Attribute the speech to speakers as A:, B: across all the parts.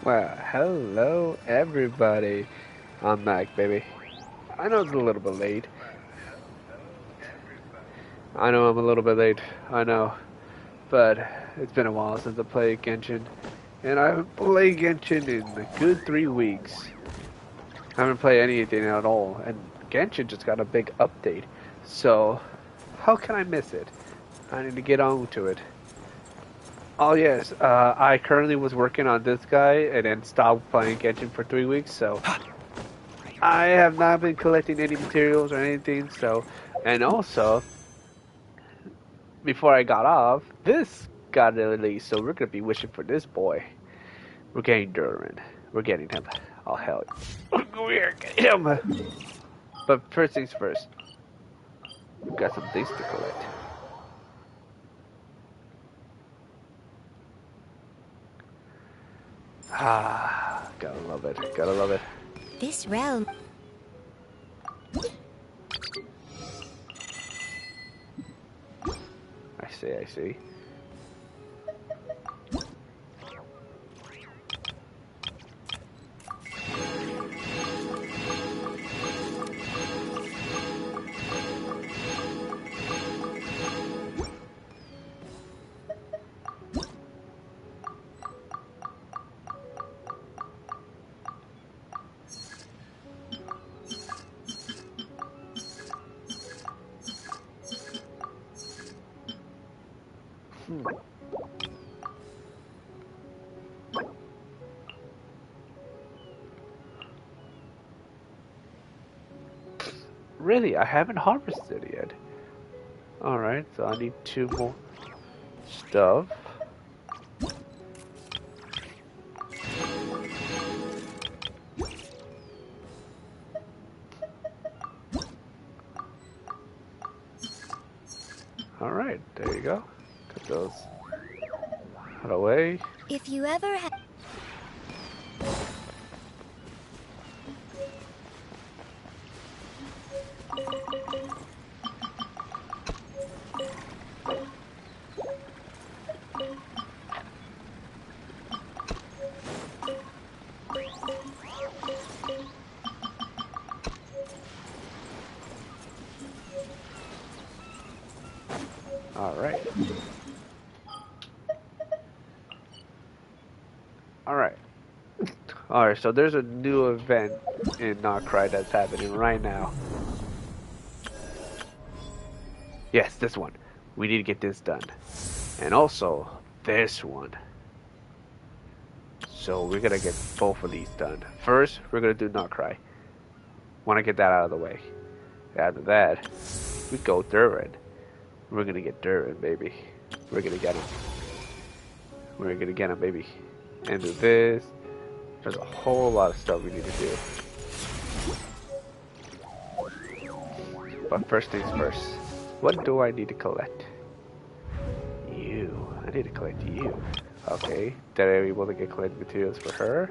A: Well, hello everybody. I'm back, baby. I know it's a little bit late. I know I'm a little bit late. I know. But it's been a while since I played Genshin. And I haven't played Genshin in a good 3 weeks. I haven't played anything at all. And Genshin just got a big update. So, how can I miss it? I need to get on to it. Oh yes, I currently was working on this guy and then stopped playing Genshin for 3 weeks, so I have not been collecting any materials or anything, so, and also, before I got off, this got released, so we're gonna be wishing for this boy. We're getting Durin. We're getting him. Oh hell, we're getting him! But first things first, we've got some things to collect. Ah, gotta love it, gotta love it.
B: This realm.
A: I see. Really, I haven't harvested yet. Alright, so I need 2 more stuff. Alright, there you go. Put those out of the way.
B: If you ever have. Alright, so there's a new event in Nod-Kari that's happening right now. Yes, this one. We need to get this done. And also, this one. So we're gonna get both of these done. First, we're gonna do Nod-Kari. Wanna get that out of the way. After that, we go Durin. We're gonna get Durin, baby. We're gonna get him. We're gonna get him, baby. And do this. There's a whole lot of stuff we need to do. But first things first. What do I need to collect? You. I need to collect you. Okay. Did I be able to get collect materials for her?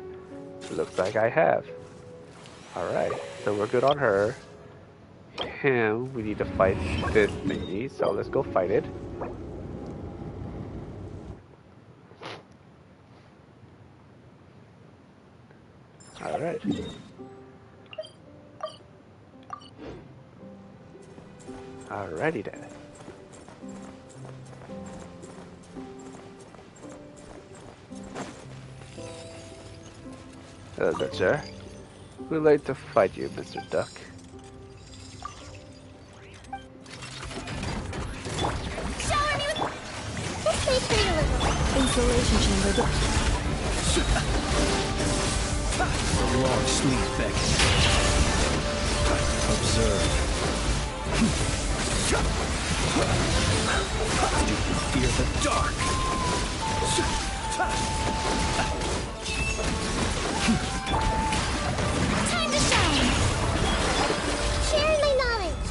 B: Looks like I have. Alright. So we're good on her. Him. We need to fight this thingy. So let's go fight it. Alright. Alrighty then. Hello, good sir. We'd like to fight you, Mr. Duck. Shower me with. This makes me a little. Insulation chamber.
C: A long sleep back. Observe. Do you fear the dark?
B: Time to shine. Sharing my knowledge.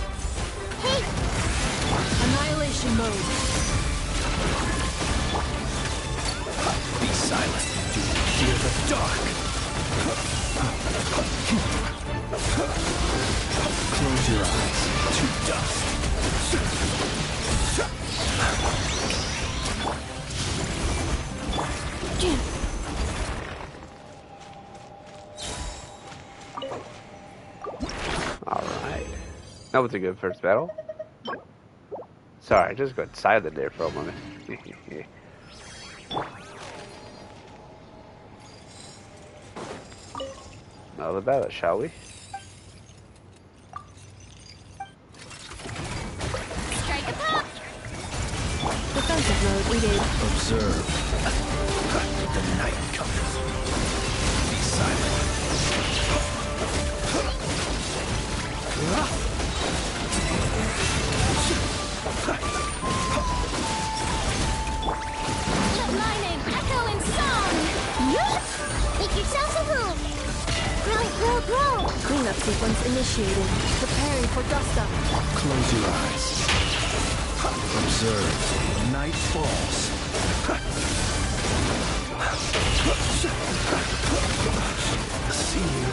B: Hey. Annihilation mode.
C: Be silent. Do you fear the dark? Close your eyes to dust.
A: That was a good first battle. Sorry, I just got silent there for a moment. Another battle, shall we?
D: Strike a pop!
E: Defensive mode engaged.
C: Observe. The night cometh. Be silent.
D: Let my name echo in song! Make yourselves a room! Grow, grow, grow!
E: Cleanup sequence initiated. Preparing for dust up.
C: Close your eyes. Observe. Night falls. See you.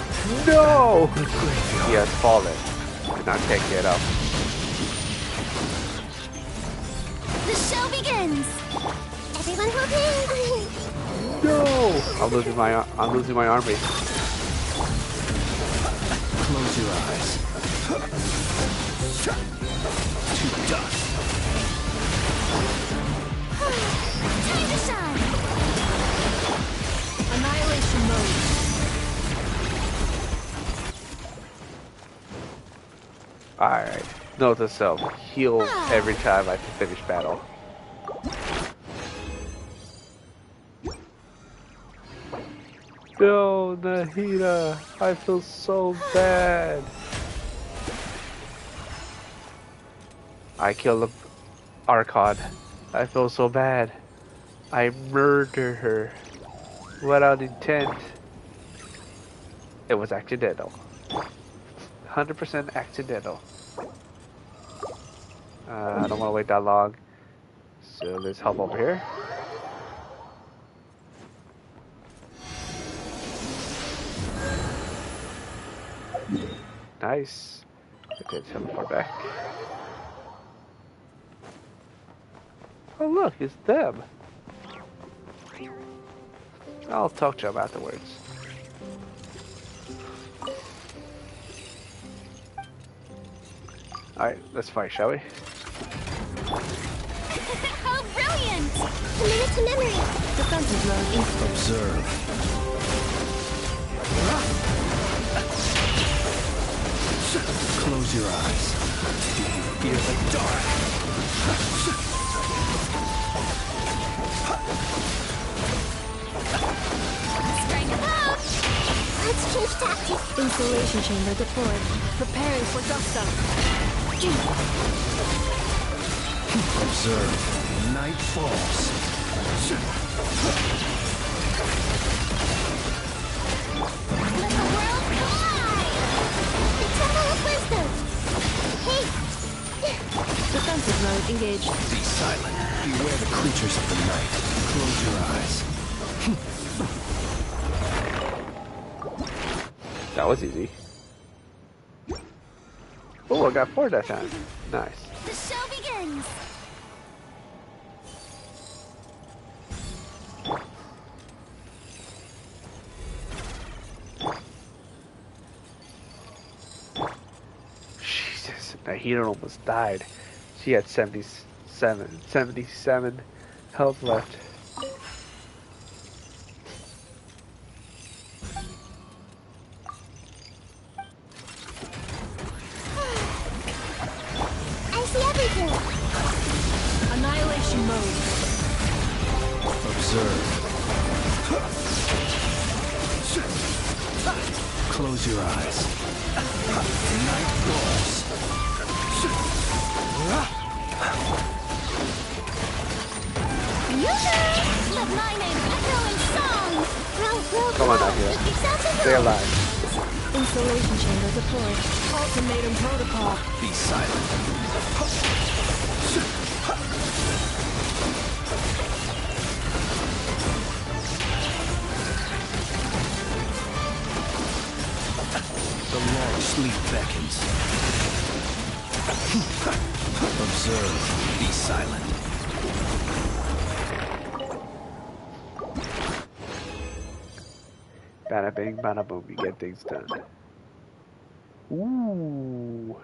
A: No!
C: The graveyard.
A: He has fallen. And I can't get up.
D: The show begins! Everyone hoping!
A: No! I'm losing my army.
C: Close your eyes. To dust.
D: Time to shine!
E: Annihilation mode.
A: Alright. Note to self. Heal every time I finish battle. No, Nahida. I feel so bad. I killed the Archon. I feel so bad. I murdered her. Without intent. It was accidental. 100% accidental. I don't want to wait that long. So let's hop over here. Nice. Okay, teleport back. Oh look, it's them. I'll talk to them afterwards. Alright, let's fight, shall we?
D: How brilliant! Commit to memory!
E: Defensive mode engaged.
C: Observe. Close your eyes. Do you fear the dark?
D: Strike a pop! Let's change tactics!
E: Insulation chamber deployed. Preparing for dust up.
C: Observe. Night falls.
D: Let the world collide! The Temple of Wisdom! Hey!
E: Defensive mode engaged.
C: Be silent. Beware the creatures of the night. Close your eyes.
A: That was easy. Oh, I got 4 that time. Nice.
D: The show begins!
A: Jesus, Nahida almost died. She had 77 health left.
D: I see everything!
E: Annihilation mode.
C: Observe. Close your eyes. Night falls.
D: Let my name echo in song! Grow, grow,
A: Come on,
D: grow!
A: Nahida.
D: Make yourselves a
A: Stay
D: room!
A: alive.
E: Insulation chamber deployed. Ultimatum protocol.
C: Be silent. The long sleep beckons. Observe. Be silent.
A: Bada bing, bada boom, you get things done. Ooh.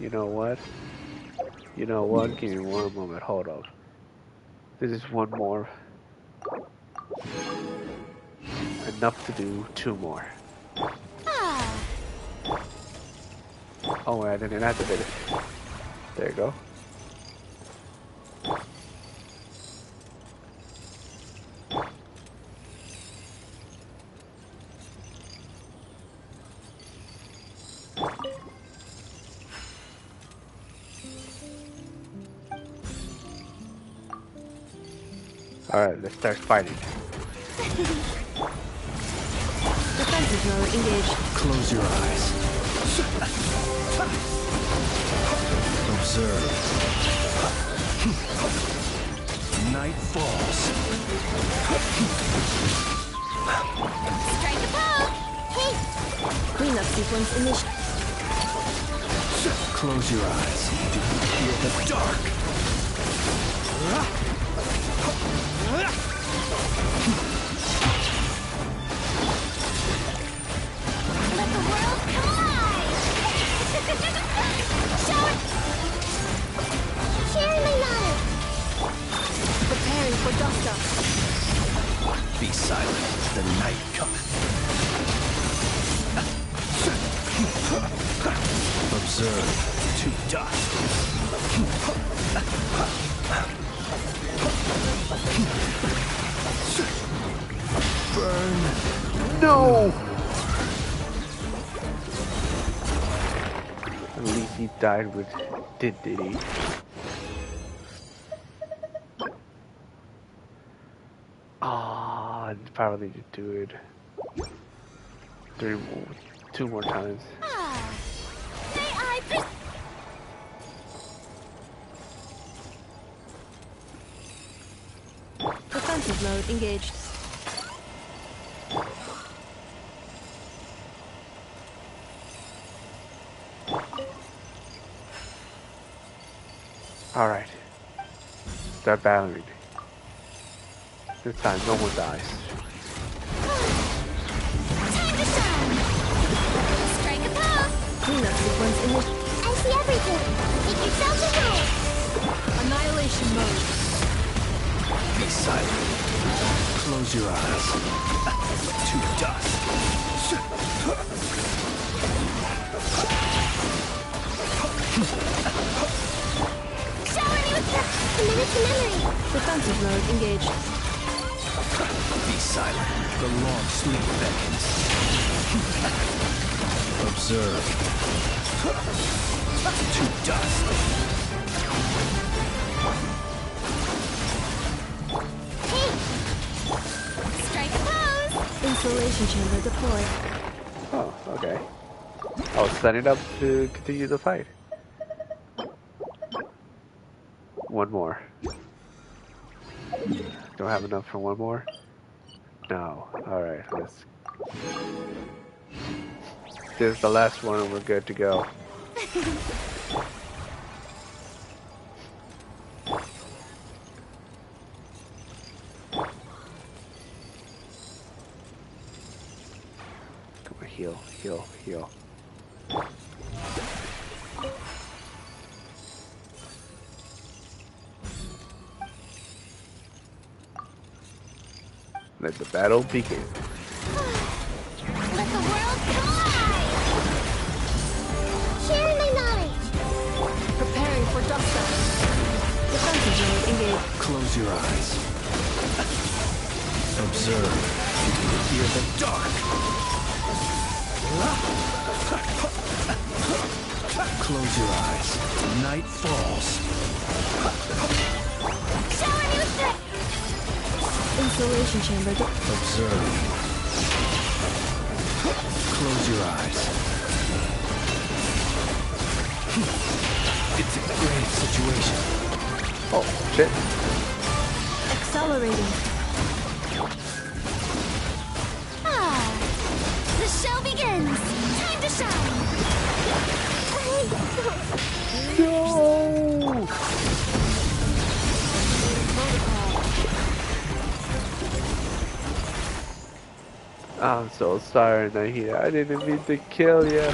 A: You know what? You know what? Give me one moment. Hold up. This is one more. Enough to do 2 more.
D: Ah.
A: Oh, wait, I didn't activate it. There you go. Alright, let's start fighting.
E: Defensive mode engaged.
C: Close your eyes. Observe. Night falls.
D: Strike a pose! Hey!
E: Cleanup sequence initiated.
C: Close your eyes. Do you feel the dark?
D: Let the world come alive! Show it! Sharing my knowledge!
E: Preparing for Dusta.
C: Be silent. The night cometh. Observe. To dust. Burn.
A: No! At least he died with dignity. Ah, I probably need to do it 2 more times.
D: Ah. May I
E: Defensive mode engaged.
A: Alright. Start battling. This time no one dies.
D: time to shine! Strike a pose!
E: Cleanup sequence initiated.
D: I see everything! Make yourself a rule!
E: Annihilation mode.
C: Be silent. Close your eyes. To dust.
D: Shower me with your committed to memory!
E: Defensive mode engaged.
C: Be silent. The long sleep beckons. Observe. To dust.
D: Hey! Strike a pose!
E: Installation chamber deployed.
A: Oh, okay. I was setting up to continue the fight. 1 more. Don't have enough for 1 more? No. Alright, let's... This is the last one and we're good to go. Come on, heal, heal, heal. Let the battle begin.
D: Let the world come alive! Sharing my knowledge!
E: Preparing for Dusta. Defensive mode engaged.
C: Close your eyes. Observe. You can hear the dark. Close your eyes. Night falls.
D: Shower me with the...
E: Installation chamber
C: Observe. Close your eyes. It's a grave situation.
A: Oh, shit.
E: accelerating.
D: Ah, the show begins. Time to shine.
A: No! I'm so sorry, Nahida. I didn't mean to kill you.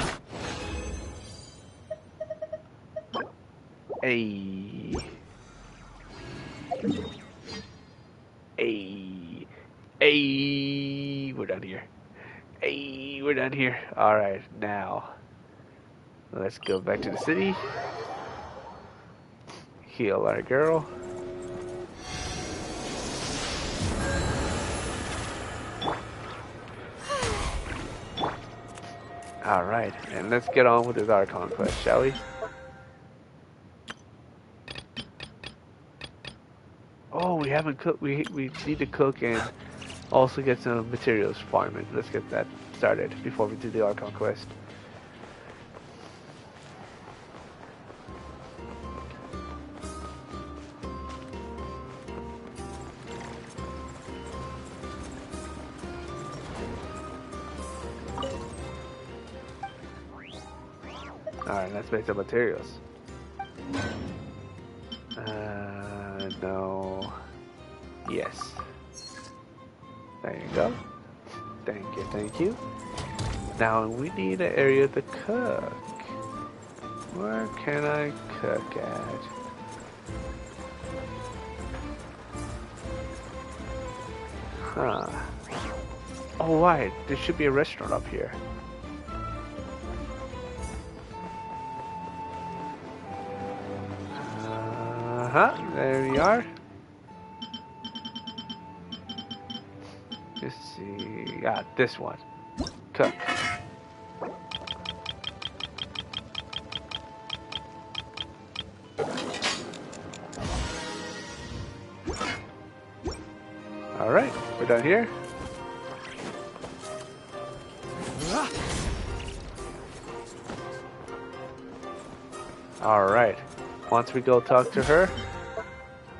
B: Hey. Hey. Hey. We're done here. Hey, we're done here. Alright, now. Let's go back to the city. Heal our girl. Alright, and let's get on with this Archon quest, shall we? Oh, we haven't cooked. We need to cook and also get some materials farming. Let's get that started before we do the Archon quest. Alright, let's make some materials. No. Yes. There you go. Thank you, thank you. Now we need an area to cook. Where can I cook at? Huh. Oh, right. There should be a restaurant up here. There we are. Let's see. Ah, this one. Cook. Alright, we're done here. Alright, once we go talk to her,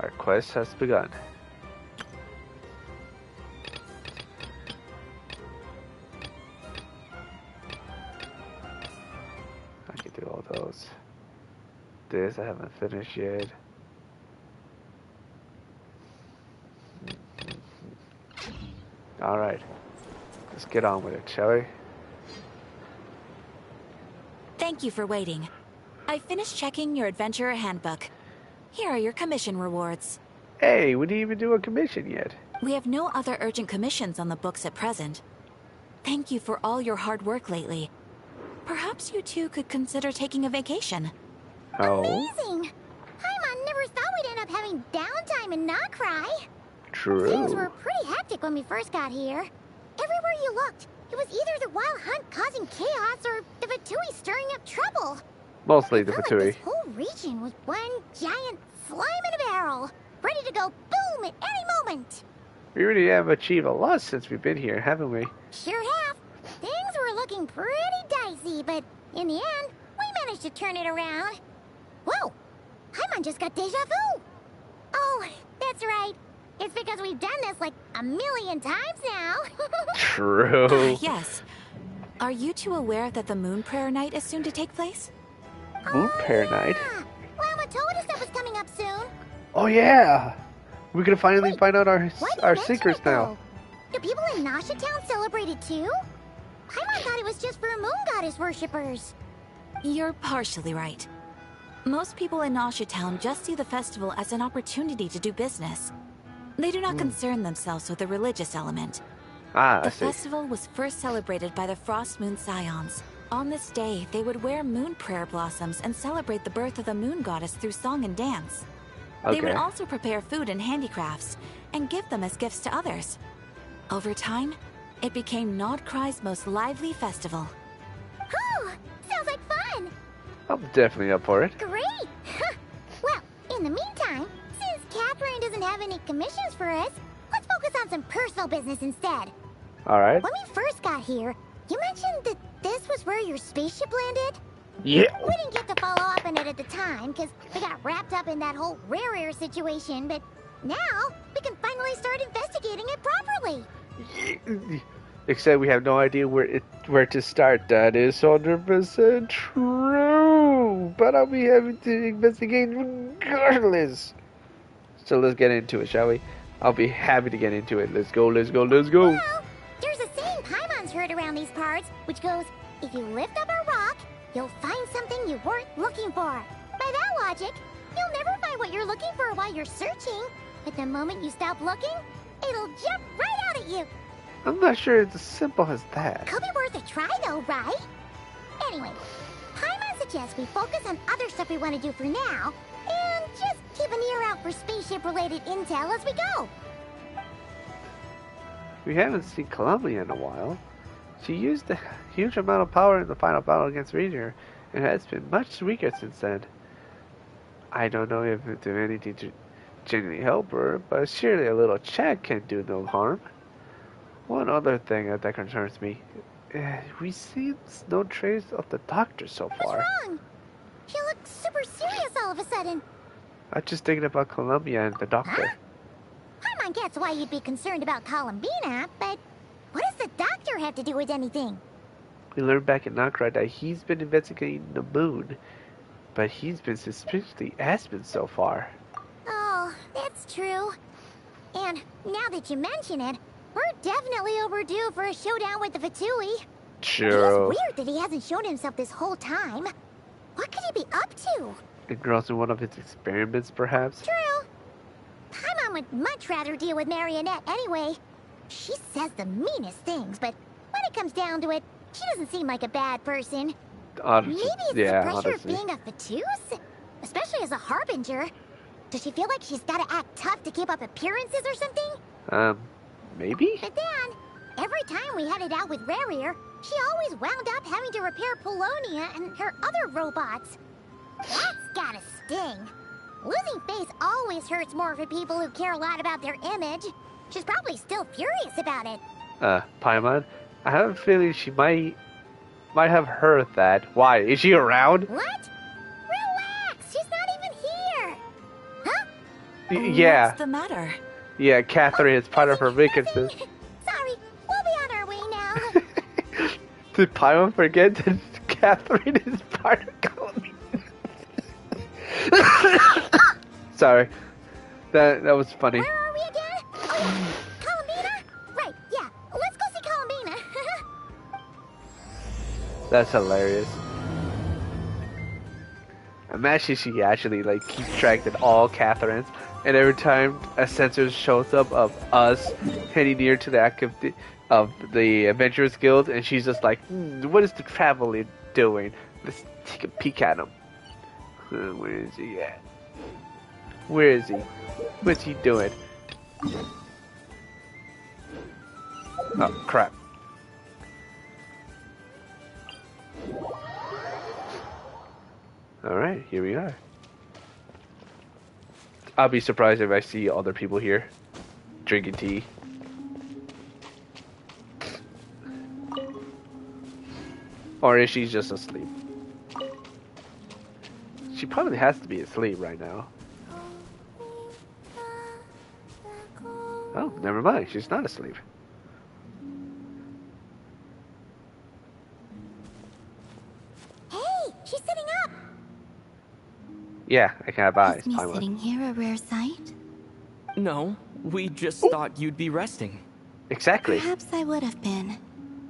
B: our quest has begun. I can do all those. This I haven't finished yet. Alright, let's get on with it, shall we?
E: Thank you for waiting. I finished checking your adventurer handbook. Here are your commission rewards.
B: Hey, we didn't even do a commission yet.
E: We have no other urgent commissions on the books at present. Thank you for all your hard work lately. Perhaps you two could consider taking a vacation.
B: Oh,
D: Amazing! Paimon never thought we'd end up having downtime in Nod-Kari. Things were
B: true.
D: pretty hectic when we first got here. Everywhere you looked, it was either the Wild Hunt causing chaos or the Fatui stirring up trouble.
B: Mostly the
D: Felt
B: Fatui.
D: like this whole region was one giant slime in a barrel, ready to go boom at any moment.
B: We really have achieved a lot since we've been here, haven't we?
D: Sure have. Things were looking pretty dicey, but in the end, we managed to turn it around. Whoa! Paimon just got deja vu. Oh, that's right. It's because we've done this like a million times now.
B: True.
E: Yes. Are you two aware that the Moon Prayer Night is soon to take place?
B: Moon Prayer Night.
D: Yeah. Lama told us that was coming up soon.
B: Oh yeah. We can finally
D: Wait,
B: find out our
D: Why do you mention
B: secrets
D: it,
B: now.
D: though? Do people in Nasha Town celebrate it too? Paimon thought it was just for moon goddess worshippers.
E: You're partially right. Most people in Nasha Town just see the festival as an opportunity to do business. They do not concern themselves with the religious element.
B: Ah, I
E: The
B: see.
E: festival was first celebrated by the Frost Moon Scions. On this day, they would wear moon prayer blossoms and celebrate the birth of the moon goddess through song and dance. They would
B: Okay.
E: also prepare food and handicrafts and give them as gifts to others. Over time, it became Nod-Kari's most lively festival.
D: Whew! Sounds like fun!
B: I'm definitely up for it.
D: Great! Well, in the meantime, since Catherine doesn't have any commissions for us, let's focus on some personal business instead.
B: All right.
D: When we first got here, you mentioned that this was where your spaceship landed?
B: Yeah.
D: We didn't get to follow up on it at the time, because we got wrapped up in that whole rare air situation, but now we can finally start investigating it properly.
B: Except we have no idea where to start. That is 100% true. But I'll be having to investigate regardless. So let's get into it, shall we? I'll be happy to get into it. Let's go, let's go, let's go.
D: Well, there's a saying Paimon's heard around these parts, which goes, if you lift up a rock, you'll find something you weren't looking for. By that logic, You'll never find what you're looking for while you're searching. But the moment you stop looking, it'll jump right out at you.
A: I'm not sure it's as simple as that.
D: Could be worth a try though, right? Anyway, Paimon suggests we focus on other stuff we want to do for now, and just keep an ear out for spaceship-related intel as we go.
A: We haven't seen Columbia in a while. She used a huge amount of power in the final battle against Rainier, and has been much weaker since then. I don't know if it did anything to genuinely help her, but surely a little check can do no harm. One other thing that concerns me. We see no trace of the doctor so far.
D: What's wrong? She looks super serious all of a sudden.
A: I'm just thinking about Columbia and the doctor.
D: Paimon gets why you'd be concerned about Columbina, but what does the doctor have to do with anything?
A: We learned back in Nod-Kari that he's been investigating the moon, but he's been suspiciously absent so far.
D: Oh, that's true. And now that you mention it, we're definitely overdue for a showdown with the Fatui.
A: True.
D: It's weird that he hasn't shown himself this whole time. What could he be up to?
A: Engrossed in one of his experiments, perhaps?
D: True. Paimon would much rather deal with Marionette anyway. She says the meanest things, but when it comes down to it, she doesn't seem like a bad person. Maybe it's the pressure of being a Fatus? Especially as a Harbinger. Does she feel like she's gotta act tough to keep up appearances or something?
A: Maybe?
D: But then, every time we headed out with Rarier, she always wound up having to repair Polonia and her other robots. That's gotta sting. Losing face always hurts more for people who care a lot about their image. She's probably still furious about it.
A: Paimon? I have a feeling she might have heard that. Why? Is she around?
D: What? Relax, she's not even here. Huh?
A: Yeah.
E: What's the matter?
A: Yeah, Catherine is part of her weaknesses.
D: Sorry, we'll be on our way now.
A: Did Paimon forget that Catherine is part of Columbia? Sorry. That was funny.
D: Where are we again? Oh, yeah. Columbina? Right, yeah. Let's go see Columbina.
A: That's hilarious. Imagine she actually like keeps track of all Catherines, and every time a sensor shows up of us heading near to the activity of the Adventurers Guild, and she's just like, what is the Traveler doing? Let's take a peek at him. Where is he at? Where is he? What's he doing? Oh, crap. Alright, here we are. I'll be surprised if I see other people here drinking tea. Or is she just asleep? She probably has to be asleep right now. Oh, never mind. She's not asleep.
D: Hey, she's sitting up.
A: Yeah, I can have eyes.
F: Is me
A: Paimon.
F: sitting here a rare sight?
C: No, we just thought you'd be resting.
A: Exactly.
F: Perhaps I would have been,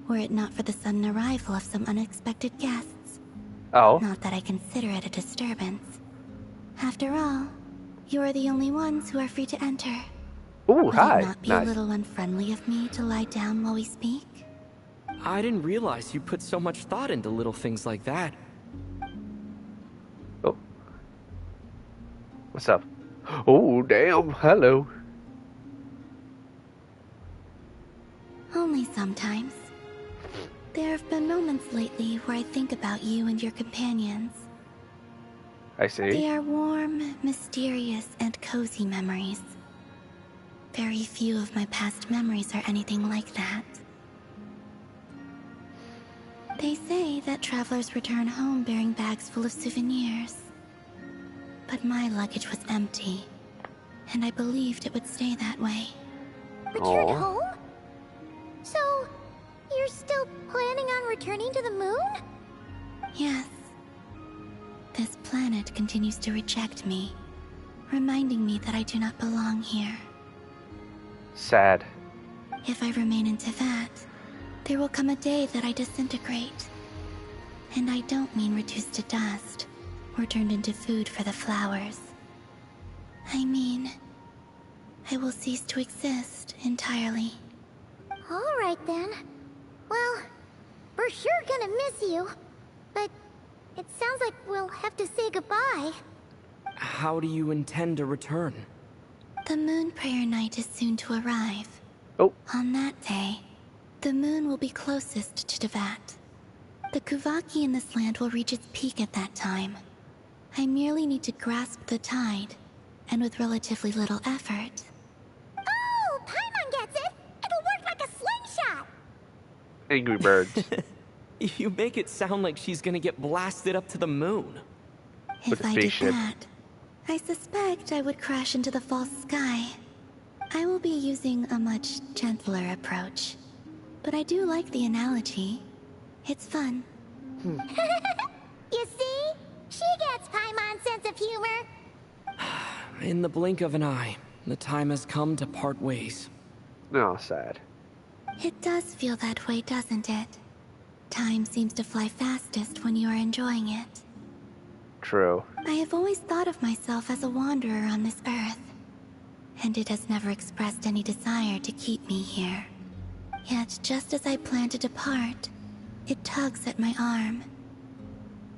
F: were it not for the sudden arrival of some unexpected guests.
A: Oh.
F: Not that I consider it a disturbance. After all, you are the only ones who are free to enter.
A: Ooh,
F: Would
A: hi.
F: it not be
A: Nice.
F: a little unfriendly of me to lie down while we speak?
C: I didn't realize you put so much thought into little things like that.
A: Oh. What's up? Oh, damn. Hello.
F: Only sometimes. There have been moments lately where I think about you and your companions.
A: I see.
F: They are warm, mysterious, and cozy memories. Very few of my past memories are anything like that. They say that travelers return home bearing bags full of souvenirs. But my luggage was empty, and I believed it would stay that way.
D: Return
A: Aw.
D: home? So, you're still planning on returning to the moon?
F: Yes. This planet continues to reject me, reminding me that I do not belong here.
A: Sad.
F: If I remain in Teyvat, there will come a day that I disintegrate. And I don't mean reduced to dust, or turned into food for the flowers. I mean, I will cease to exist entirely.
D: Alright then. Well, we're sure gonna miss you. But it sounds like we'll have to say goodbye.
G: How do you intend to return?
F: The Moon Prayer Night is soon to arrive.
A: Oh.
F: On that day, the moon will be closest to Devat. The Kuvaki in this land will reach its peak at that time. I merely need to grasp the tide, and with relatively little effort.
D: Oh, Paimon gets it! It'll work like a slingshot!
A: Angry Birds.
G: You make it sound like she's gonna get blasted up to the moon.
A: With
F: If
A: a
F: I did
A: spaceship.
F: that, I suspect I would crash into the false sky. I will be using a much gentler approach. But I do like the analogy. It's fun.
D: You see? She gets Paimon's sense of humor.
G: In the blink of an eye, the time has come to part ways.
A: No, sad.
F: It does feel that way, doesn't it? Time seems to fly fastest when you are enjoying it.
A: True.
F: I have always thought of myself as a wanderer on this earth, and it has never expressed any desire to keep me here. Yet, just as I plan to depart, it tugs at my arm.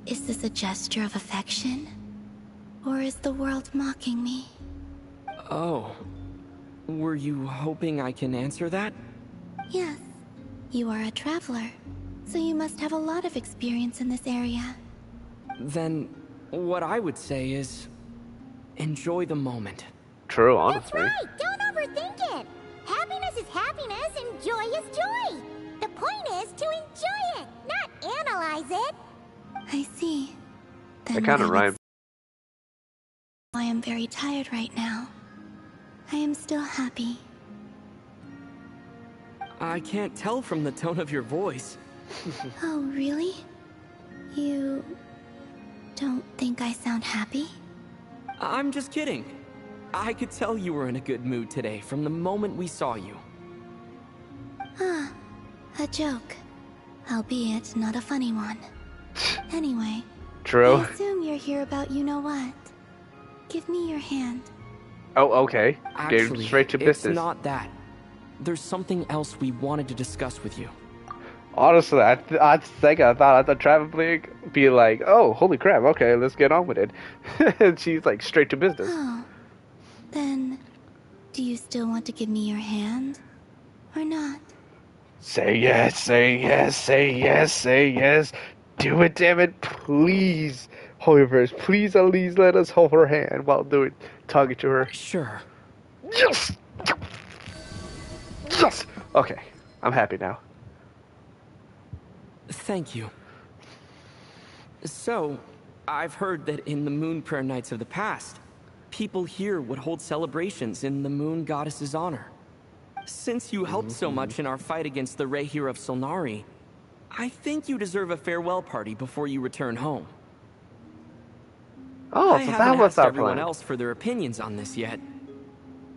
F: Is this a gesture of affection? Or is the world mocking me?
G: Oh. Were you hoping I can answer that?
F: Yes, you are a traveler, so you must have a lot of experience in this area.
G: Then, what I would say is... enjoy the moment.
A: True,
D: That's
A: honestly.
D: right! Don't overthink it! Happiness is happiness and joy is joy! The point is to enjoy it, not analyze it!
F: I see. Then
A: They kind of
F: what I would
A: rhyme.
F: I am very tired right now. I am still happy.
G: I can't tell from the tone of your voice.
F: Oh, really? You don't think I sound happy?
G: I'm just kidding. I could tell you were in a good mood today from the moment we saw you.
F: Ah, a joke. Albeit not a funny one. Anyway,
A: True.
F: I assume you're here about you-know-what. Give me your hand.
A: Oh, okay. Get
G: Actually,
A: straight to
G: it's
A: business.
G: not that. There's something else we wanted to discuss with you.
A: Honestly, I thought the traveling be like, oh, holy crap, okay, let's get on with it. And she's like straight to business.
F: Oh. Then, do you still want to give me your hand? Or not?
A: Say yes, say yes, say yes, say yes. Do it, damn it, please. Holy Verse, please at least let us hold her hand while talking to her.
G: Sure.
A: Yes! Yes! Okay, I'm happy now.
G: Thank you. So, I've heard that in the Moon Prayer Nights of the past, people here would hold celebrations in the Moon Goddess's honor. Since you helped so much in our fight against the Rehir of Solnari, I think you deserve a farewell party before you return home.
A: Oh,
G: I
A: so
G: haven't
A: that was
G: asked
A: our
G: everyone
A: plan.
G: else for their opinions on this yet,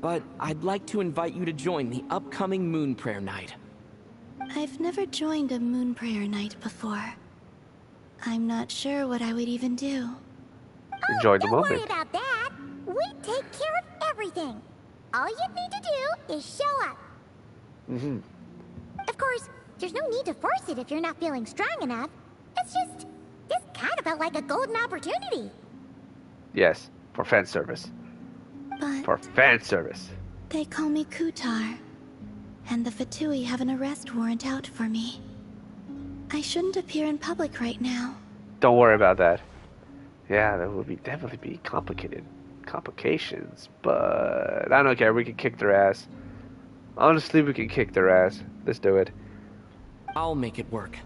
G: but I'd like to invite you to join the upcoming Moon Prayer Night.
F: I've never joined a moon prayer night before. I'm not sure what I would even do.
A: Enjoy the
D: Don't worry
A: moment.
D: about that! We take care of everything! All you need to do is show up.
A: Mm-hmm.
D: Of course, there's no need to force it if you're not feeling strong enough. It's just, this kind of felt like a golden opportunity.
A: Yes, for fan service.
F: But
A: For fan service.
F: they call me Kutar, and the Fatui have an arrest warrant out for me. I shouldn't appear in public right now.
A: Don't worry about that. Yeah, that would definitely be complications, but I don't care. We can kick their ass. Honestly, we can kick their ass. Let's do it.
G: I'll make it work.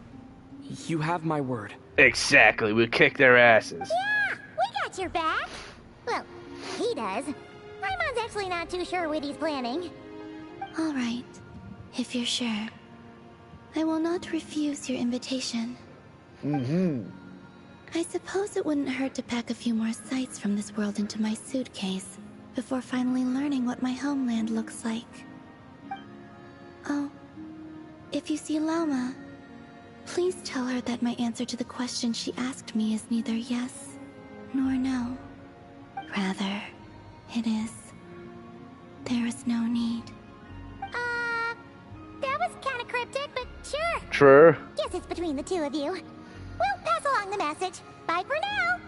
G: You have my word.
A: Exactly, we kick their asses.
D: Yeah, we got your back. Well, he does. Paimon's actually not too sure what he's planning.
F: All right, if you're sure. I will not refuse your invitation.
A: Mm-hmm.
F: I suppose it wouldn't hurt to pack a few more sights from this world into my suitcase before finally learning what my homeland looks like. Oh, if you see Lauma, please tell her that my answer to the question she asked me is neither yes nor no. Rather, It is. There is no need.
D: That was kind of cryptic, but sure.
A: True.
D: Guess it's between the two of you. We'll pass along the message. Bye for now.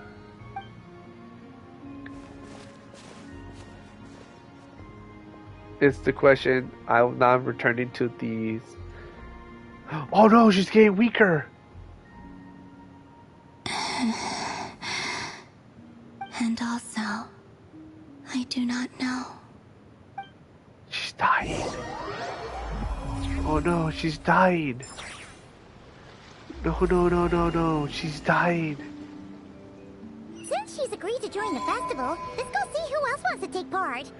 A: It's the question. I'm not returning to these. Oh no, she's getting weaker.
F: And also, I do not know.
A: She's dying. Oh no, she's dying. No, she's dying.
D: Since she's agreed to join the festival, let's go see who else wants to take part.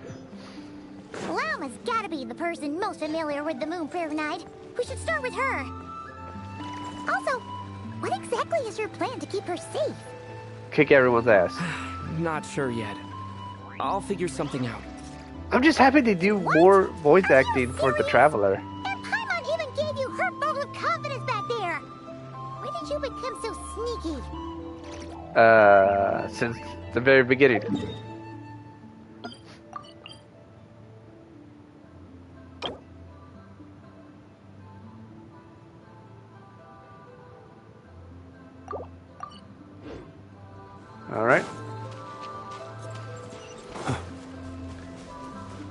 D: Llama's gotta be the person most familiar with the Moon Prayer Night. We should start with her. Also, what exactly is your plan to keep her safe?
A: Kick everyone's ass.
G: Not sure yet. I'll figure something out.
A: I'm just happy they do more voice acting for the Traveler.
D: And Paimon even gave you her vote of confidence back there. Why did you become so sneaky?
A: Since the very beginning. Alright.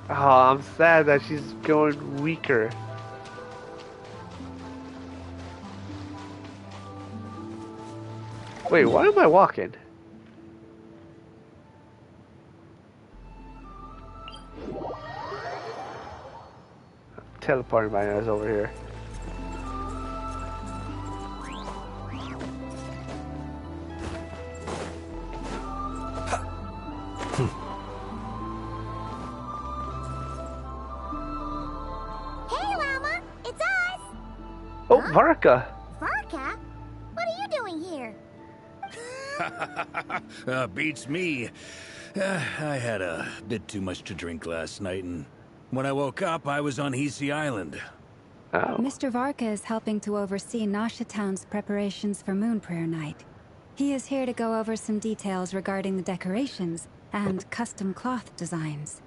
A: Oh, I'm sad that she's going weaker. Wait, why am I walking? I'm teleporting my ass over here.
D: Hey, Llama, it's us.
A: Oh, Varka!
D: Varka? What are you doing here?
C: Beats me. I had a bit too much to drink last night, and when I woke up, I was on Hisi Island.
A: Oh.
H: Mr. Varka is helping to oversee Nasha Town's preparations for Moon Prayer Night. He is here to go over some details regarding the decorations and custom cloth designs.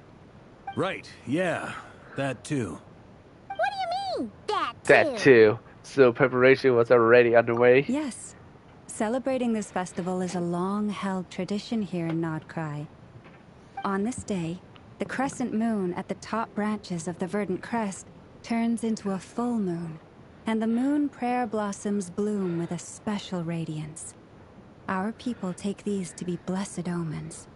C: Right, yeah, that too.
D: What do you mean, that too?
A: That too. So preparation was already underway.
H: Yes. Celebrating this festival is a long-held tradition here in Nod-Kari. On this day, the crescent moon at the top branches of the verdant crest turns into a full moon, and the moon prayer blossoms bloom with a special radiance. Our people take these to be blessed omens.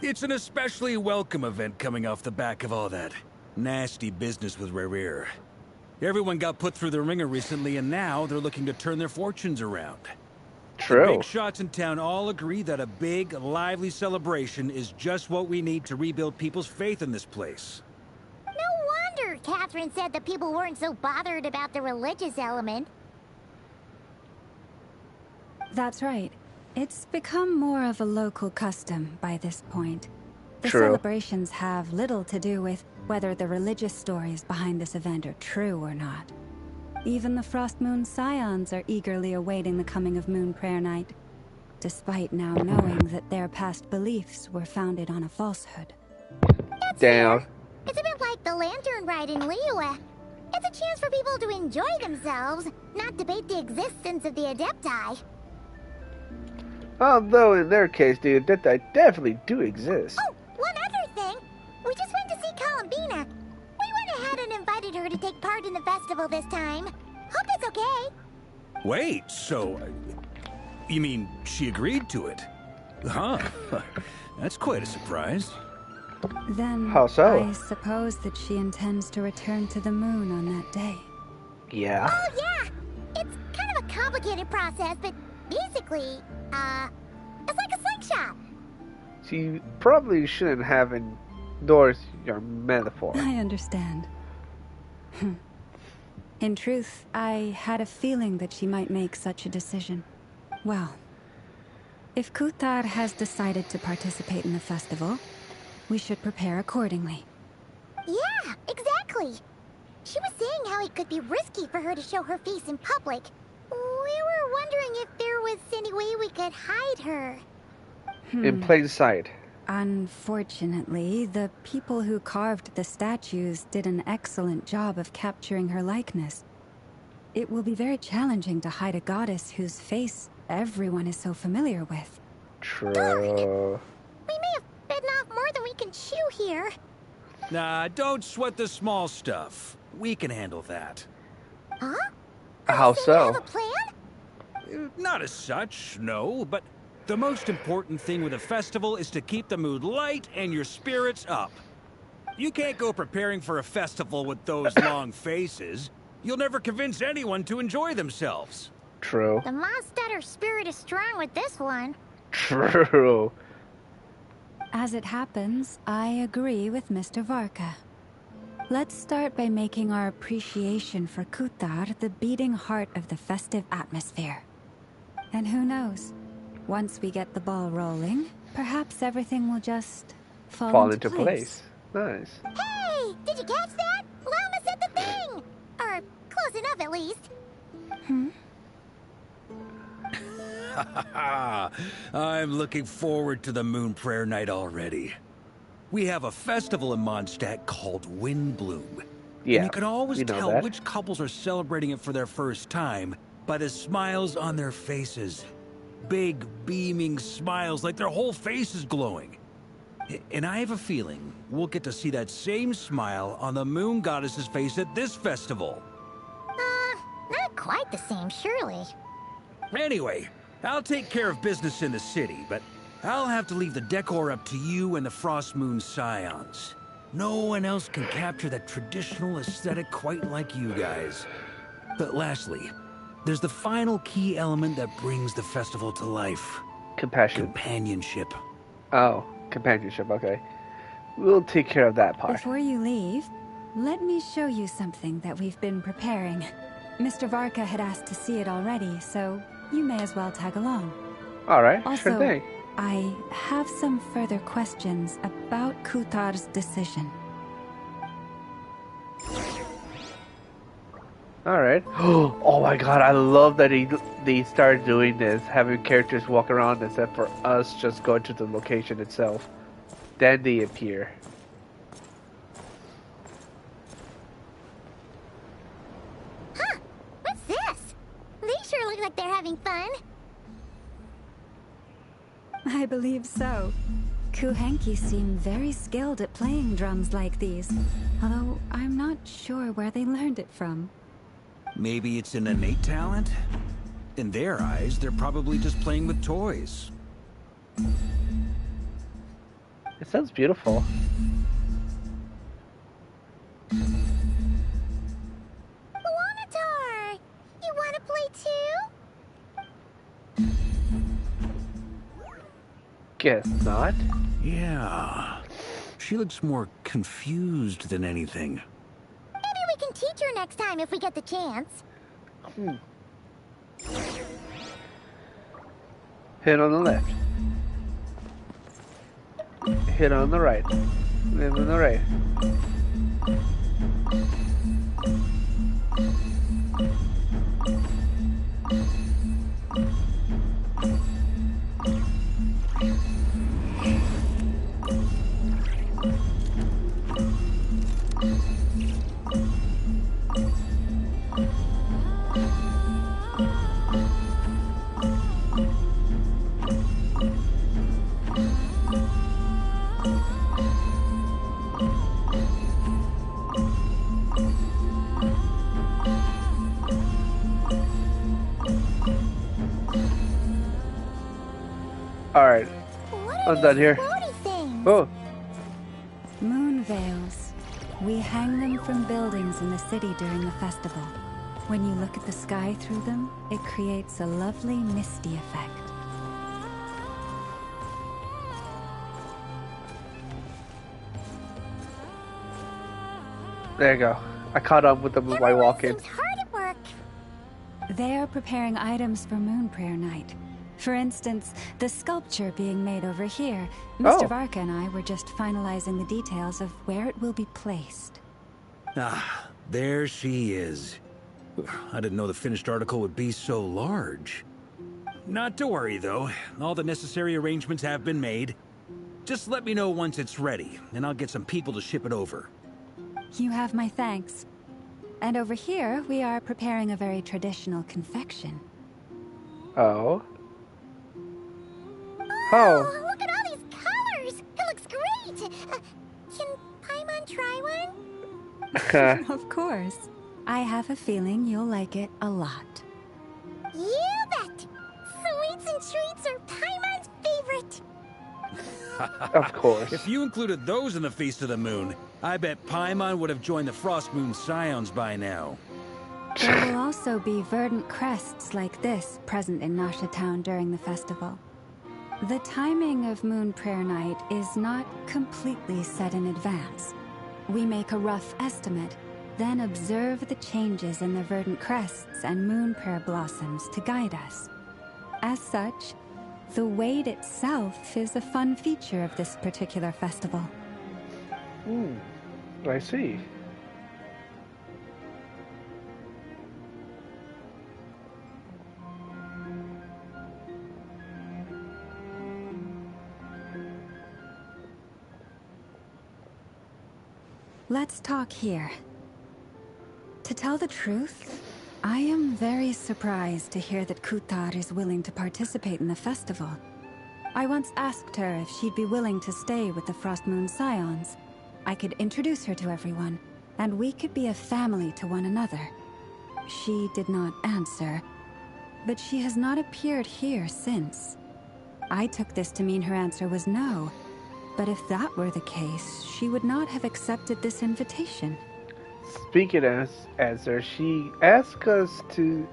C: It's an especially welcome event coming off the back of all that nasty business with Rare. Everyone got put through the ringer recently, and now they're looking to turn their fortunes around. The
A: True.
C: big shots in town all agree that a big, lively celebration is just what we need to rebuild people's faith in this place.
D: No wonder Catherine said that people weren't so bothered about the religious element.
H: That's right. It's become more of a local custom by this point. The
A: True.
H: celebrations have little to do with whether the religious stories behind this event are true or not. Even the Frost Moon Scions are eagerly awaiting the coming of Moon Prayer Night, despite now knowing that their past beliefs were founded on a falsehood.
D: That's
A: Down.
D: fair. It's a bit like the lantern ride in Liyue. It's a chance for people to enjoy themselves, not debate the existence of the Adepti.
A: Although in their case, the Adepti definitely do exist.
D: Oh, one other thing. We just went to see Columbina. We went ahead and invited her to take part in the festival this time. Hope that's okay.
C: Wait, so... you mean she agreed to it? Huh. That's quite a surprise.
H: Then,
A: How so?
H: I suppose that she intends to return to the moon on that day.
A: Yeah.
D: Oh, yeah. It's kind of a complicated process, but basically, it's like a slingshot.
A: She probably shouldn't have endorsed your metaphor.
H: I understand. In truth, I had a feeling that she might make such a decision. Well, if Kutar has decided to participate in the festival, we should prepare accordingly.
D: Yeah, exactly. She was saying how it could be risky for her to show her face in public. We were wondering if there was any way we could hide her.
A: In plain sight.
H: Unfortunately, the people who carved the statues did an excellent job of capturing her likeness. It will be very challenging to hide a goddess whose face everyone is so familiar with.
A: True.
D: We may have bitten off more than we can chew here.
C: Nah, don't sweat the small stuff. We can handle that.
D: Huh?
A: How
D: You
A: so?
D: have a plan?
C: Not as such, no, but the most important thing with a festival is to keep the mood light and your spirits up. You can't go preparing for a festival with those long faces. You'll never convince anyone to enjoy themselves.
A: True.
D: The Mondstatter spirit is strong with this one.
A: True.
H: As it happens, I agree with Mr. Varka. Let's start by making our appreciation for Kutar the beating heart of the festive atmosphere. And who knows? Once we get the ball rolling, perhaps everything will just fall into place.
A: Nice.
D: Hey! Did you catch that? Llama said the thing! Or close enough, at least.
C: I'm looking forward to the Moon Prayer Night already. We have a festival in Mondstadt called Windbloom.
A: Yeah,
C: And you can always
A: we know
C: tell
A: that.
C: which couples are celebrating it for their first time by the smiles on their faces. Big, beaming smiles like their whole face is glowing. And I have a feeling we'll get to see that same smile on the Moon Goddess's face at this festival.
D: Not quite the same, surely.
C: Anyway, I'll take care of business in the city, but I'll have to leave the decor up to you and the Frost Moon Scions. No one else can capture that traditional aesthetic quite like you guys. But lastly, there's the final key element that brings the festival to life.
A: Compassion.
C: Companionship.
A: Oh, companionship, okay. We'll take care of that part.
H: Before you leave, let me show you something that we've been preparing. Mr. Varka had asked to see it already, so you may as well tag along.
A: Alright,
H: Also,
A: sure thing.
H: I have some further questions about Kutar's decision.
A: Alright. Oh my god, I love that they started doing this, having characters walk around except for us just going to the location itself. Then they appear.
D: Huh? What's this? They sure look like they're having fun.
H: I believe so. Kuhenki seem very skilled at playing drums like these, although I'm not sure where they learned it from.
C: Maybe it's an innate talent? In their eyes, they're probably just playing with toys.
A: It sounds beautiful.
D: Luanatar! You wanna play too?
A: Guess not.
C: Yeah. She looks more confused than anything.
D: Maybe we can teach her next time if we get the chance.
A: Hit on the left. Hit on the right. Then on the right. Alright,
D: What
A: I'm
D: are
A: done
D: these
A: here.
D: floaty things?
A: Oh,
H: Moon veils. We hang them from buildings in the city during the festival. When you look at the sky through them, it creates a lovely misty effect.
A: there you go. I caught up with them while
D: Everyone
A: walking.
D: seems hard at work.
H: They are preparing items for Moon Prayer Night. For instance, the sculpture being made over here. Mr.
A: Oh.
H: Varka and I were just finalizing the details of where it will be placed.
C: Ah, there she is. I didn't know the finished article would be so large. Not to worry, though. All the necessary arrangements have been made. Just let me know once it's ready, and I'll get some people to ship it over.
H: You have my thanks. And over here, we are preparing a very traditional confection.
A: Oh.
D: Oh, look at all these colors! It looks great! Can Paimon try one?
H: Of course. I have a feeling you'll like it a lot.
D: You bet! Sweets and treats are Paimon's favorite!
A: Of course.
C: If you included those in the Feast of the Moon, I bet Paimon would have joined the Frost Moon Scions by now.
H: There will also be verdant crests like this present in Nasha Town during the festival. The timing of Moon Prayer Night is not completely set in advance. We make a rough estimate, then observe the changes in the verdant crests and moon prayer blossoms to guide us. As such, the wait itself is a fun feature of this particular festival.
A: I see.
H: Let's talk here. To tell the truth, I am very surprised to hear that Kutar is willing to participate in the festival. I once asked her if she'd be willing to stay with the Frost Moon Scions. I could introduce her to everyone, and we could be a family to one another. She did not answer, but she has not appeared here since. I took this to mean her answer was no, but if that were the case, she would not have accepted this invitation.
A: Speaking as answer, she asked us to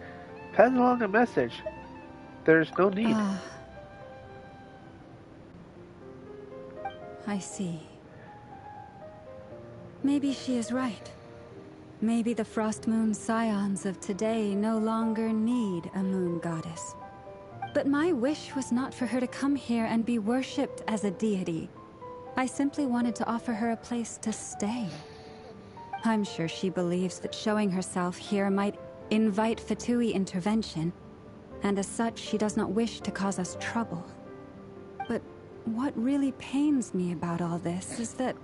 A: pass along a message. There's no need.
H: I see. Maybe she is right. Maybe the Frost Moon Scions of today no longer need a moon goddess. But my wish was not for her to come here and be worshipped as a deity. I simply wanted to offer her a place to stay. I'm sure she believes that showing herself here might invite Fatui intervention, and as such she does not wish to cause us trouble. But what really pains me about all this is that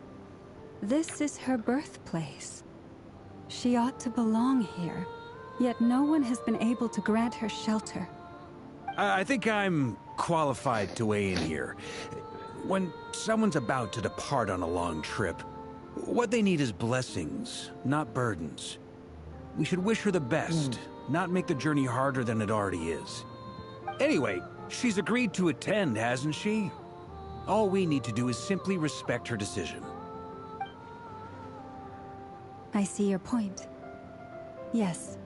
H: this is her birthplace. She ought to belong here, yet no one has been able to grant her shelter.
C: I think I'm qualified to weigh in here. When someone's about to depart on a long trip, what they need is blessings, not burdens. We should wish her the best, not make the journey harder than it already is. Anyway, she's agreed to attend, hasn't she? All we need to do is simply respect her decision.
H: I see your point. Yes,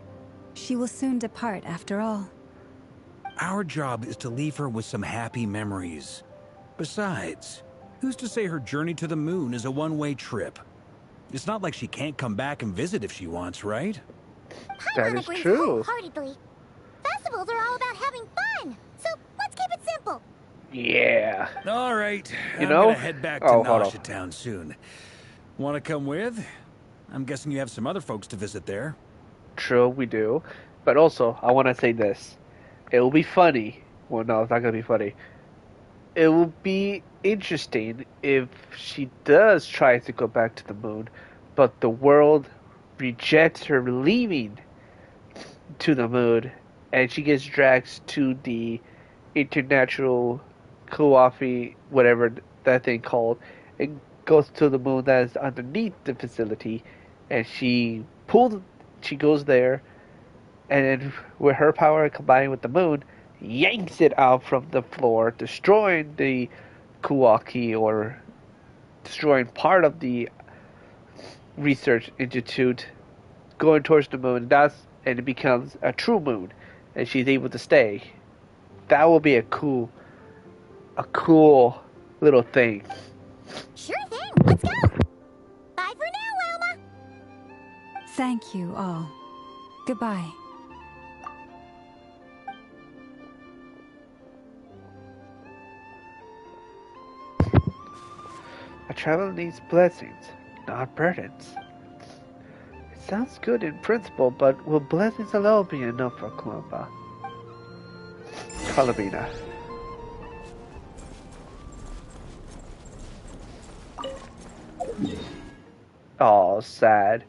H: she will soon depart after all.
C: Our job is to leave her with some happy memories. Besides, who's to say her journey to the moon is a one-way trip? It's not like she can't come back and visit if she wants, right?
A: That is true.
D: Wholeheartedly. Festivals are all about having fun, so let's keep it simple.
A: Yeah.
C: All right,
A: You
C: I'm
A: know?
C: gonna head back to
A: Oh, hold
C: Nasha
A: on.
C: Town soon. Want to come with? I'm guessing you have some other folks to visit there.
A: True, we do. But also, I want to say this. It will be funny. Well, no, it's not going to be funny. It will be interesting if she does try to go back to the moon, but the world rejects her leaving to the moon, and she gets dragged to the international Kuafi, whatever that thing called, and goes to the moon that is underneath the facility, and she goes there, and then with her power combined with the moon, yanks it out from the floor, destroying the Kuaki, or destroying part of the research institute, going towards the moon. And it becomes a true moon, and she's able to stay. That will be a cool little thing.
D: Sure thing, let's go. Bye for now, Wilma.
H: Thank you all. Goodbye.
A: A traveler needs blessings, not burdens. It sounds good in principle, but will blessings alone be enough for Columbina? Oh, sad.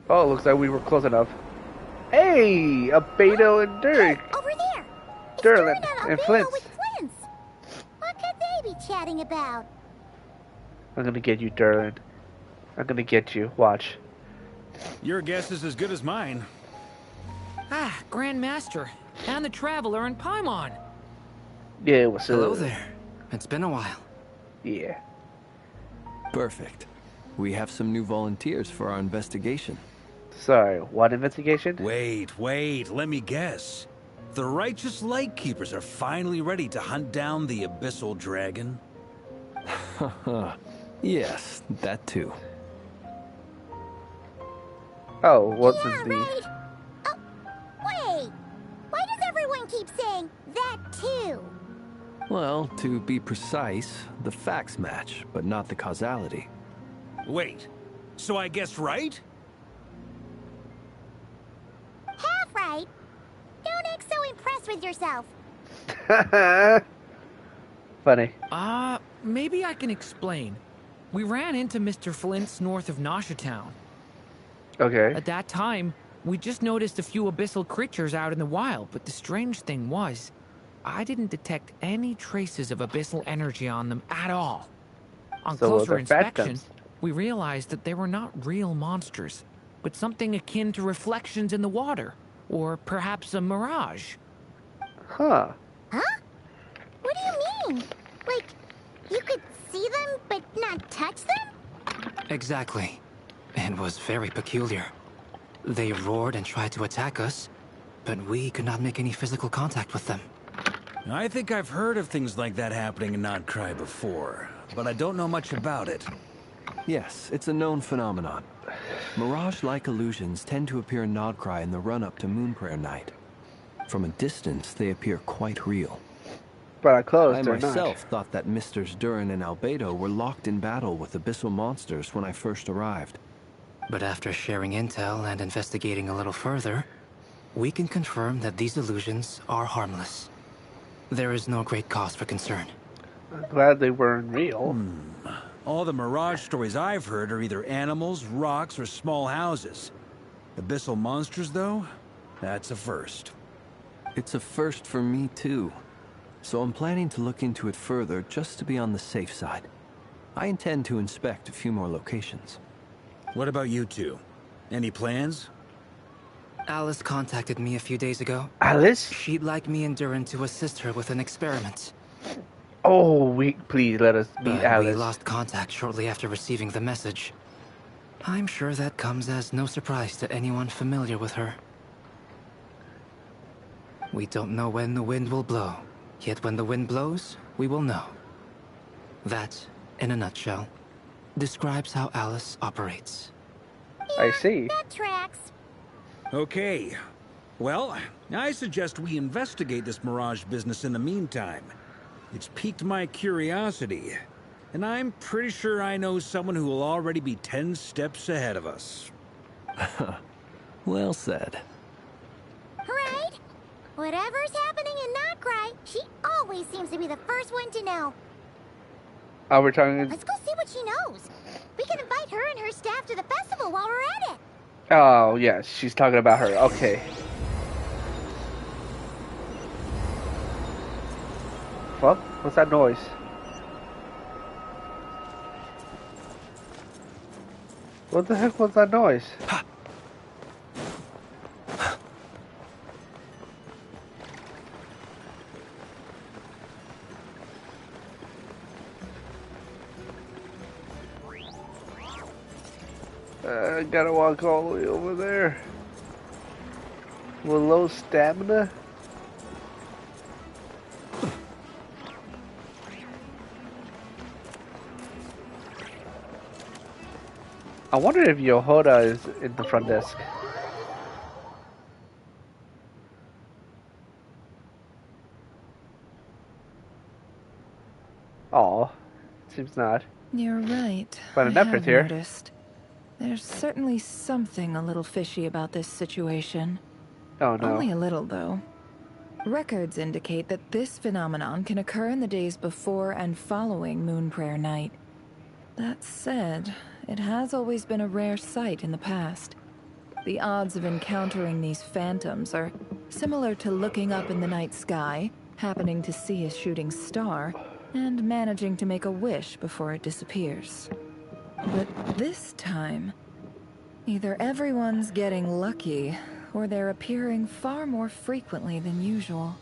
A: Oh, looks like we were close enough. Hey, Albedo and Dirk.
D: Hey, over there! It's
A: Durlin
D: Durin
A: and
D: Albedo
A: Flint's.
D: with Flint's! What could they be chatting about?
A: I'm gonna get you, Durlin. I'm gonna get you. Watch.
C: Your guess is as good as mine.
I: Ah, Grand Master, and the Traveler and Paimon.
A: Yeah, what's up?
J: Hello there. It's been a while.
A: Yeah.
B: Perfect. We have some new volunteers for our investigation.
A: Sorry, what investigation?
C: Wait, let me guess. The righteous Lightkeepers are finally ready to hunt down the Abyssal Dragon?
B: Yes, that too.
A: Oh, what
D: Yeah,
A: is the...
D: right. Oh, wait. Why does everyone keep saying that too?
B: Well, to be precise, the facts match, but not the causality.
C: Wait, so I guessed right?
D: Half right. Don't act so impressed with yourself.
A: Funny.
I: Maybe I can explain. We ran into Mr. Flint's north of Nasha Town.
A: Okay.
I: At that time, we just noticed a few abyssal creatures out in the wild, but the strange thing was, I didn't detect any traces of abyssal energy on them at all. On
A: So
I: closer
A: they're
I: inspection,
A: phantoms.
I: we realized that they were not real monsters, but something akin to reflections in the water, or perhaps a mirage.
A: Huh.
D: Huh? What do you mean? Like, you could see them but not touch them?
J: Exactly. It was very peculiar. They roared and tried to attack us, but we could not make any physical contact with them.
C: I think I've heard of things like that happening in Nod-Kari before, but I don't know much about it.
B: Yes, it's a known phenomenon. Mirage-like illusions tend to appear in Nod-Kari in the run-up to Moonprayer Night. From a distance, they appear quite real.
A: But I closed,
B: I
A: they're
B: myself thought that Misters Durin and Albedo were locked in battle with abyssal monsters when I first arrived.
J: But after sharing intel and investigating a little further, we can confirm that these illusions are harmless. There is no great cause for concern.
A: not. I'm glad they weren't real.
C: All the Mirage stories I've heard are either animals, rocks, or small houses. Abyssal monsters, though? That's a first.
B: It's a first for me, too. So I'm planning to look into it further just to be on the safe side. I intend to inspect a few more locations.
C: What about you two? Any plans?
J: Alice contacted me a few days ago.
A: Alice?
J: She'd like me and Durin to assist her with an experiment.
A: Oh, please let us meet
J: But
A: Alice.
J: we lost contact shortly after receiving the message. I'm sure that comes as no surprise to anyone familiar with her. We don't know when the wind will blow, yet when the wind blows, we will know. That, in a nutshell, describes how Alice operates.
A: I see.
D: That tracks.
C: Okay. Well, I suggest we investigate this Mirage business in the meantime. It's piqued my curiosity, and I'm pretty sure I know someone who will already be 10 steps ahead of us.
B: Well said.
D: Right? Whatever's happening in Nod-Kari, she always seems to be the first one to know.
A: Oh, we're talking...
D: Let's go see what she knows. We can invite her and her staff to the festival while we're at it.
A: Oh, yes, she's talking about her. Okay. Well, what's that noise? What the heck was that noise? I gotta walk all the way over there. With low stamina. I wonder if Yohoda is in the front desk. Aw, seems not.
K: You're right.
A: But an
K: I
A: effort
K: have
A: here.
K: noticed. There's certainly something a little fishy about this situation.
A: Oh no.
K: Only a little, though. Records indicate that this phenomenon can occur in the days before and following Moon Prayer Night. That said, it has always been a rare sight in the past. The odds of encountering these phantoms are similar to looking up in the night sky, happening to see a shooting star, and managing to make a wish before it disappears. But this time, either everyone's getting lucky, or they're appearing far more frequently than usual.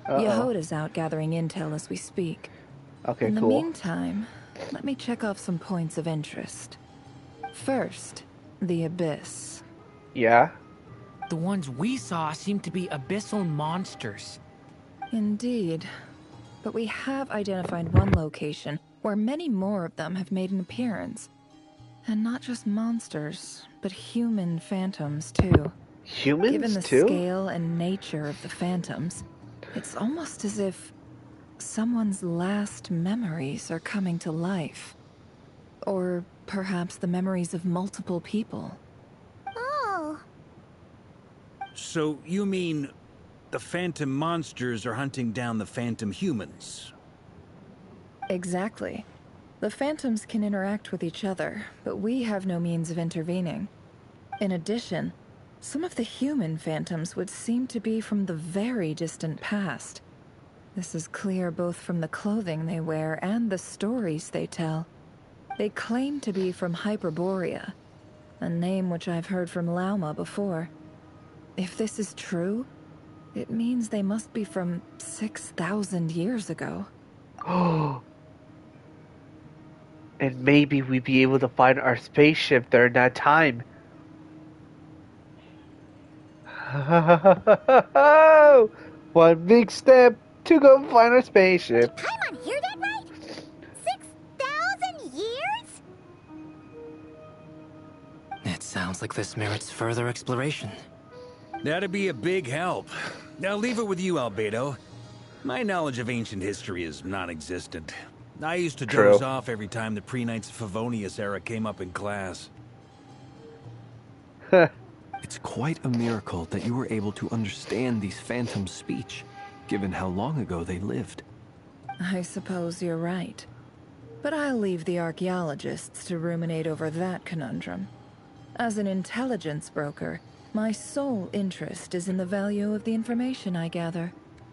K: Yehoda's out gathering intel as we speak.
A: Okay,
K: In the
A: cool.
K: meantime, let me check off some points of interest. First, the Abyss.
A: Yeah?
I: The ones we saw seem to be abyssal monsters.
K: Indeed. But we have identified one location where many more of them have made an appearance. And not just monsters, but human phantoms too.
A: Humans
K: Given the
A: too?
K: scale and nature of the phantoms, it's almost as if someone's last memories are coming to life. Or perhaps the memories of multiple people.
D: Oh,
C: So you mean the phantom monsters are hunting down the phantom humans?
K: Exactly. The phantoms can interact with each other, but we have no means of intervening. In addition, some of the human phantoms would seem to be from the very distant past. This is clear both from the clothing they wear and the stories they tell. They claim to be from Hyperborea, a name which I've heard from Lauma before. If this is true, it means they must be from 6,000 years ago.
A: And maybe we'd be able to find our spaceship during that time. One big step to go find our spaceship.
D: Paimon, hear that right? 6,000 years?
J: It sounds like this merits further exploration.
C: That'd be a big help. I'll leave it with you, Albedo. My knowledge of ancient history is non-existent. I used to
A: True.
C: doze off every time the pre-Knights of Favonius era came up in class.
L: It's quite a miracle that you were able to understand these phantoms' speech, given how long ago they lived.
K: I suppose you're right. But I'll leave the archaeologists to ruminate over that conundrum. As an intelligence broker, my sole interest is in the value of the information I gather.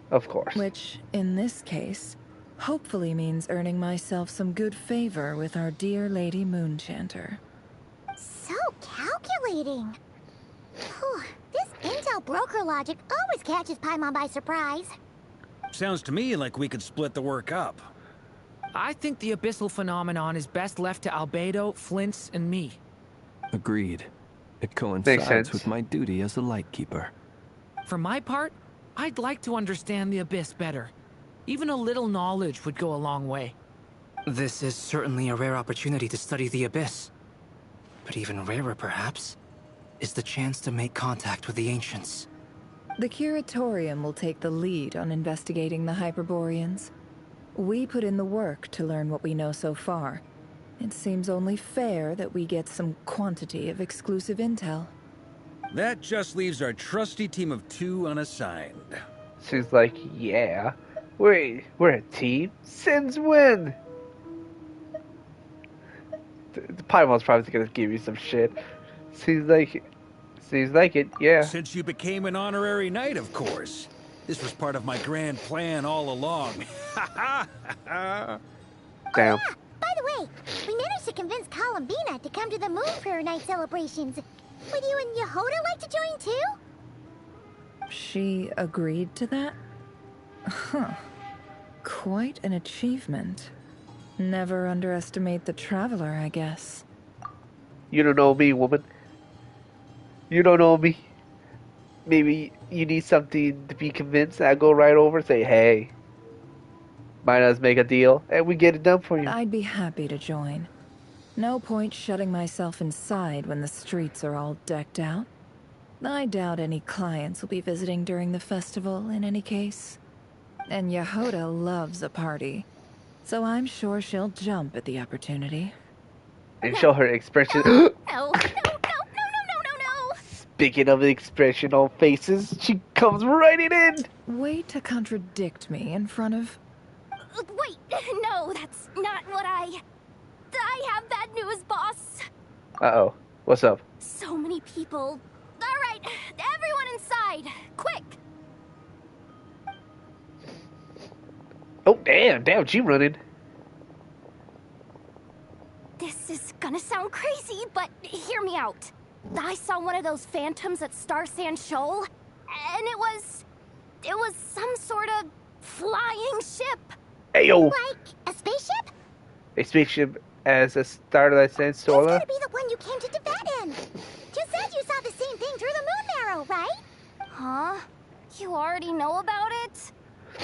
A: Of course.
K: Which, in this case, hopefully means earning myself some good favor with our dear Lady Moonchanter.
D: So calculating. Whew, this intel broker logic always catches Paimon by surprise.
C: Sounds to me like we could split the work up.
I: I think the abyssal phenomenon is best left to Albedo, Flint's, and me.
L: Agreed. It
A: Makes
L: coincides
A: sense.
L: with my duty as a lightkeeper.
I: For my part, I'd like to understand the Abyss better. Even a little knowledge would go a long way.
J: This is certainly a rare opportunity to study the Abyss. But even rarer, perhaps, is the chance to make contact with the Ancients.
K: The Curatorium will take the lead on investigating the Hyperboreans. We put in the work to learn what we know so far. It seems only fair that we get some quantity of exclusive intel.
C: That just leaves our trusty team of 2 unassigned.
A: Seems like, yeah. We're a team. Since when? The Paimon's probably gonna give you some shit. Seems like it, yeah.
C: Since you became an honorary knight, of course. This was part of my grand plan all along.
A: Damn.
D: By the way, we managed to convince Columbina to come to the Moon Prayer Night celebrations. Would you and Yehoda like to join too?
K: She agreed to that? Huh. Quite an achievement. Never underestimate the traveler, I guess.
A: You don't know me, woman. You don't know me. Maybe you need something to be convinced. I go right over and say, hey, might us make a deal, and we get it done for you.
K: I'd be happy to join. No point shutting myself inside when the streets are all decked out. I doubt any clients will be visiting during the festival in any case. And Yehoda loves a party, so I'm sure she'll jump at the opportunity.
A: And show her expression.
D: No, no, no, no, no, no, no, no.
A: Speaking of expressional faces, she comes right in.
K: Way to contradict me in front of...
D: Wait, no, that's not what I have bad news, boss.
A: Uh-oh. What's up?
D: So many people. All right, everyone inside, quick.
A: Oh, damn, she running.
D: This is gonna sound crazy, but hear me out. I saw one of those phantoms at Star Sand Shoal, and it was some sort of flying ship.
A: Ayo!
D: Like a spaceship?
A: A spaceship as a Starlight Sand Solar?
D: That's gotta be the one you came to Tibet in. You said you saw the same thing through the moon marrow, right? Huh? You already know about it?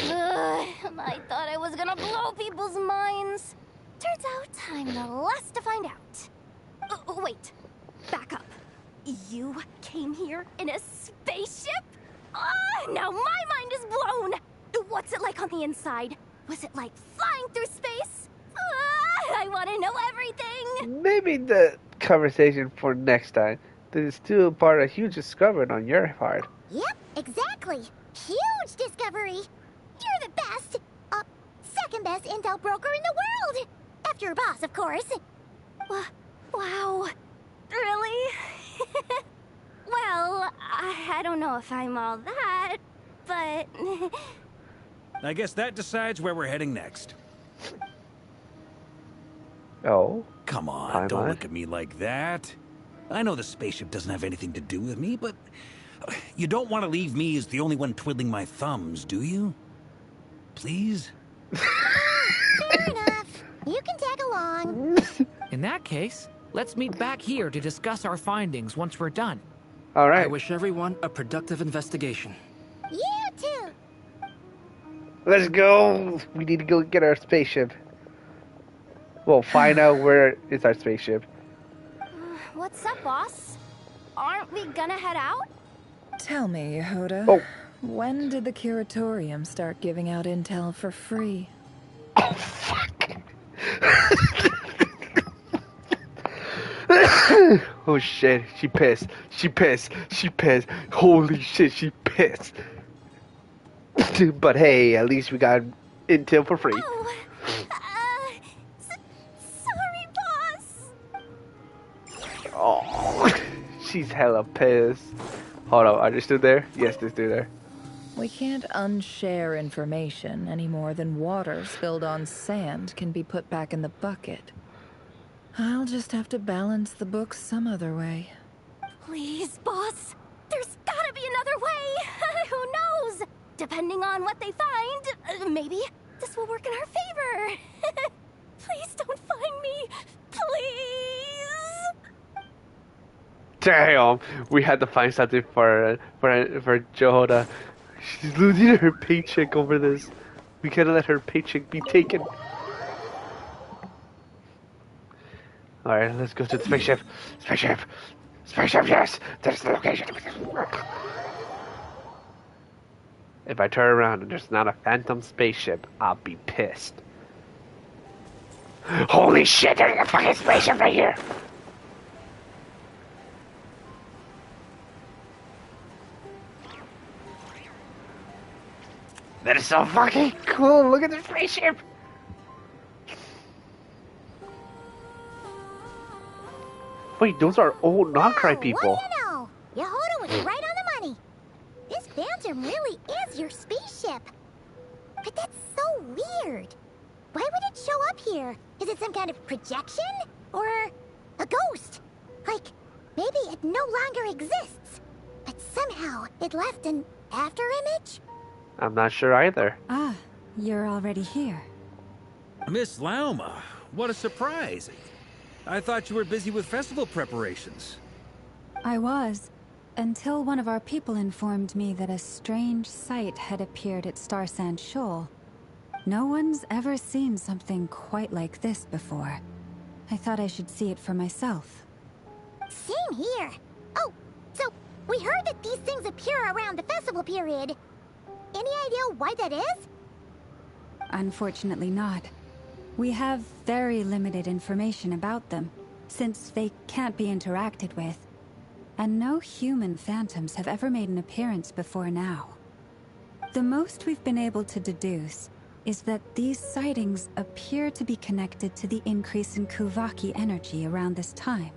D: Ugh, I thought I was gonna blow people's minds. Turns out I'm the last to find out. Wait, back up. You came here in a spaceship? Now my mind is blown! What's it like on the inside? Was it like flying through space? I want to know everything!
A: Maybe the conversation for next time. This is still part of a huge discovery on your part.
D: Yep, exactly. Huge discovery. You're the best. Second best intel broker in the world. After your boss, of course. Wow. Really? Well, I don't know if I'm all that, but...
C: I guess that decides where we're heading next.
A: Oh?
C: Come on, don't look at me like that. I know the spaceship doesn't have anything to do with me, but you don't want to leave me as the only one twiddling my thumbs, do you? Please?
D: Fair enough. You can tag along.
I: In that case, let's meet back here to discuss our findings once we're done.
A: All right.
J: I wish everyone a productive investigation.
D: You too.
A: Let's go. We need to go get our spaceship. We'll find out where is our spaceship.
D: What's up, boss? Aren't we gonna head out?
K: Tell me, Yehuda.
A: Oh.
K: When did the curatorium start giving out intel for free?
A: Oh, fuck. Oh, shit. She pissed. She pissed. She pissed. Holy shit, she pissed. But hey, at least we got intel for free.
D: Oh, sorry, boss.
A: Oh, she's hella pissed. Hold up, are they still there? Yes, they're still there.
K: We can't unshare information any more than water spilled on sand can be put back in the bucket. I'll just have to balance the books some other way.
D: Please, boss. There's gotta be another way. Who knows? Depending on what they find, maybe this will work in our favor. Please don't find me. Please.
A: Damn, we had to find something for Jehoda. She's losing her paycheck over this. We can't let her paycheck be taken. Alright, let's go to the spaceship. Spaceship! Spaceship, yes! That's the location. If I turn around and there's not a phantom spaceship, I'll be pissed. Holy shit, there's a fucking spaceship right here! That is so fucking cool! Look at the spaceship! Wait, those are old Nod-Kari people.
D: What do you know? Yehuda was right on the money. This phantom really is your spaceship. But that's so weird. Why would it show up here? Is it some kind of projection? Or a ghost? Like, maybe it no longer exists. But somehow it left an afterimage?
A: I'm not sure either.
H: Ah, you're already here.
C: Miss Lauma, what a surprise. I thought you were busy with festival preparations.
H: I was, until one of our people informed me that a strange sight had appeared at Star Sand Shoal. No one's ever seen something quite like this before. I thought I should see it for myself.
D: Same here. Oh, so we heard that these things appear around the festival period. Any idea why that is?
H: Unfortunately not. We have very limited information about them, since they can't be interacted with. and no human phantoms have ever made an appearance before now. The most we've been able to deduce is that these sightings appear to be connected to the increase in Kuvaki energy around this time.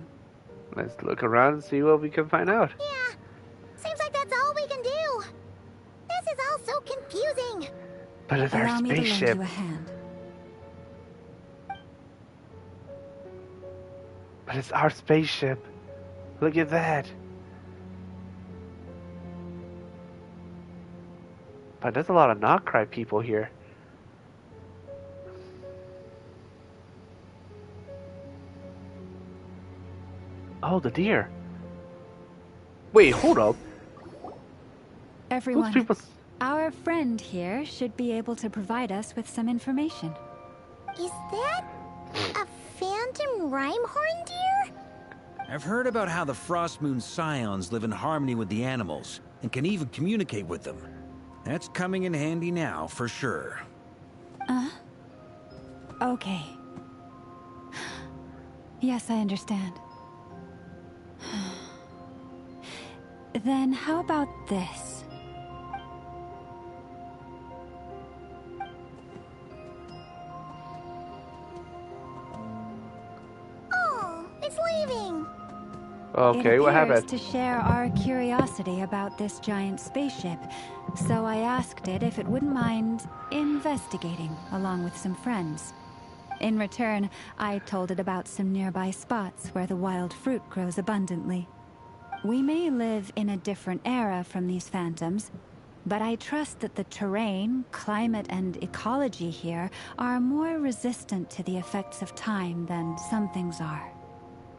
A: Let's look around and see what we can find out.
D: Yeah, seems like that's all we can do. This is all so confusing.
A: But it's our
H: Allow me to lend
A: spaceship.
H: you a hand.
A: But it's our spaceship. Look at that. But there's a lot of Nod-Kari people here. Oh, the deer. Wait, hold up.
H: Everyone,
A: Those people...
H: our friend here should be able to provide us with some information.
D: Is that a phantom rhymehorn deer?
C: I've heard about how the Frost Moon Scions live in harmony with the animals and can even communicate with them. That's coming in handy now, for sure.
H: Okay. Yes, I understand. Then how about this?
D: Oh, it's leaving.
A: Okay, what
H: It appears
A: happened?
H: to share our curiosity about this giant spaceship, so I asked it if it wouldn't mind investigating along with some friends. In return, I told it about some nearby spots where the wild fruit grows abundantly. We may live in a different era from these phantoms, but I trust that the terrain, climate, and ecology here are more resistant to the effects of time than some things are.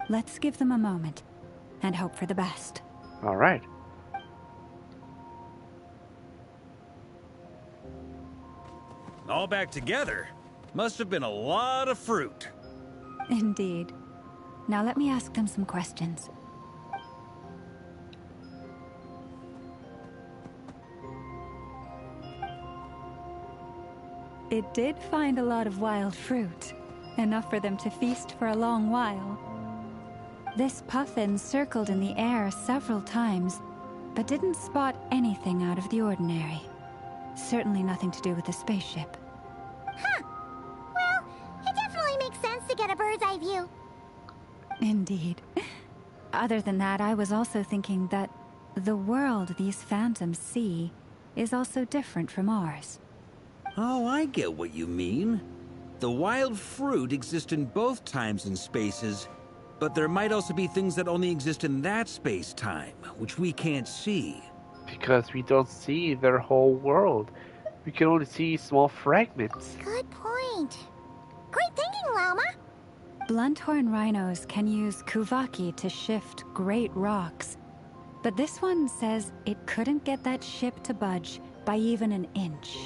H: Let's give them a moment and hope for the best.
A: All right.
C: All back together? Must have been a lot of fruit.
H: Indeed. Now let me ask them some questions. It did find a lot of wild fruit, enough for them to feast for a long while. This puffin circled in the air several times, but didn't spot anything out of the ordinary. Certainly nothing to do with the spaceship.
D: Huh. Well, it definitely makes sense to get a bird's eye view.
H: Indeed. Other than that, I was also thinking that the world these phantoms see is also different from ours.
C: Oh, I get what you mean. The wild fruit exist in both times and spaces, but there might also be things that only exist in that space-time, which we can't see.
A: Because we don't see their whole world. We can only see small fragments.
D: Good point. Great thinking, Llama.
H: Blunthorn rhinos can use Kuvaki to shift great rocks, but this one says it couldn't get that ship to budge by even an inch.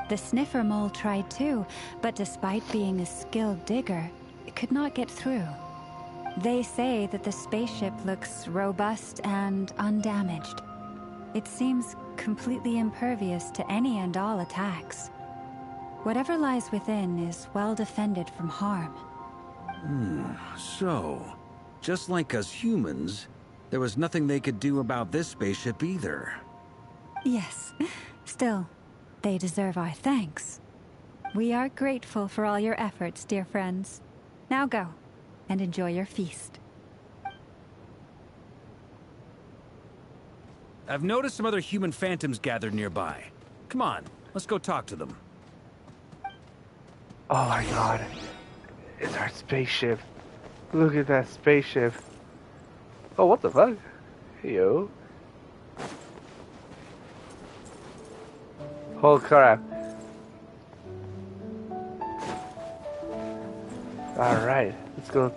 H: The sniffer mole tried too, but despite being a skilled digger, it could not get through. They say that the spaceship looks robust and undamaged. It seems completely impervious to any and all attacks. Whatever lies within is well defended from harm.
C: So, just like us humans, there was nothing they could do about this spaceship either.
H: Yes, still, they deserve our thanks. We are grateful for all your efforts, dear friends. Now go, and enjoy your feast.
C: I've noticed some other human phantoms gathered nearby. Come on, let's go talk to them.
A: Oh my god. It's our spaceship. Look at that spaceship. Oh, what the fuck? Yo. Oh crap. Alright, let's go.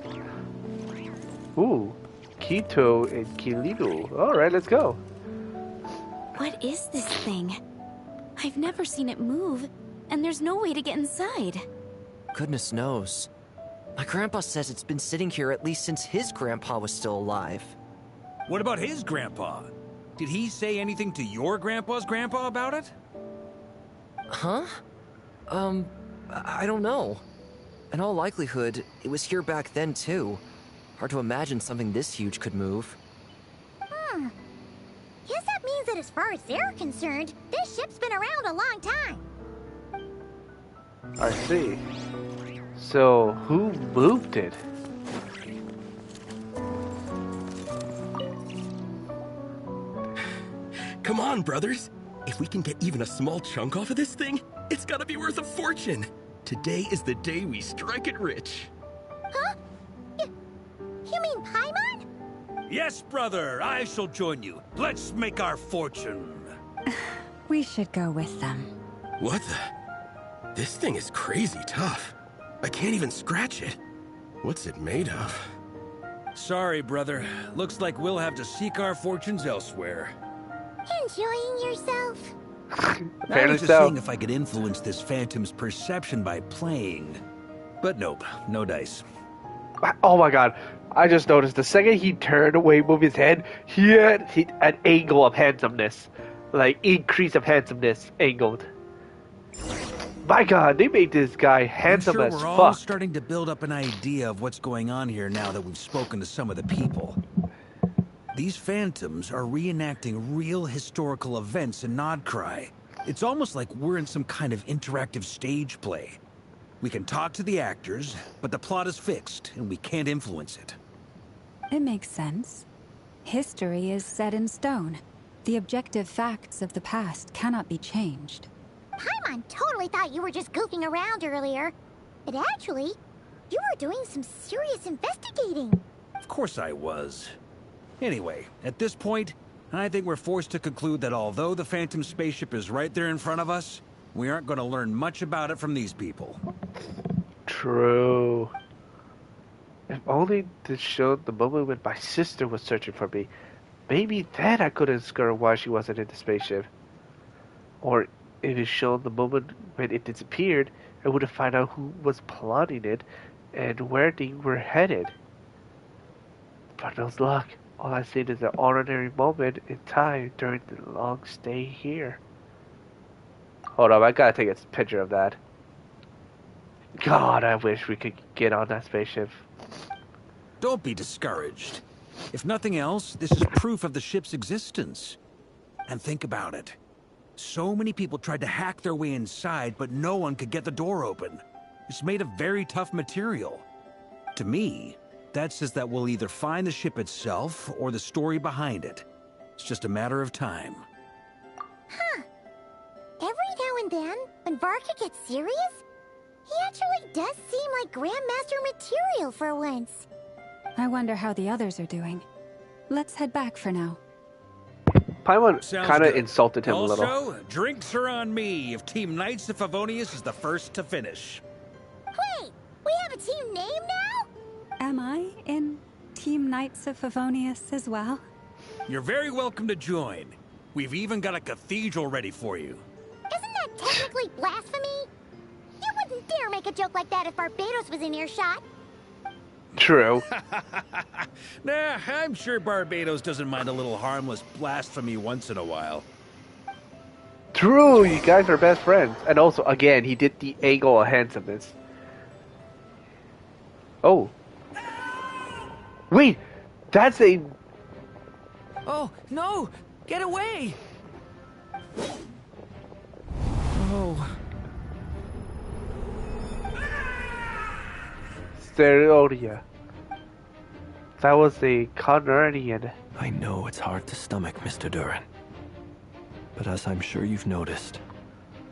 A: Ooh, Quito and Quilido. Alright, let's go.
E: What is this thing? I've never seen it move, and there's no way to get inside.
M: Goodness knows. My grandpa says it's been sitting here at least since his grandpa was still alive.
C: What about his grandpa? Did he say anything to your grandpa's grandpa about it?
M: Huh? I don't know. In all likelihood, it was here back then too. Hard to imagine something this huge could move.
D: Guess that means that as far as they're concerned, this ship's been around a long time.
A: I see. So, who moved it?
N: Come on, brothers. If we can get even a small chunk off of this thing, it's gotta be worth a fortune. Today is the day we strike it rich.
D: Huh? You mean Paimon?
C: Yes, brother, I shall join you. Let's make our fortune.
H: We should go with them.
N: What the? This thing is crazy tough. I can't even scratch it. What's it made of?
C: Sorry, brother. Looks like we'll have to seek our fortunes elsewhere.
D: Enjoying yourself?
C: I was just seeing if I could influence this phantom's perception by playing. But nope, no dice.
A: Oh my god. I just noticed the second he turned away, moved his head, he had an angle of handsomeness. Like, increase of handsomeness angled. My god, they made this guy handsome
C: I'm
A: as
C: sure we're
A: fuck.
C: all starting to build up an idea of what's going on here now that we've spoken to some of the people. These phantoms are reenacting real historical events in Nod-Kari. It's almost like we're in some kind of interactive stage play. We can talk to the actors, but the plot is fixed, and we can't influence it.
H: It makes sense. History is set in stone. The objective facts of the past cannot be changed.
D: Paimon totally thought you were just goofing around earlier. But actually, you were doing some serious investigating.
C: Of course I was. Anyway, at this point, I think we're forced to conclude that although the Phantom spaceship is right there in front of us, we aren't going to learn much about it from these people.
A: True. If only this showed the moment when my sister was searching for me. Maybe then I could have discovered why she wasn't in the spaceship. Or if it showed the moment when it disappeared, I would have found out who was plotting it and where they were headed. But no luck. All I see is an ordinary moment in time during the long stay here. Hold up, I gotta take a picture of that. God, I wish we could get on that spaceship.
C: Don't be discouraged. If nothing else, this is proof of the ship's existence. And think about it. So many people tried to hack their way inside, but no one could get the door open. It's made of very tough material. To me, that says that we'll either find the ship itself or the story behind it. It's just a matter of time.
D: Huh. Every now and then, when Varka gets serious, he actually does seem like Grandmaster material for once.
H: I wonder how the others are doing. Let's head back for now.
A: Paimon kind of
C: good.
A: insulted him a little.
C: Also, drinks are on me if Team Knights of Favonius is the first to finish.
D: Wait, we have a team name now?
H: Am I in Team Knights of Favonius as well?
C: You're very welcome to join. We've even got a cathedral ready for you.
D: Isn't that technically blasphemy? You wouldn't dare make a joke like that if Barbados was in earshot.
A: True.
C: Nah, I'm sure Barbados doesn't mind a little harmless blasphemy once in a while.
A: True, you guys are best friends. And also, again, he did the angle of handsomeness. Oh. Wait, that's a...
I: Oh, no! Get away! Oh.
A: Stereodia. That was a Conradian.
L: I know it's hard to stomach, Mr. Duran. But as I'm sure you've noticed,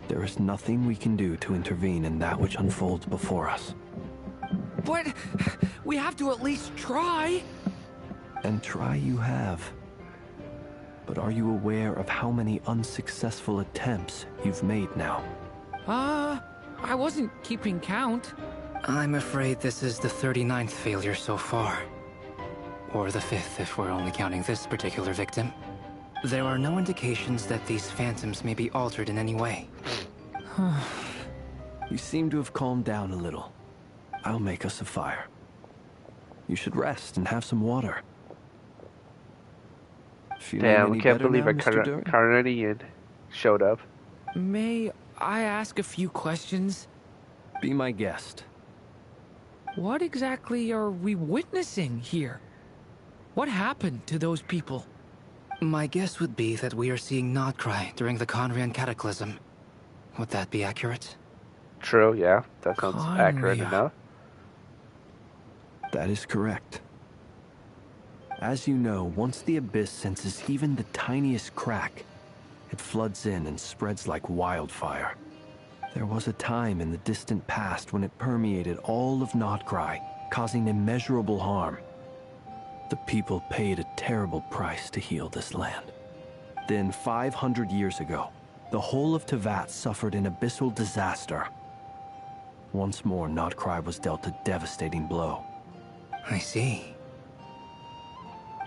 L: there is nothing we can do to intervene in that which unfolds before us.
I: But we have to at least try.
L: And try you have. But are you aware of how many unsuccessful attempts you've made now?
I: I wasn't keeping count.
J: I'm afraid this is the 39th failure so far. Or the 5th if we're only counting this particular victim. There are no indications that these phantoms may be altered in any way.
L: You seem to have calmed down a little. I'll make us a fire. You should rest and have some water. Feeling
A: Damn,
L: any
A: can't
L: better
A: believe
L: now,
A: a
L: Mr. Duran?
A: Conradian showed up.
I: May I ask a few questions?
L: Be my guest.
I: What exactly are we witnessing here? What happened to those people?
J: My guess would be that we are seeing Nod-Kari during the Conrian Cataclysm. Would that be accurate?
B: True, yeah. That sounds accurate
I: Conria.
B: enough.
L: That is correct. As you know, once the Abyss senses even the tiniest crack, it floods in and spreads like wildfire. There was a time in the distant past when it permeated all of Nod-Kari, causing immeasurable harm. The people paid a terrible price to heal this land. Then, 500 years ago, the whole of Teyvat suffered an abyssal disaster. Once more, Nod-Kari was dealt a devastating blow.
J: I see.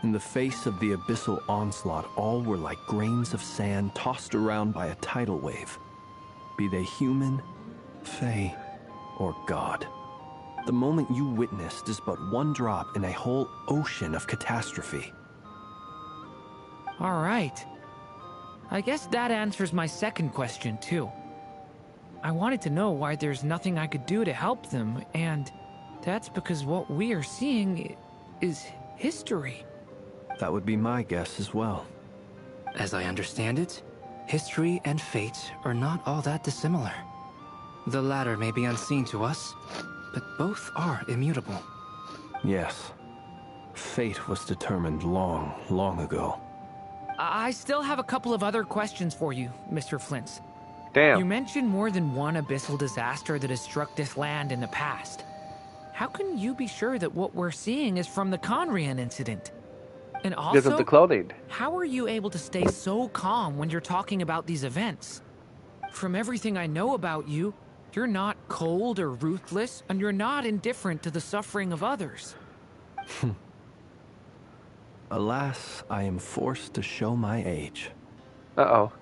L: In the face of the abyssal onslaught, all were like grains of sand tossed around by a tidal wave. Be they human, fae, or god. The moment you witnessed is but one drop in a whole ocean of catastrophe.
I: All right. I guess that answers my second question, too. I wanted to know why there's nothing I could do to help them, and that's because what we are seeing is history.
L: That would be my guess as well.
J: As I understand it, history and fate are not all that dissimilar. The latter may be unseen to us, but both are immutable.
L: Yes. Fate was determined long, long ago.
I: I still have a couple of other questions for you, Mr. Flint's.
B: Damn.
I: You mentioned more than one abyssal disaster that has struck this land in the past. How can you be sure that what we're seeing is from the Conrian incident? And also,
B: Because of the clothing.
I: how are you able to stay so calm when you're talking about these events? From everything I know about you, you're not cold or ruthless, and you're not indifferent to the suffering of others.
L: Alas, I am forced to show my age.
B: Uh-oh.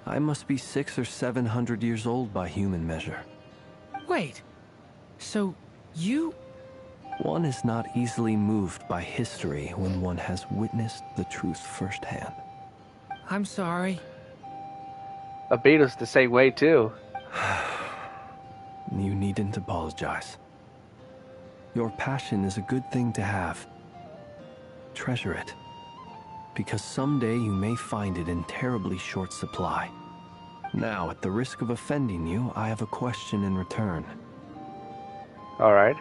L: I must be 600 or 700 years old by human measure.
I: Wait, so you...
L: One is not easily moved by history when one has witnessed the truth firsthand.
I: I'm sorry.
B: Abeto's the same way, too.
L: You needn't apologize. Your passion is a good thing to have. Treasure it, because someday you may find it in terribly short supply. Now, at the risk of offending you, I have a question in return.
B: Alright.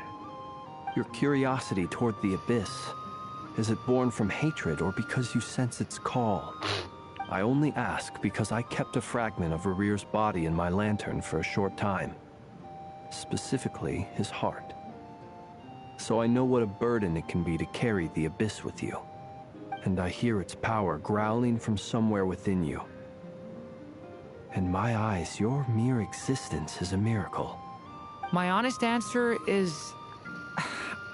L: Your curiosity toward the Abyss, is it born from hatred or because you sense its call? I only ask because I kept a fragment of Rerir's body in my lantern for a short time. Specifically, his heart. So I know what a burden it can be to carry the Abyss with you. And I hear its power growling from somewhere within you. In my eyes, your mere existence is a miracle.
I: My honest answer is...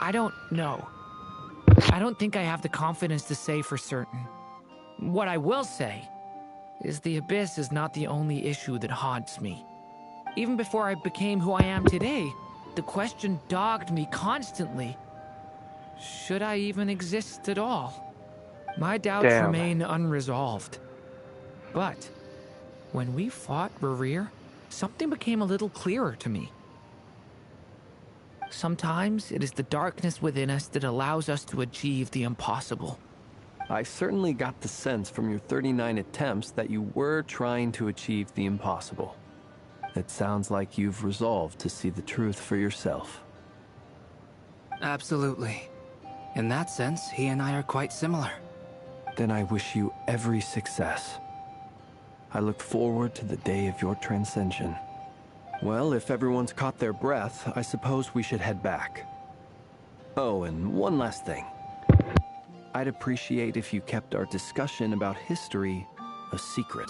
I: I don't know. I don't think I have the confidence to say for certain. What I will say is the Abyss is not the only issue that haunts me. Even before I became who I am today, the question dogged me constantly. Should I even exist at all? My doubts remain unresolved. But when we fought Rerir, something became a little clearer to me. Sometimes it is the darkness within us that allows us to achieve the impossible.
L: I certainly got the sense from your 39 attempts that you were trying to achieve the impossible. It sounds like you've resolved to see the truth for yourself.
J: Absolutely. In that sense, he and I are quite similar.
L: Then I wish you every success. I look forward to the day of your transcension. Well, if everyone's caught their breath, I suppose we should head back. Oh, and one last thing. I'd appreciate if you kept our discussion about history a secret.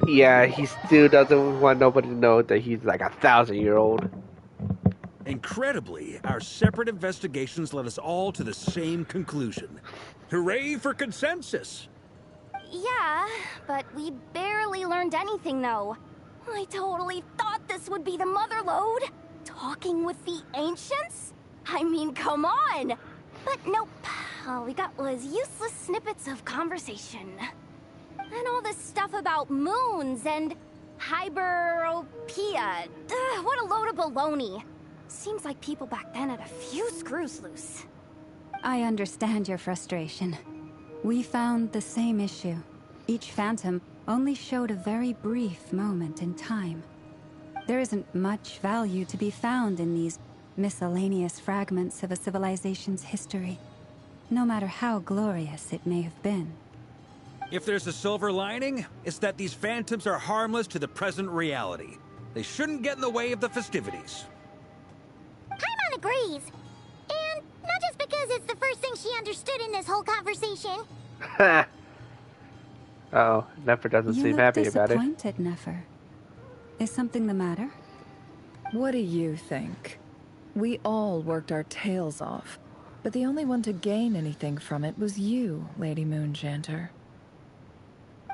B: Yeah, he still doesn't want nobody to know that he's like 1,000-year-old.
C: Incredibly, our separate investigations led us all to the same conclusion. Hooray for consensus!
D: Yeah, but we barely learned anything, though. I totally thought this would be the mother lode. Talking with the ancients? I mean, come on! But nope. All we got was useless snippets of conversation. And all this stuff about moons and hyperopia. What a load of baloney. Seems like people back then had a few screws loose.
H: I understand your frustration. We found the same issue. Each phantom only showed a very brief moment in time. There isn't much value to be found in these miscellaneous fragments of a civilization's history, no matter how glorious it may have been.
C: If there's a silver lining, it's that these phantoms are harmless to the present reality. They shouldn't get in the way of the festivities.
D: Paimon agrees. And not just because it's the first thing she understood in this whole conversation.
B: Oh, Nefer doesn't seem happy about it.
H: You look disappointed, Nefer. Is something the matter?
K: What do you think? We all worked our tails off, but the only one to gain anything from it was you, Lady Moonjanter.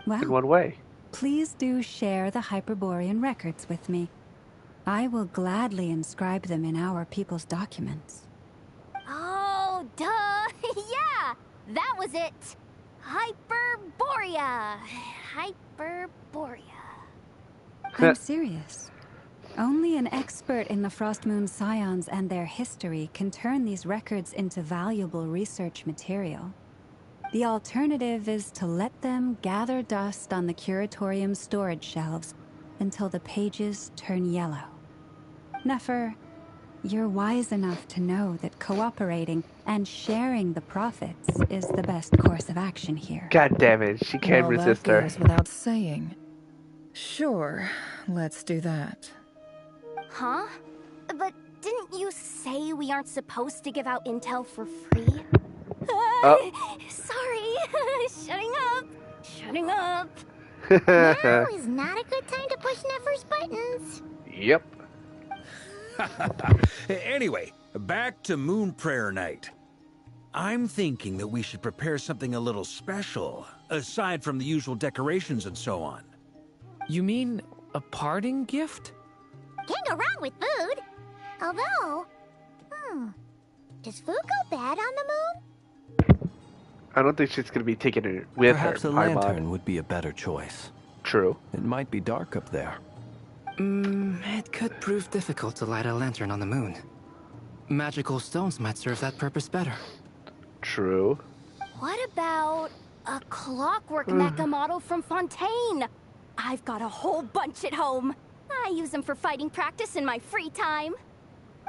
H: Well,
B: In what way?
H: please do share the Hyperborean records with me. I will gladly inscribe them in our people's documents.
D: Oh, duh! Yeah! That was it! Hyperborea! Hyperborea.
H: I'm serious. Only an expert in the Frostmoon Scions and their history can turn these records into valuable research material. The alternative is to let them gather dust on the Curatorium's storage shelves until the pages turn yellow. Nefer, you're wise enough to know that cooperating and sharing the profits is the best course of action here.
B: God damn it, she can't
K: Well,
B: resist
K: that
B: her.
K: goes without saying. Sure, let's do that.
O: Huh? But didn't you say we aren't supposed to give out intel for free? Sorry. Shutting up. Shutting up.
D: Now is not a good time to push Nefer's buttons.
B: Yep.
C: Anyway, back to Moon Prayer Night. I'm thinking that we should prepare something a little special, aside from the usual decorations and so on.
I: You mean a parting gift?
D: Can't go wrong with food. Although, does food go bad on the moon?
B: I don't think she's going to be taking it with
L: Perhaps
B: her.
L: a lantern would be a better choice.
B: True.
L: It might be dark up there.
J: It could prove difficult to light a lantern on the moon. Magical stones might serve that purpose better.
B: True.
O: What about a clockwork mecha model from Fontaine? I've got a whole bunch at home. I use them for fighting practice in my free time.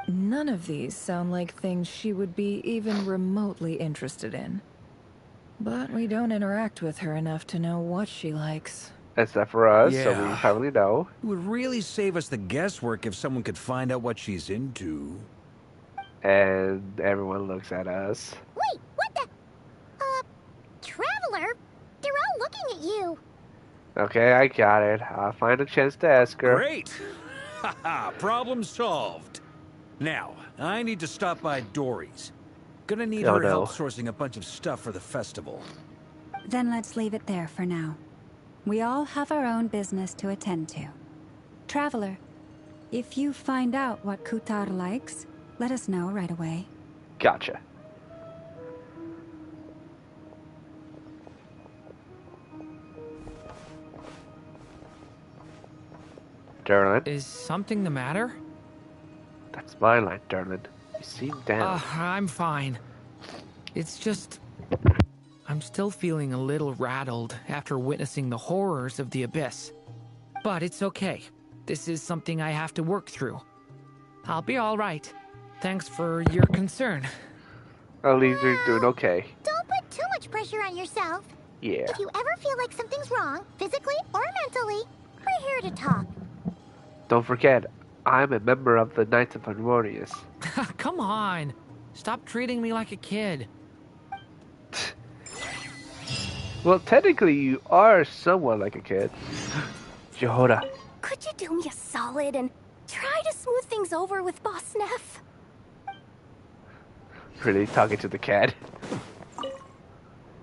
K: None of these sound like things she would be even remotely interested in. But we don't interact with her enough to know what she likes.
B: Except for us, so
C: Yeah.
B: we probably know.
C: It would really save us the guesswork if someone could find out what she's into.
B: And everyone looks at us.
D: Wait, what the? Traveler? They're all looking at you.
B: Okay, I got it. I'll find a chance to ask her.
C: Great! Haha, problem solved. Now, I need to stop by Dory's. Gonna need
B: Oh,
C: her
B: no.
C: help sourcing a bunch of stuff for the festival.
H: Then let's leave it there for now. We all have our own business to attend to. Traveler, if you find out what Kutar likes, let us know right away.
B: Gotcha. Darlin,
I: Is something the matter?
B: that's my line, Darlin. You seem down.
I: I'm fine. It's just... I'm still feeling a little rattled after witnessing the horrors of the Abyss. But it's okay. This is something I have to work through. I'll be all right. Thanks for your concern.
B: At least you're doing okay.
D: Don't put too much pressure on yourself.
B: Yeah.
D: If you ever feel like something's wrong, physically or mentally, we're here to talk.
B: Don't forget, I'm a member of the Knights of Harmonious.
I: Come on. Stop treating me like a kid.
B: Well, technically, you are somewhat like a kid. Jehoda.
O: Could you do me a solid and try to smooth things over with Boss Neff?
B: Really talking to the cat.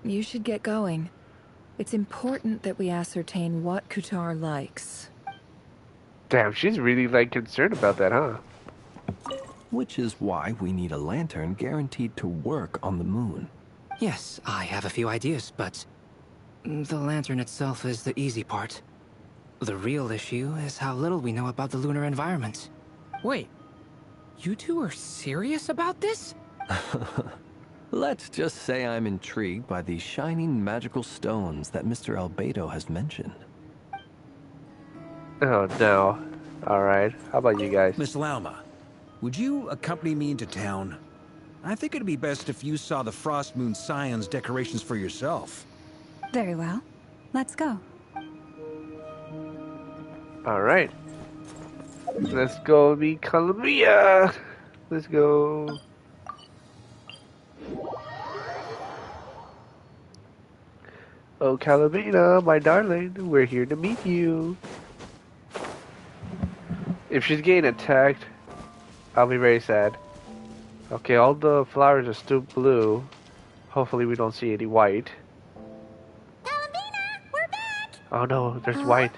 K: You should get going. It's important that we ascertain what Kutar likes.
B: Damn, she's really, like, concerned about that, huh?
L: Which is why we need a lantern guaranteed to work on the moon.
J: Yes, I have a few ideas, but the lantern itself is the easy part. The real issue is how little we know about the lunar environment.
I: Wait, you two are serious about this?
L: Let's just say I'm intrigued by these shining magical stones that Mr. Albedo has mentioned.
A: Oh no. Alright, how about you guys?
C: Miss Lauma, would you accompany me into town? I think it'd be best if you saw the Frost Moon Scion's decorations for yourself.
H: Very well. Let's go.
A: Alright. Let's go meet Columbia! Let's go. Oh, Calabina, my darling, we're here to meet you. If she's getting attacked, I'll be very sad. Okay, all the flowers are still blue. Hopefully we don't see any white.
D: Calabina, we're back!
A: Oh no, there's white.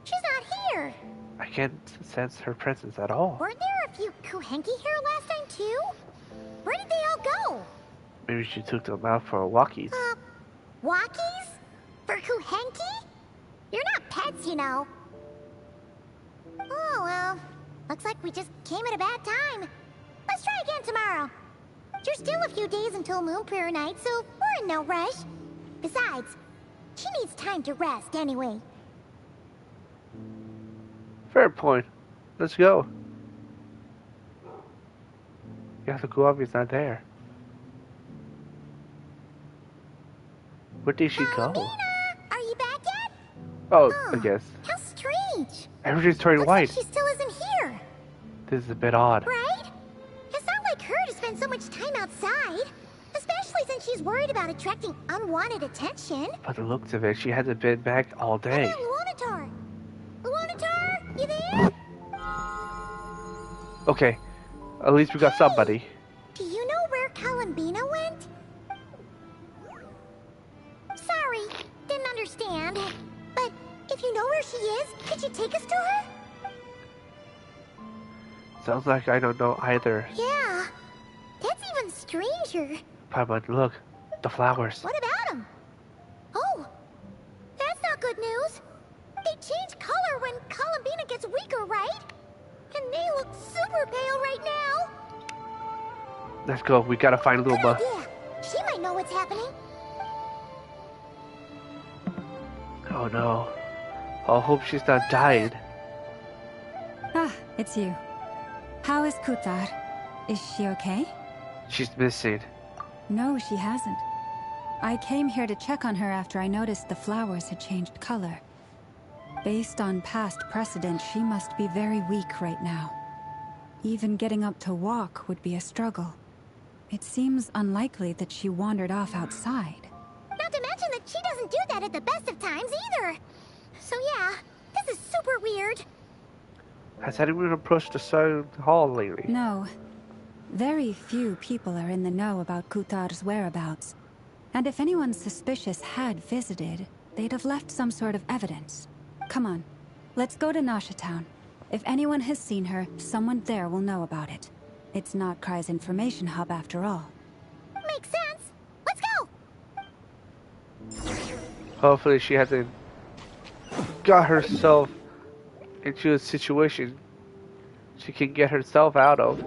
D: She's not here.
A: I can't sense her presence at all.
D: Weren't there a few Kuhenki here last time too? Where did they all go?
A: Maybe she took them out for walkies.
D: Walkies? For Kuhenki? You're not pets, you know. Oh, well. Looks like we just came at a bad time. Let's try again tomorrow. There's still a few days until Moon Prayer Night, so we're in no rush. Besides, she needs time to rest anyway.
A: Fair point. Let's go. Yasukuabi's not there. Where did she go?
D: Are you back yet?
A: Oh, I guess.
D: How strange.
A: Everything's turning
D: Looks
A: white.
D: like she still isn't here.
A: This is a bit odd.
D: Right? It's not like her to spend so much time outside. Especially since she's worried about attracting unwanted attention.
A: By the looks of it, she hasn't been back all day.
D: Luanatar! Luanatar, you there?
A: Okay, at least we got somebody.
D: Do you know where Kalambina went? Sorry, didn't understand. But if you know where she is, could you take us to her?
A: Sounds like I don't know either.
D: Yeah, that's even stranger.
A: But look, the flowers.
D: What about them? Oh, that's not good news. They change color when Kalambina gets weaker, right? And they look super pale right now.
A: Let's go, we gotta find Luma.
D: Yeah, she might know what's happening.
A: Oh no. I hope she's not died.
H: Ah, it's you. How is Kutar? Is she okay?
A: She's missing.
H: No, she hasn't. I came here to check on her after I noticed the flowers had changed color. Based on past precedent, she must be very weak right now. Even getting up to walk would be a struggle. It seems unlikely that she wandered off outside.
D: Not to mention that she doesn't do that at the best of times either. So yeah, this is super weird.
A: Has anyone approached the Sun Hall lately?
H: No. Very few people are in the know about Kutar's whereabouts. And if anyone suspicious had visited, they'd have left some sort of evidence. Come on, let's go to Nasha Town. If anyone has seen her, someone there will know about it. It's Nod-Kari's information hub after all.
D: Makes sense. Let's go!
A: Hopefully she hasn't got herself into a situation she can get herself out of.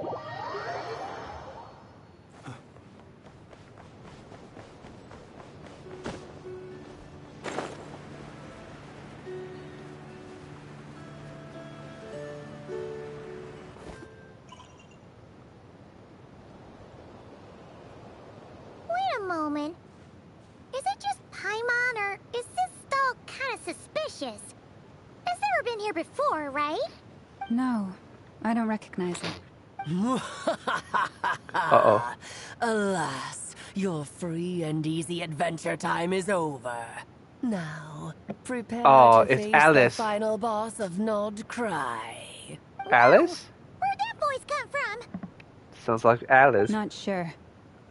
D: Wait a moment. Is it just Paimon, or is this stall kind of suspicious? It's never been here before, right?
H: No, I don't recognize it.
A: Uh-oh.
P: Alas, your free and easy adventure time is over. Now, prepare
A: Oh,
P: to
A: it's
P: face
A: Alice.
P: the final boss of Nod-Kari.
A: Alice?
D: Where'd that voice come from?
A: Sounds like Alice.
H: Not sure,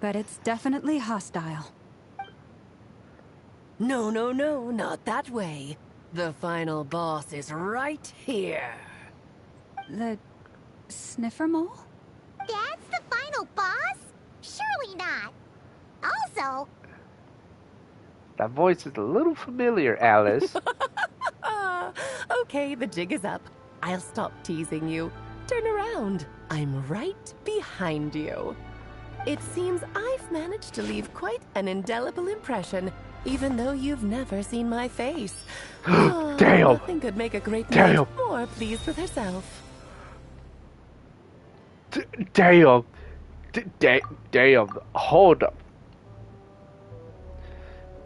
H: but it's definitely hostile.
P: No, no, no, not that way. The final boss is right here.
H: The sniffer mole?
D: That's the final boss? Surely not. Also,
A: That voice is a little familiar, Alice.
P: Okay, the jig is up. I'll stop teasing you. Turn around. I'm right behind you. It seems I've managed to leave quite an indelible impression, even though you've never seen my face.
A: Damn!
P: Nothing could make a great
A: Damn!
P: mate more pleased with herself.
A: Damn! Damn! Hold up.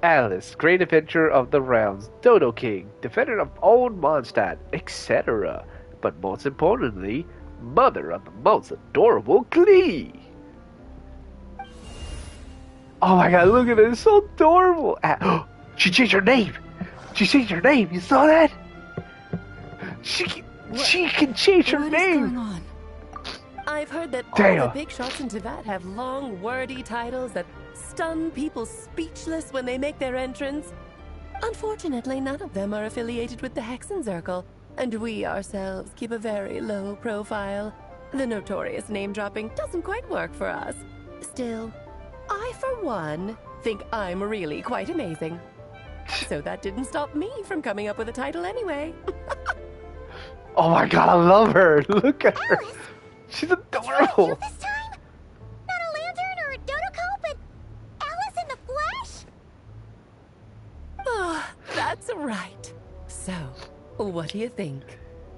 A: Alice, great adventurer of the realms, Dodo King, defender of old Mondstadt, etc. But most importantly, mother of the most adorable Klee. Oh my god, look at it, it's so adorable. She changed her name. She changed her name. You saw that? She can change her name. What is going on?
P: I've heard that all the big shots in Teyvat have long, wordy titles that stun people speechless when they make their entrance. Unfortunately, none of them are affiliated with the Hexenzirkel, and we ourselves keep a very low profile. The notorious name-dropping doesn't quite work for us. Still, I, for one, think I'm really quite amazing. So that didn't stop me from coming up with a title anyway.
A: Oh my god, I love her! Look at her! She's adorable!
D: You this time? Not a lantern or a dodo but Alice in the flesh?
P: Oh, that's right. So, what do you think?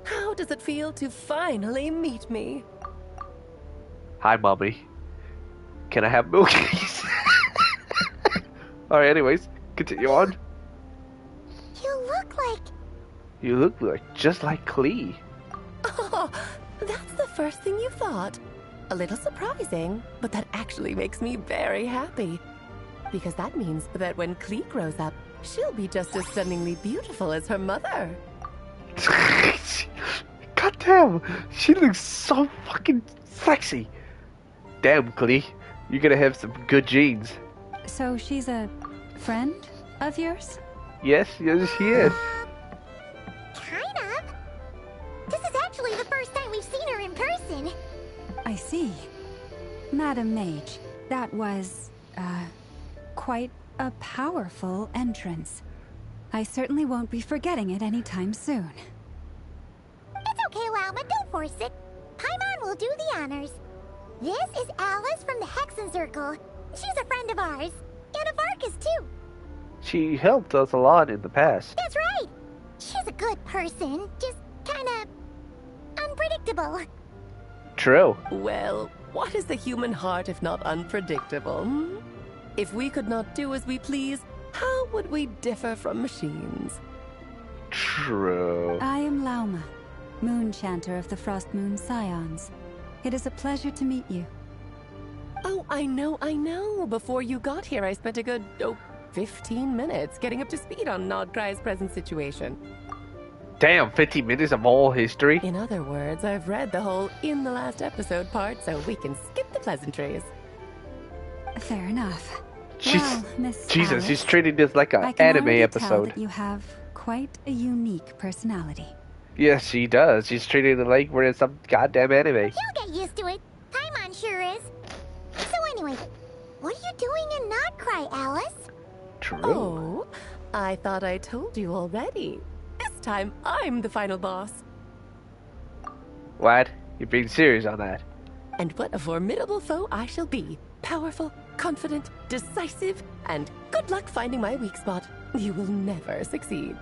P: How does it feel to finally meet me?
A: Hi, Mommy. Can I have milkies? Alright, anyways, continue on. You look just like Klee.
P: Oh, that's the first thing you thought. A little surprising, but that actually makes me very happy. Because that means that when Klee grows up, she'll be just as stunningly beautiful as her mother.
A: God damn, she looks so fucking sexy. Damn, Klee, you're gonna have some good genes.
H: So she's a friend of yours?
A: Yes, she is.
D: Kind of. This is actually the first time we've seen her in person.
H: I see. Madam Mage, that was, quite a powerful entrance. I certainly won't be forgetting it anytime soon.
D: It's okay, Lauma, don't force it. Paimon will do the honors. This is Alice from the Hexenzirkel. She's a friend of ours. And of Arcus, too.
A: She helped us a lot in the past.
D: That's right. She's a good person, just kinda unpredictable.
A: True.
P: Well, what is the human heart if not unpredictable? If we could not do as we please, how would we differ from machines?
A: True.
H: I am Lauma, Moon Chanter of the Frost Moon Scions. It is a pleasure to meet you.
P: Oh, I know. Before you got here, I spent a good, 15 minutes getting up to speed on Nod-Kari's present situation.
A: Damn, 15 minutes of all history?
P: In other words, I've read the whole in the last episode part, so we can skip the pleasantries.
H: Fair enough.
A: Well,
H: Miss
A: Jesus,
H: Alice,
A: she's treating this like an anime episode.
H: Tell that you have quite a unique personality.
A: Yes, she does. She's treating it like we're in some goddamn anime.
D: You'll get used to it. Paimon sure is. So anyway, what are you doing in Nod-Kari, Alice?
A: True.
P: Oh, I thought I told you already. This time, I'm the final boss.
A: What? You're being serious on that?
P: And what a formidable foe I shall be. Powerful, confident, decisive, and good luck finding my weak spot. You will never succeed.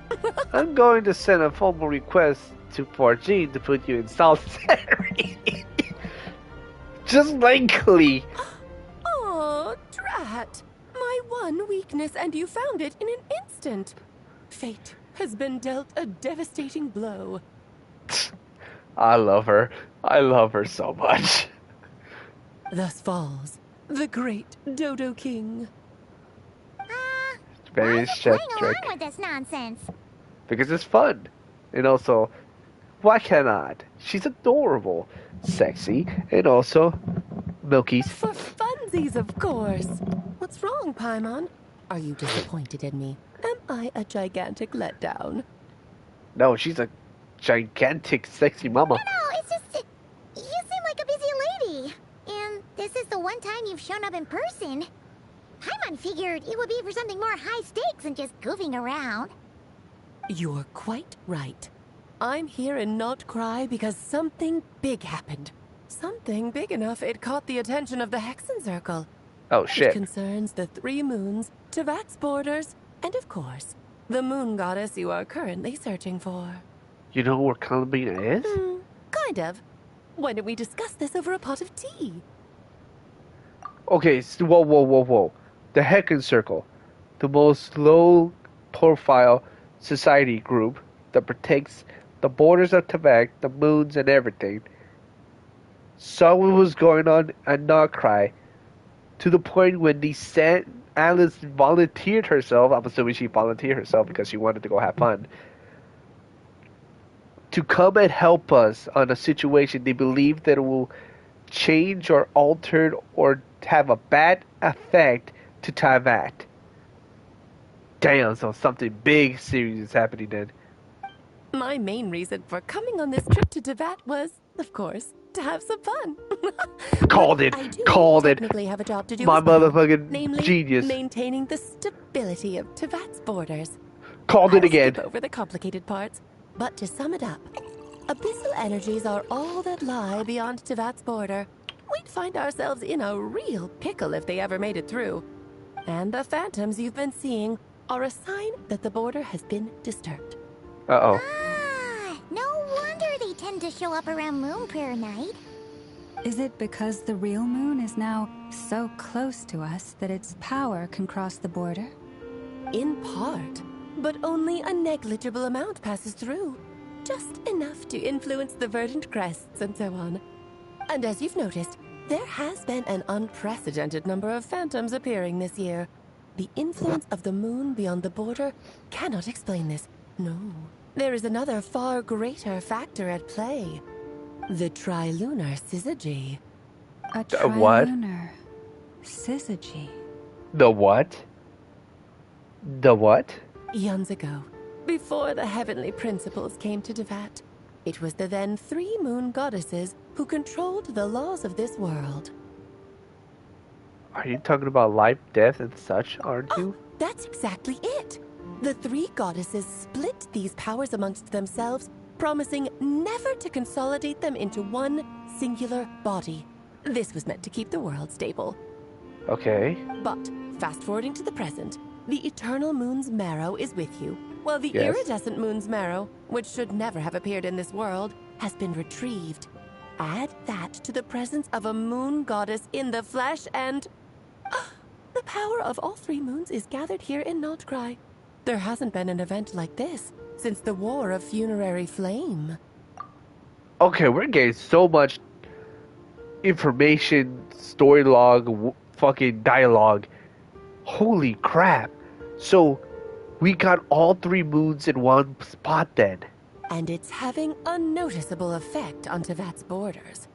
A: I'm going to send a formal request to 4G to put you in solitary. Just like Klee.
P: Oh, drat. My one weakness, and you found it in an instant. Fate has been dealt a devastating blow.
A: I love her. I love her so much.
P: Thus falls the great Dodo King.
A: Very
D: Why are you playing
A: trick.
D: along with this nonsense?
A: Because it's fun. And also, why cannot? She's adorable, sexy, and also milkies.
P: For funsies, of course. What's wrong, Paimon? Are you disappointed in me? Am I a gigantic letdown?
A: No, she's a gigantic, sexy mama.
D: No, it's just you seem like a busy lady. And this is the one time you've shown up in person. Paimon figured it would be for something more high stakes than just goofing around.
P: You're quite right. I'm here in Nod-Kari because something big happened. Something big enough it caught the attention of the Hexen Circle.
A: Oh,
P: It
A: shit.
P: concerns the 3 moons, Tevat's borders, and of course, the moon goddess you are currently searching for.
A: You know where Columbina is?
P: Kind of. Why don't we discuss this over a pot of tea?
A: Okay, whoa. The Heckin Circle, the most low-profile society group that protects the borders of Tibet, the moons, and everything, saw what was going on at Nod-Kari, to the point when Alice volunteered herself, I'm assuming she volunteered herself because she wanted to go have fun, to come and help us on a situation they believe that it will change or alter or have a bad effect to Teyvat. Damn, so something big serious is happening then.
P: My main reason for coming on this trip to Teyvat was, of course, to have some fun.
A: Called it.
P: Technically have a job to do
A: My
P: as well,
A: motherfucking
P: namely,
A: genius.
P: maintaining the stability of Teyvat's borders.
A: Called it again.
P: Skip over the complicated parts, but to sum it up, abyssal energies are all that lie beyond Teyvat's border. We'd find ourselves in a real pickle if they ever made it through. And the phantoms you've been seeing are a sign that the border has been disturbed.
A: Uh-oh.
D: No wonder they tend to show up around Moon Prayer Night.
H: Is it because the real moon is now so close to us that its power can cross the border?
P: In part, but only a negligible amount passes through. Just enough to influence the verdant crests and so on. And as you've noticed, there has been an unprecedented number of phantoms appearing this year. The influence of the moon beyond the border cannot explain this. No. There is another far greater factor at play. The trilunar syzygy.
H: A
A: what?
H: trilunar syzygy.
A: The what? The what?
P: Eons ago, before the heavenly principles came to Teyvat, it was the then 3 moon goddesses who controlled the laws of this world.
A: Are you talking about life, death, and such, aren't you?
P: That's exactly it. The 3 goddesses split these powers amongst themselves, promising never to consolidate them into one singular body. This was meant to keep the world stable.
A: Okay.
P: But, fast-forwarding to the present, the eternal moon's marrow is with you, while the
A: Yes.
P: iridescent moon's marrow, which should never have appeared in this world, has been retrieved. Add that to the presence of a moon goddess in the flesh and... the power of all 3 moons is gathered here in Nod-Kari. There hasn't been an event like this since the War of Funerary Flame.
A: Okay, we're getting so much information, story log, fucking dialogue. Holy crap. So, we got all 3 moons in one spot then.
P: And it's having a noticeable effect on Teyvat's borders.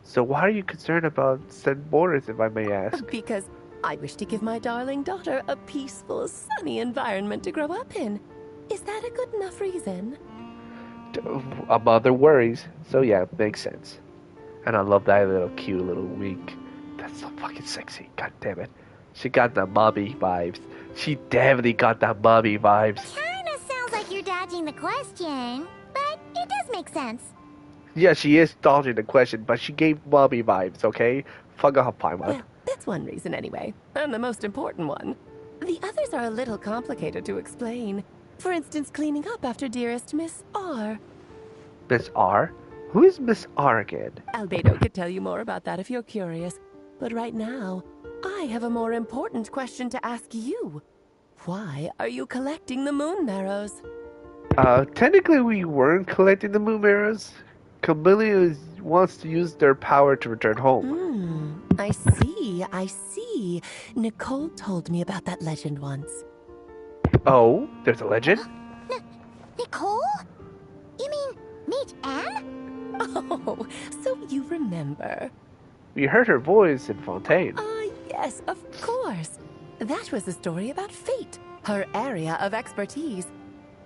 A: So why are you concerned about said borders, if I may ask?
P: Because I wish to give my darling daughter a peaceful, sunny environment to grow up in. Is that a good enough reason?
A: A mother worries, so yeah, makes sense. And I love that little cute little wink. That's so fucking sexy, god damn it. She got the mommy vibes. She definitely got the mommy vibes.
D: Kinda sounds like you're dodging the question, but it does make sense.
A: Yeah, she is dodging the question, but she gave mommy vibes, okay? Fuck off, Paimon.
P: Well, that's one reason anyway, and the most important one. The others are a little complicated to explain. For instance, cleaning up after dearest Miss R.
A: Miss R? Who is Miss R again?
P: Albedo could tell you more about that if you're curious. But right now, I have a more important question to ask you. Why are you collecting the moon marrows?
A: Technically we weren't collecting the moon arrows. Camellia wants to use their power to return home.
P: I see. Nicole told me about that legend once.
A: Oh, there's a legend?
D: Nicole? You mean meet Anne?
P: Oh, so you remember.
A: We heard her voice in Fontaine.
P: Yes, of course. That was the story about Fate, her area of expertise.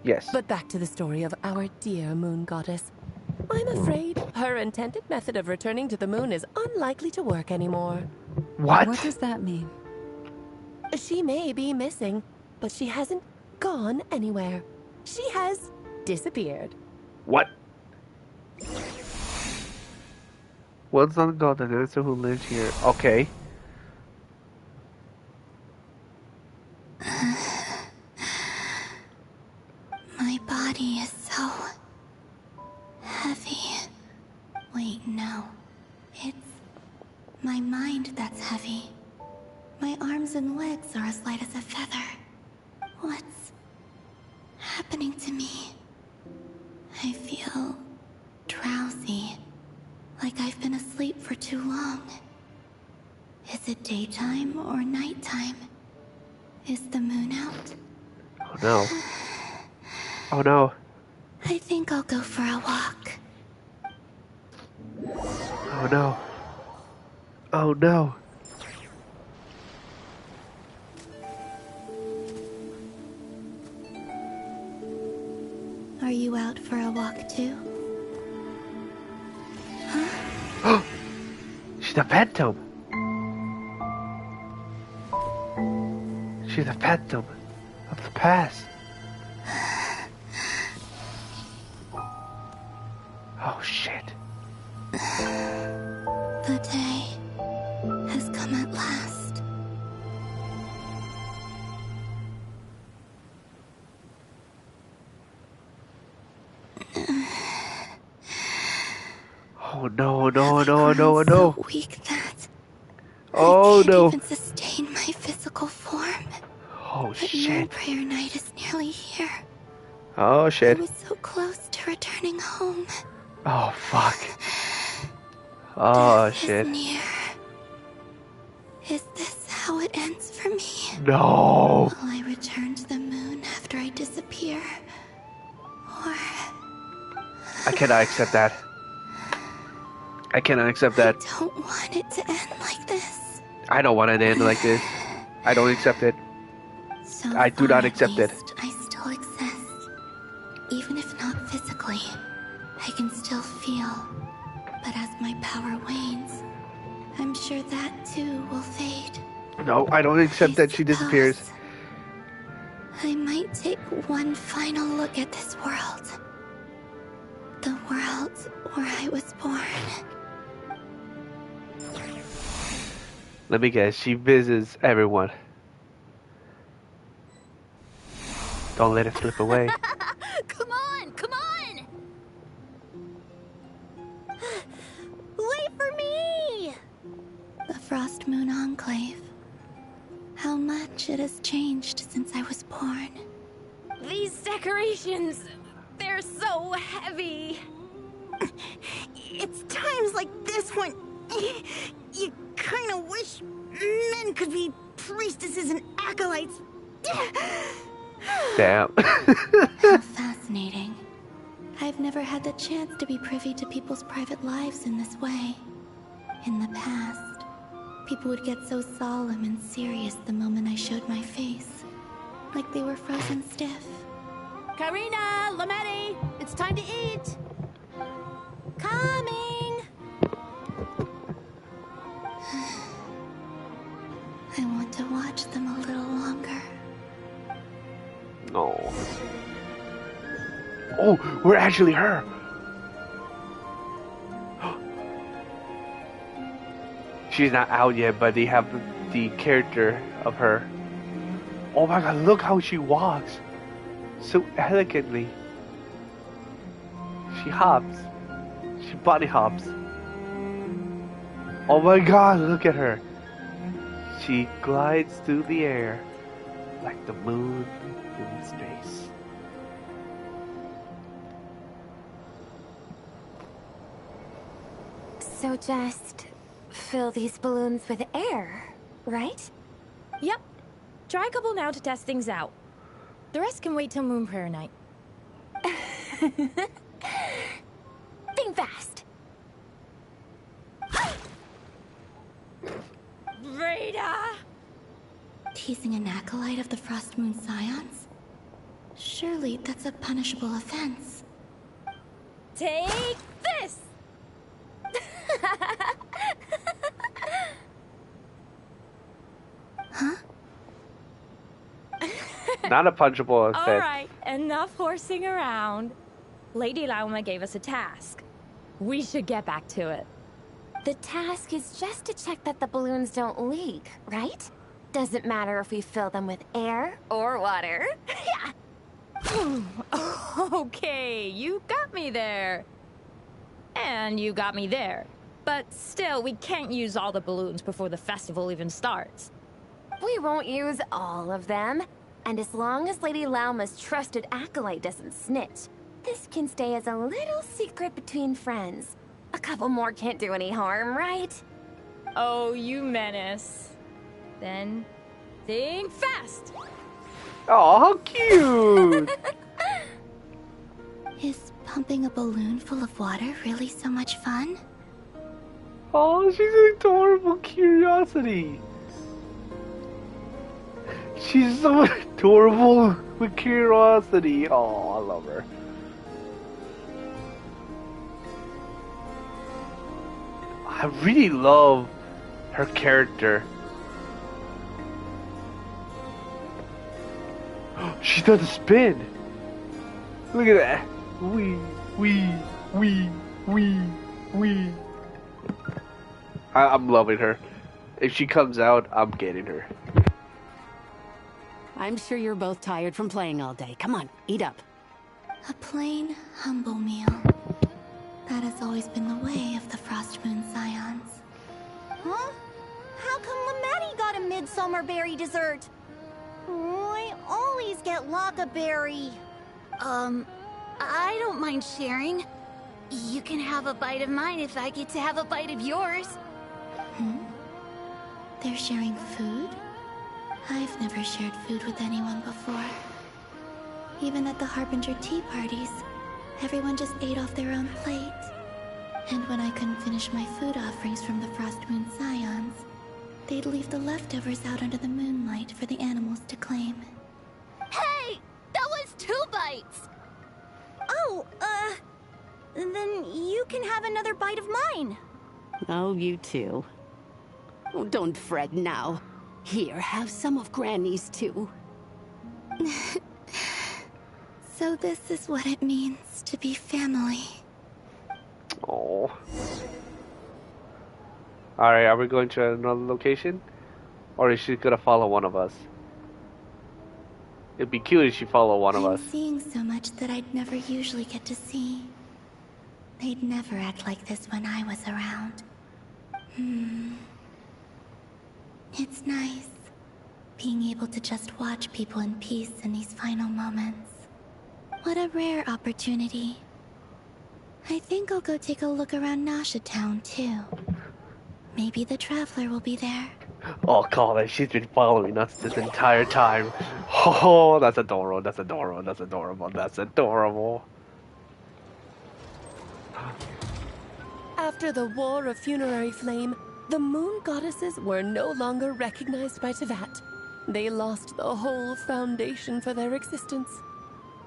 A: Yes.
P: But back to the story of our dear moon goddess. I'm afraid her intended method of returning to the moon is unlikely to work anymore.
A: What?
H: What does that mean?
P: She may be missing, but she hasn't gone anywhere. She has disappeared.
A: What? One's on God, the dancer who lives here. Okay.
F: My body is so heavy. Wait, no. It's my mind that's heavy. My arms and legs are as light as a feather. What's happening to me? I feel drowsy, like I've been asleep for too long. Is it daytime or nighttime? Is the moon out?
A: Oh no. Oh no.
F: I think I'll go for a walk.
A: Oh no. Oh no.
F: Are you out for a walk too?
A: Huh? She's a phantom. She's a phantom of the past. Oh shit.
F: The day has come at last.
A: Oh no, no, no,
F: I've
A: no,
F: grown
A: no.
F: so weak that
A: Oh
F: I can't
A: no.
F: even sustain my physical form.
A: Oh
F: but
A: shit.
F: Prayer Night is nearly here.
A: Oh shit.
F: I was so close to returning home.
A: Oh fuck. Oh shit.
F: Is near. Is this how it ends for me?
A: No.
F: Will I return to the moon after I disappear? Or...
A: I cannot accept that. I cannot accept that.
F: I don't want it to end like this.
A: I don't want it to end like this. I don't accept it.
F: So
A: I do not
F: far,
A: accept
F: at
A: it.
F: least, I still exist. Even if not physically, I can still feel. But as my power wanes, I'm sure that too will fade.
A: No, I don't accept that she disappears.
F: I might take one final look at this world. The world where I was born.
A: Let me guess, she visits everyone. Don't let it slip away.
D: Come on, come on! Wait for me!
F: The Frost Moon Enclave. How much it has changed since I was born.
O: These decorations, they're so heavy.
Q: It's times like this when you kind of wish men could be priestesses and acolytes.
A: Damn.
F: How fascinating. I've never had the chance to be privy to people's private lives in this way. In the past, people would get so solemn and serious the moment I showed my face. Like they were frozen stiff.
P: Karina, Lametti, it's time to eat.
D: Coming!
F: I want to watch them a little longer.
A: No. Oh, we're actually her. She's not out yet, but they have the character of her. Oh my god, look how she walks. So elegantly. She hops. She body hops. Oh my god, look at her. She glides through the air like the moon in space.
O: So just fill these balloons with air, right?
R: Yep. Try a couple now to test things out. The rest can wait till Moon Prayer Night.
O: Think fast.
R: Rita!
F: Teasing an acolyte of the Frost Moon Scions? Surely that's a punishable offense.
R: Take this!
F: Huh?
A: Not a punchable offense.
R: Alright, enough horsing around. Lady Lauma gave us a task. We should get back to it.
S: The task is just to check that the balloons don't leak, right? Doesn't matter if we fill them with air or water. Yeah.
R: Okay, you got me there. And you got me there. But still, we can't use all the balloons before the festival even starts.
S: We won't use all of them. And as long as Lady Lauma's trusted acolyte doesn't snitch, this can stay as a little secret between friends. A couple more can't do any harm, right?
R: Oh, you menace. Then, think fast!
A: Oh, how cute!
F: Is pumping a balloon full of water really so much fun?
A: Oh, she's an adorable curiosity. She's so adorable with curiosity. Oh, I love her. I really love her character. She does a spin. Look at that. Wee. I'm loving her. If she comes out, I'm getting her.
T: I'm sure you're both tired from playing all day. Come on, eat up.
F: A plain, humble meal. That has always been the way of the Frost Moon Scions.
D: Huh? How come Lametti got a midsummer berry dessert? I always get Lockaberry.
U: I don't mind sharing. You can have a bite of mine if I get to have a bite of yours.
F: They're sharing food? I've never shared food with anyone before. Even at the Harbinger tea parties, everyone just ate off their own plate. And when I couldn't finish my food offerings from the Frost Moon Scions, they'd leave the leftovers out under the moonlight for the animals to claim.
U: Hey! That was 2 bites!
D: Oh, then you can have another bite of mine.
T: Oh, you too. Oh, don't fret now. Here, have some of Granny's too.
F: So this is what it means to be family.
A: Oh. Alright, are we going to another location? Or is she gonna follow one of us? It'd be cute if she followed one of us.
F: I'm seeing so much that I'd never usually get to see. They'd never act like this when I was around. It's nice, being able to just watch people in peace in these final moments. What a rare opportunity. I think I'll go take a look around Nasha Town, too. Maybe the Traveler will be there.
A: Oh, Colin, she's been following us this entire time. Oh, that's adorable, that's adorable, that's adorable, that's adorable.
P: After the War of Funerary Flame, the Moon Goddesses were no longer recognized by Teyvat. They lost the whole foundation for their existence.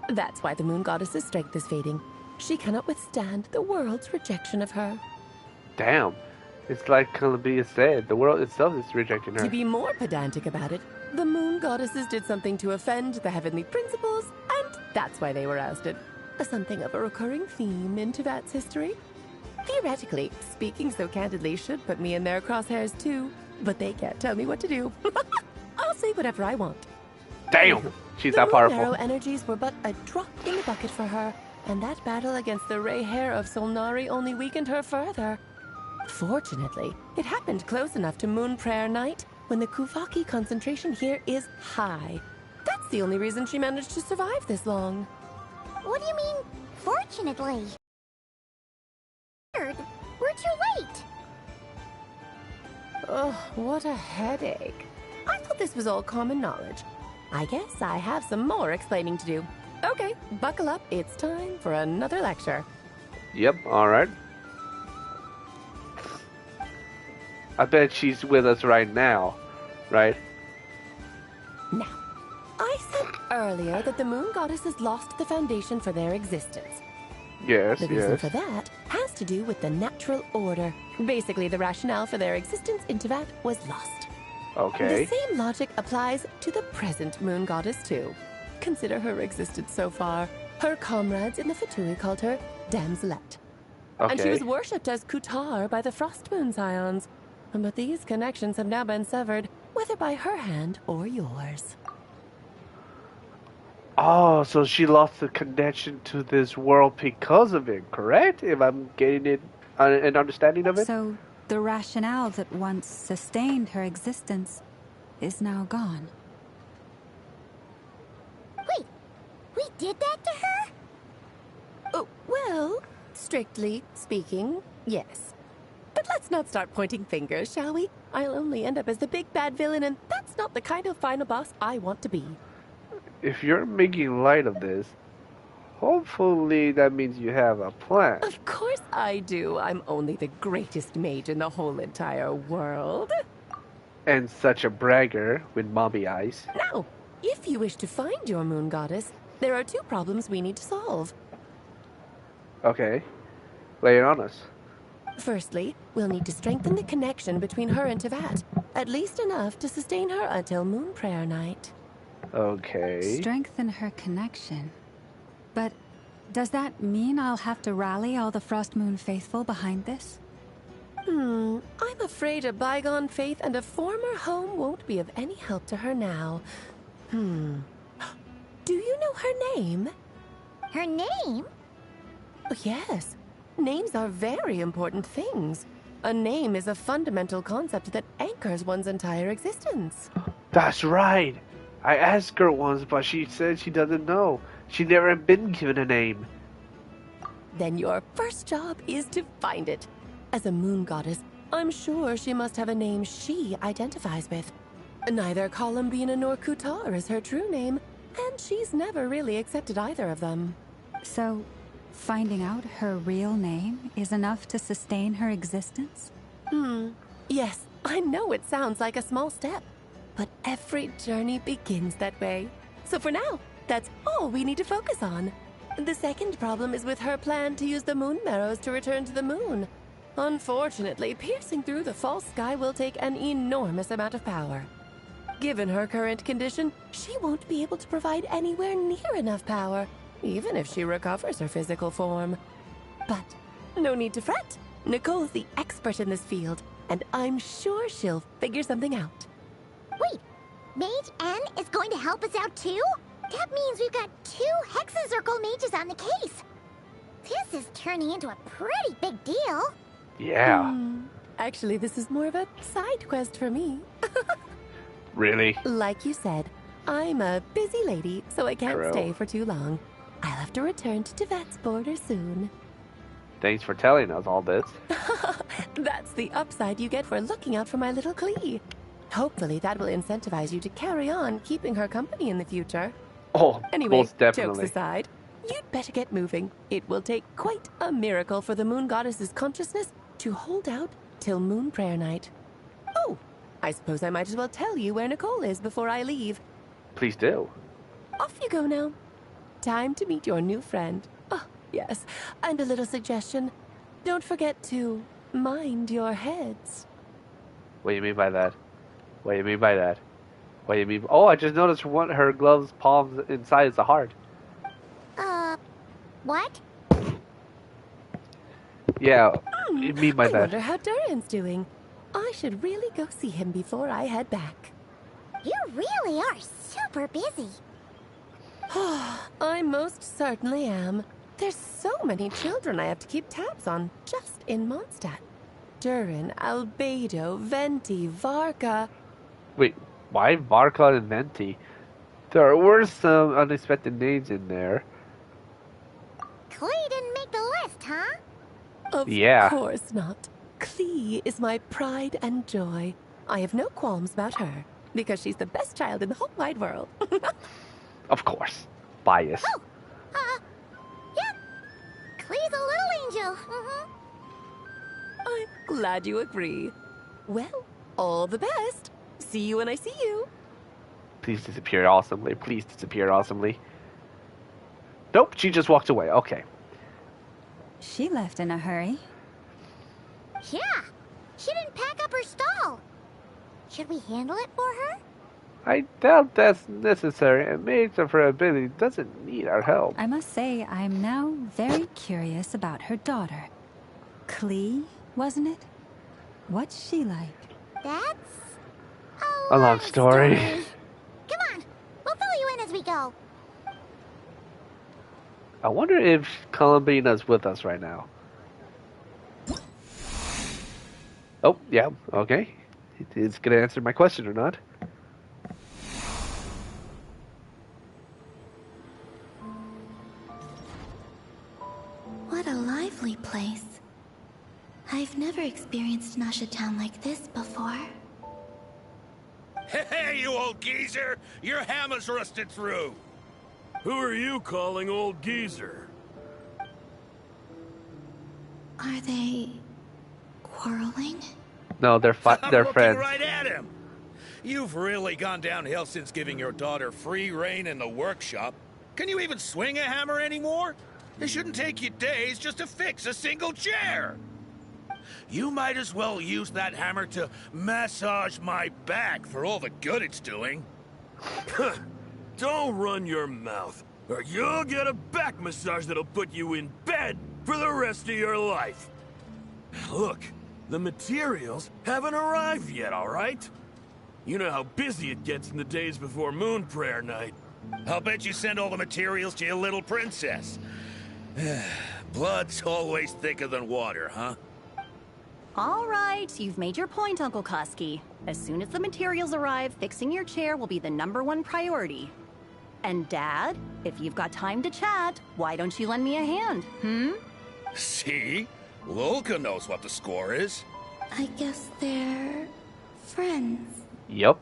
P: That's why the Moon Goddess's strength is fading. She cannot withstand the world's rejection of her.
A: Damn. It's like Columbia said, the world itself is rejecting her.
P: To be more pedantic about it, the Moon Goddesses did something to offend the heavenly principles, and that's why they were ousted. Something of a recurring theme in Teyvat's history. Theoretically, speaking so candidly should put me in their crosshairs too, but they can't tell me what to do. I'll say whatever I want.
A: Damn! She's that powerful.
P: The Moon Arrow energies were but a drop in the bucket for her, and that battle against the Ray Hair of Solnari only weakened her further. Fortunately, it happened close enough to Moon Prayer Night, when the Kuvaki concentration here is high. That's the only reason she managed to survive this long.
D: What do you mean, fortunately? We're too late.
P: Ugh, what a headache. I thought this was all common knowledge. I guess I have some more explaining to do. Okay, buckle up. It's time for another lecture.
A: Yep, alright. I bet she's with us right now, right?
P: Now, I said earlier that the Moon Goddesses lost the foundation for their existence.
A: Yes,
P: The reason for that has to do with the natural order. Basically, the rationale for their existence in Teyvat was lost.
A: Okay.
P: The same logic applies to the present Moon Goddess, too. Consider her existence so far. Her comrades in the Fatui called her Damselette. And she
A: Okay.
P: was worshipped as Kutar by the Frost Moon Scions. But these connections have now been severed, whether by her hand or yours.
A: Oh, so she lost the connection to this world because of it, correct? If I'm getting it, an understanding of it?
H: So the rationale that once sustained her existence is now gone.
D: Wait, we did that to her?
P: Oh, well, strictly speaking, yes. But let's not start pointing fingers, shall we? I'll only end up as the big bad villain, and that's not the kind of final boss I want to be.
A: If you're making light of this, hopefully that means you have a plan.
P: Of course I do. I'm only the greatest mage in the whole entire world.
A: And such a bragger with mommy eyes.
P: Now, if you wish to find your moon goddess, there are 2 problems we need to solve.
A: Okay. Lay it on us.
P: Firstly, we'll need to strengthen the connection between her and Tevat, at least enough to sustain her until Moon Prayer Night.
A: Okay.
H: Strengthen her connection. But does that mean I'll have to rally all the Frost Moon faithful behind this?
P: I'm afraid a bygone faith and a former home won't be of any help to her now. Do you know her name?
D: Her name?
P: Oh, yes. Names are very important things. A name is a fundamental concept that anchors one's entire existence.
A: That's right. I asked her once, but she said she doesn't know. She never been given a name.
P: Then your first job is to find it. As a moon goddess, I'm sure she must have a name she identifies with. Neither Columbina nor Kutar is her true name, and she's never really accepted either of them.
H: So, finding out her real name is enough to sustain her existence?
P: Yes, I know it sounds like a small step, but every journey begins that way. So for now, that's all we need to focus on. The second problem is with her plan to use the moon marrows to return to the moon. Unfortunately, piercing through the false sky will take an enormous amount of power. Given her current condition, she won't be able to provide anywhere near enough power, even if she recovers her physical form. But no need to fret. Nicole's the expert in this field, and I'm sure she'll figure something out.
D: Wait, Mage N is going to help us out too? That means we've got 2 Hexacircle mages on the case. This is turning into a pretty big deal.
A: Yeah.
P: Actually, this is more of a side quest for me.
A: Really?
P: Like you said, I'm a busy lady, so I can't
A: True.
P: stay for too long. I'll have to return to Tevat's border soon.
A: Thanks for telling us all this.
P: That's the upside you get for looking out for my little Klee. Hopefully that will incentivize you to carry on keeping her company in the future.
A: Oh,
P: Anyway,
A: most definitely.
P: jokes aside, you'd better get moving. It will take quite a miracle for the moon goddess's consciousness to hold out till Moon Prayer Night. Oh, I suppose I might as well tell you where Nicole is before I leave.
A: Please do.
P: Off you go now. Time to meet your new friend. Oh, yes. And a little suggestion. Don't forget to mind your heads.
A: What do you mean by that? What do you mean by that? What do you mean? Oh, I just noticed her gloves palms inside is a heart.
D: What?
A: Yeah, you mean by
P: I
A: that?
P: wonder how Durin's doing. I should really go see him before I head back.
D: You really are super busy.
P: I most certainly am. There's so many children I have to keep tabs on just in Mondstadt. Durin, Albedo, Venti, Varka.
A: Wait, why Varka and Venti? There were some unexpected names in there.
D: Klee didn't make the list, huh?
P: Of
A: Yeah.
P: course not. Klee is my pride and joy. I have no qualms about her, because she's the best child in the whole wide world.
A: Of course. Bias.
D: Yeah. Klee's a little angel.
P: I'm glad you agree. Well, all the best. See you when I see you.
A: Please disappear awesomely. Please disappear awesomely. Nope, she just walked away. Okay.
H: She left in a hurry.
D: Yeah. She didn't pack up her stall. Should we handle it for her?
A: I doubt that's necessary. A mage of her ability doesn't need our help.
H: I must say, I'm now very curious about her daughter. Klee, wasn't it? What's she like?
D: That's
A: A long story.
D: Come on, we'll fill you in as we go.
A: I wonder if Columbina's with us right now. Oh, yeah, okay. It's gonna answer my question or not.
F: What a lively place. I've never experienced Nasha Town like this before.
G: Hey, you old geezer! Your hammer's rusted through! Who are you calling old geezer?
F: Are they quarreling?
A: No, they're
G: I'm
A: friends.
G: looking right at him! You've really gone downhill since giving your daughter free reign in the workshop. Can you even swing a hammer anymore? It shouldn't take you days just to fix a single chair! You might as well use that hammer to massage my back for all the good it's doing.
V: Don't run your mouth, or you'll get a back massage that'll put you in bed for the rest of your life. Look, the materials haven't arrived yet, all right? You know how busy it gets in the days before Moon Prayer Night.
G: I'll bet you send all the materials to your little princess. Blood's always thicker than water, huh?
W: All right, you've made your point, Uncle Koski. As soon as the materials arrive, fixing your chair will be the #1 priority. And Dad, if you've got time to chat, why don't you lend me a hand,
G: See? Lolka knows what the score is.
F: I guess they're friends.
A: Yep.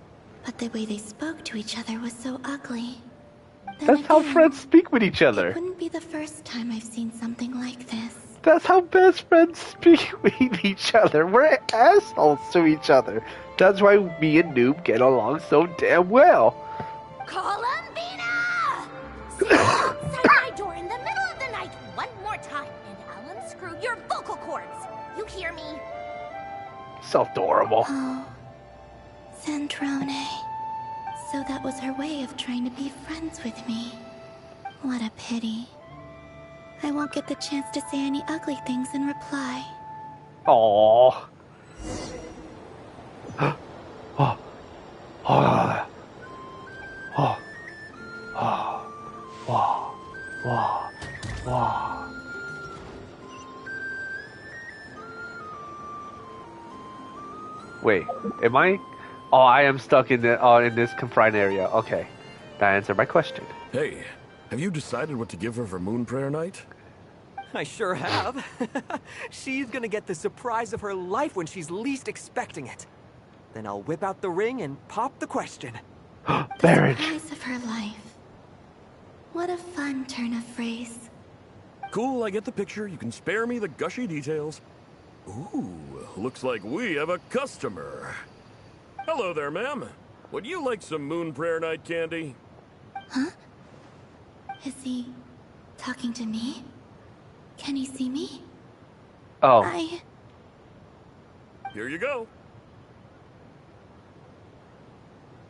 F: But the way they spoke to each other was so ugly.
A: That's how friends speak with each other.
F: It wouldn't be the first time I've seen something like this.
A: That's how best friends speak with each other. We're assholes to each other. That's why me and Noob get along so damn well.
O: Columbina! Stand outside my door in the middle of the night one more time, and I'll unscrew your vocal cords. You hear me?
A: So adorable.
F: Oh, Zandrone. So that was her way of trying to be friends with me. What a pity. I won't get the chance to say any ugly things in reply.
A: Aww. Oh. Oh. Oh. Oh. Wow. Wow. Wow. Wait, am I? Oh, I am stuck in the in this confined area. Okay, that answered my question.
V: Hey, have you decided what to give her for Moon Prayer Night?
X: I sure have. She's gonna get the surprise of her life when she's least expecting it. Then I'll whip out the ring and pop the question.
A: Marriage.
F: The surprise of her life. What a fun turn of phrase.
V: Cool, I get the picture. You can spare me the gushy details. Ooh, looks like we have a customer. Hello there, ma'am. Would you like some Moon Prayer Night candy?
F: Huh? Is he talking to me? Can he see me?
A: Oh.
V: Here you go.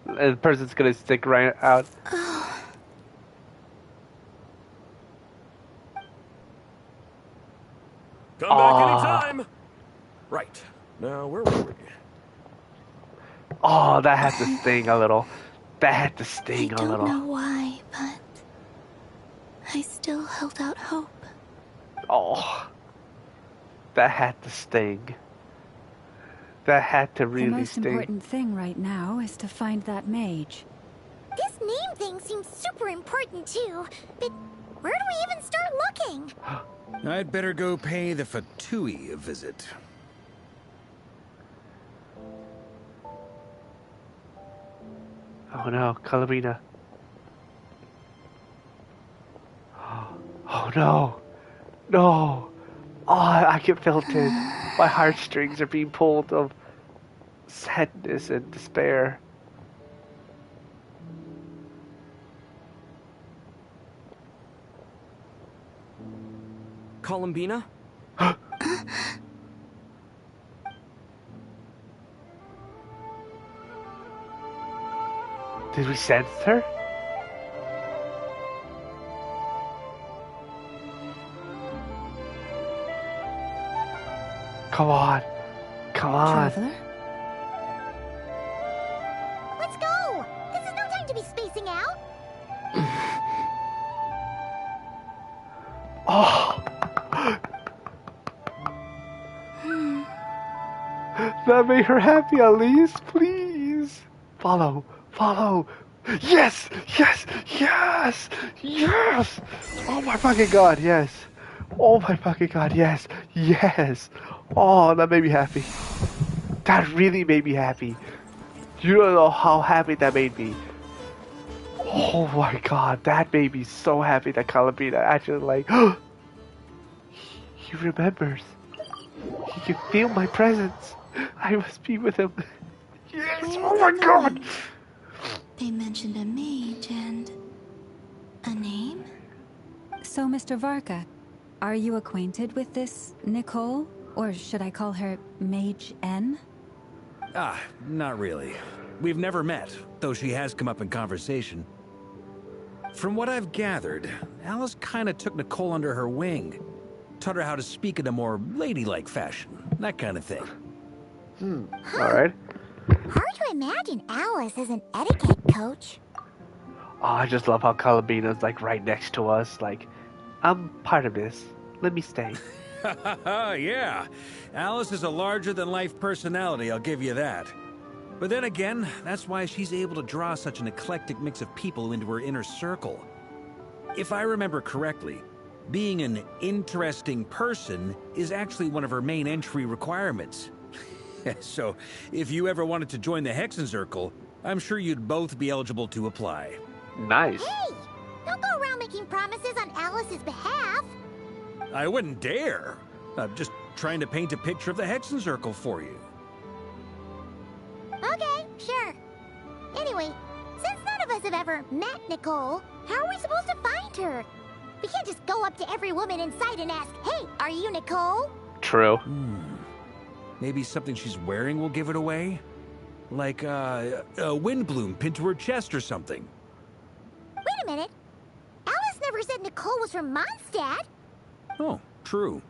A: And the person's gonna stick right out.
F: Oh.
V: Come back anytime. Right. Now, where were we?
A: Oh, that had to sting a little. That had to sting a little.
F: I don't know why, but I still held out hope.
A: Oh, that had to sting. That had to really
H: The most
A: sting.
H: important thing right now is to find that mage.
D: This name thing seems super important too, but where do we even start looking?
C: I'd better go pay the Fatui a visit.
A: Oh no, Columbina. Oh no. No. Oh, I can feel it. My heartstrings are being pulled of sadness and despair.
X: Columbina?
A: Did we sense her? Come on. Come on.
H: Traveler?
D: Let's go! This is no time to be spacing out!
A: Oh! That made her happy, at least. Please. Follow. Follow. Yes! Yes! Yes! Yes! Oh my fucking god, yes. Oh my fucking god, yes. Yes. Oh, that made me happy. That really made me happy. You don't know how happy that made me. Oh my god, that made me so happy that Calabina actually like, he remembers. He can feel my presence. I must be with him. Yes, oh my god!
F: They mentioned a mage and a name?
H: So, Mr. Varka, are you acquainted with this Nicole? Or should I call her Mage N?
C: Ah, not really. We've never met, though she has come up in conversation. From what I've gathered, Alice kinda took Nicole under her wing. Taught her how to speak in a more ladylike fashion. That kind of thing.
A: Alright.
D: Hard to imagine Alice as an etiquette coach.
A: Oh, I just love how Calabina's like right next to us. Like, I'm part of this. Let me stay.
C: Yeah. Alice is a larger-than-life personality, I'll give you that. But then again, that's why she's able to draw such an eclectic mix of people into her inner circle. If I remember correctly, being an interesting person is actually one of her main entry requirements. So, if you ever wanted to join the Hexencircle, I'm sure you'd both be eligible to apply.
A: Nice.
D: Hey! Don't go around making promises on Alice's behalf.
C: I wouldn't dare. I'm just trying to paint a picture of the Hexencircle for you.
D: Okay, sure. Anyway, since none of us have ever met Nicole, how are we supposed to find her? We can't just go up to every woman in sight and ask, "Hey, are you Nicole?"
A: True.
C: Maybe something she's wearing will give it away? Like, a windbloom pinned to her chest or something.
D: Wait a minute. Alice never said Nicole was from Mondstadt.
C: Oh, true.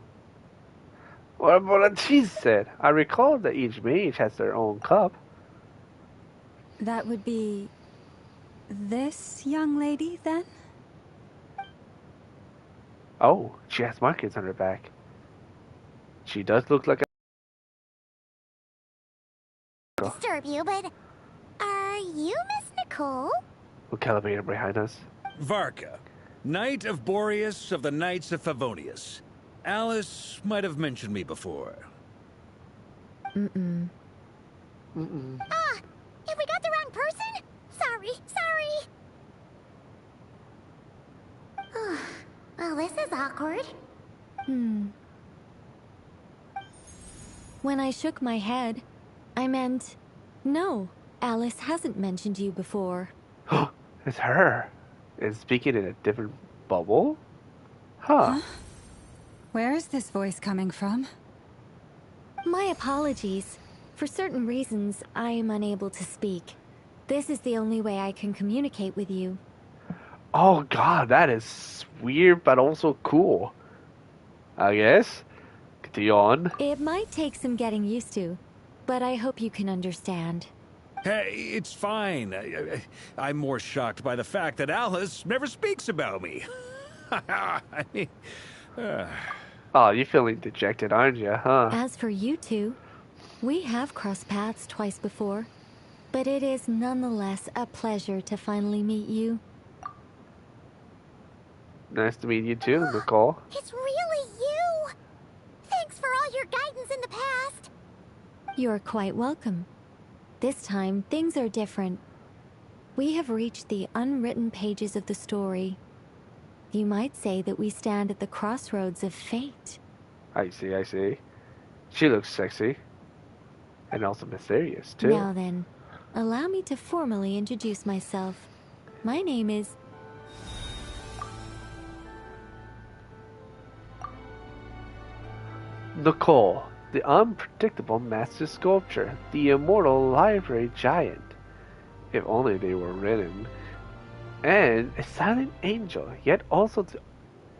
A: What about what she said? I recall that each mage has their own cup.
H: That would be this young lady, then?
A: Oh, she has markings on her back. She does look like a...
D: Disturb you, but are you Miss Nicole?
A: Look, elevator behind us.
C: Varka, Knight of Boreas of the Knights of Favonius. Alice might have mentioned me before.
D: Ah, have we got the wrong person? Sorry. Well, this is awkward.
O: When I shook my head, I meant, no, Alice hasn't mentioned you before.
A: It's her. Is speaking in a different bubble? Huh.
H: Where is this voice coming from?
O: My apologies. For certain reasons, I am unable to speak. This is the only way I can communicate with you.
A: Oh god, that is weird but also cool. I guess. Continue on.
O: It might take some getting used to, but I hope you can understand.
C: Hey, it's fine. I'm more shocked by the fact that Alice never speaks about me. I mean...
A: Oh, you're feeling dejected, aren't you, huh?
O: As for you two, we have crossed paths twice before, but it is nonetheless a pleasure to finally meet you.
A: Nice to meet you too, Nicole.
D: It's really you! Thanks for all your guidance in the past.
O: You're quite welcome. This time, things are different. We have reached the unwritten pages of the story. You might say that we stand at the crossroads of fate.
A: I see. She looks sexy. And also mysterious, too.
O: Now then, allow me to formally introduce myself. My name is...
A: Nicole, the unpredictable master sculptor, the immortal library giant. If only they were written. And a silent angel, yet also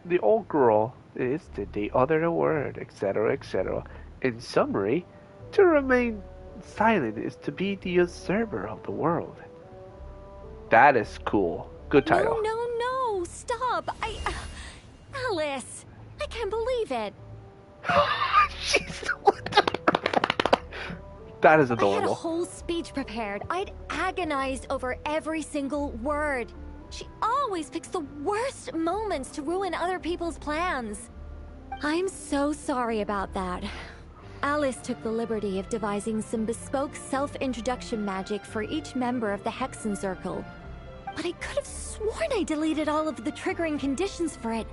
A: the old girl is the other word, etc., etc. In summary, to remain silent is to be the observer of the world. That is cool. Good title.
O: No, stop! Alice! I can't believe it!
A: That is
O: I had a
A: adorable.
O: whole speech prepared. I'd agonized over every single word. She always picks the worst moments to ruin other people's plans. I'm so sorry about that. Alice took the liberty of devising some bespoke self-introduction magic for each member of the Hexen Circle. But I could have sworn I deleted all of the triggering conditions for it.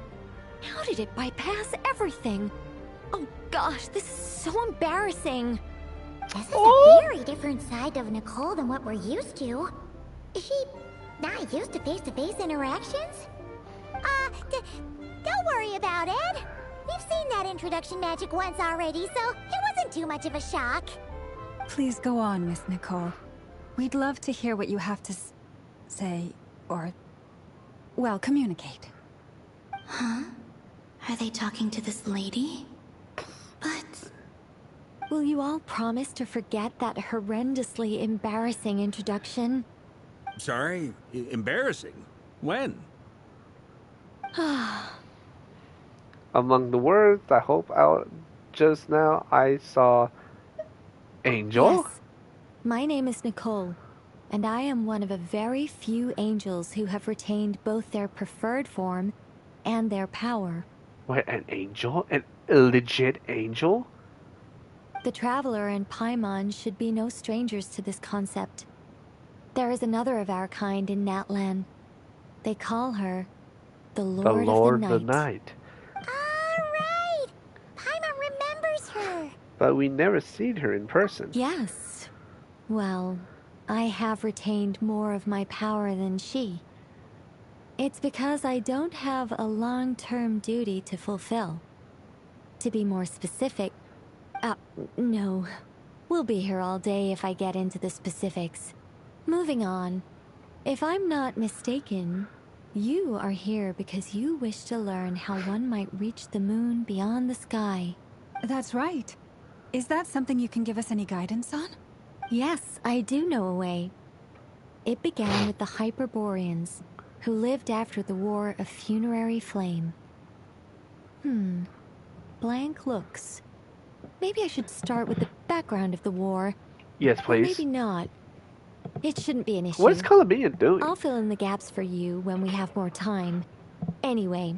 O: How did it bypass everything? Oh gosh, this is so embarrassing.
D: This is a very different side of Nicole than what we're used to. Is she not used to face-to-face interactions? Don't worry about it. We've seen that introduction magic once already, so it wasn't too much of a shock.
H: Please go on, Miss Nicole. We'd love to hear what you have to say, or, well, communicate.
F: Huh? Are they talking to this lady? But...
O: Will you all promise to forget that horrendously embarrassing introduction?
C: Sorry? Embarrassing? When?
A: Among the words I hope out just now, I saw Angel?
O: Yes. My name is Nicole, and I am one of a very few angels who have retained both their preferred form and their power.
A: Wait, an angel? A legit angel?
O: The Traveler and Paimon should be no strangers to this concept. There is another of our kind in Natlan. They call her the Lord of the Night.
D: Alright! Paimon remembers her!
A: But we never seen her in person.
O: Yes. Well, I have retained more of my power than she. It's because I don't have a long-term duty to fulfill. To be more specific, no. We'll be here all day if I get into the specifics. Moving on. If I'm not mistaken, you are here because you wish to learn how one might reach the moon beyond the sky.
H: That's right. Is that something you can give us any guidance on?
O: Yes, I do know a way. It began with the Hyperboreans, who lived after the War of Funerary Flame. Blank looks. Maybe I should start with the background of the war.
A: Yes, please.
O: Or maybe not. It shouldn't be an issue.
A: What is Columbia doing?
O: I'll fill in the gaps for you when we have more time. Anyway,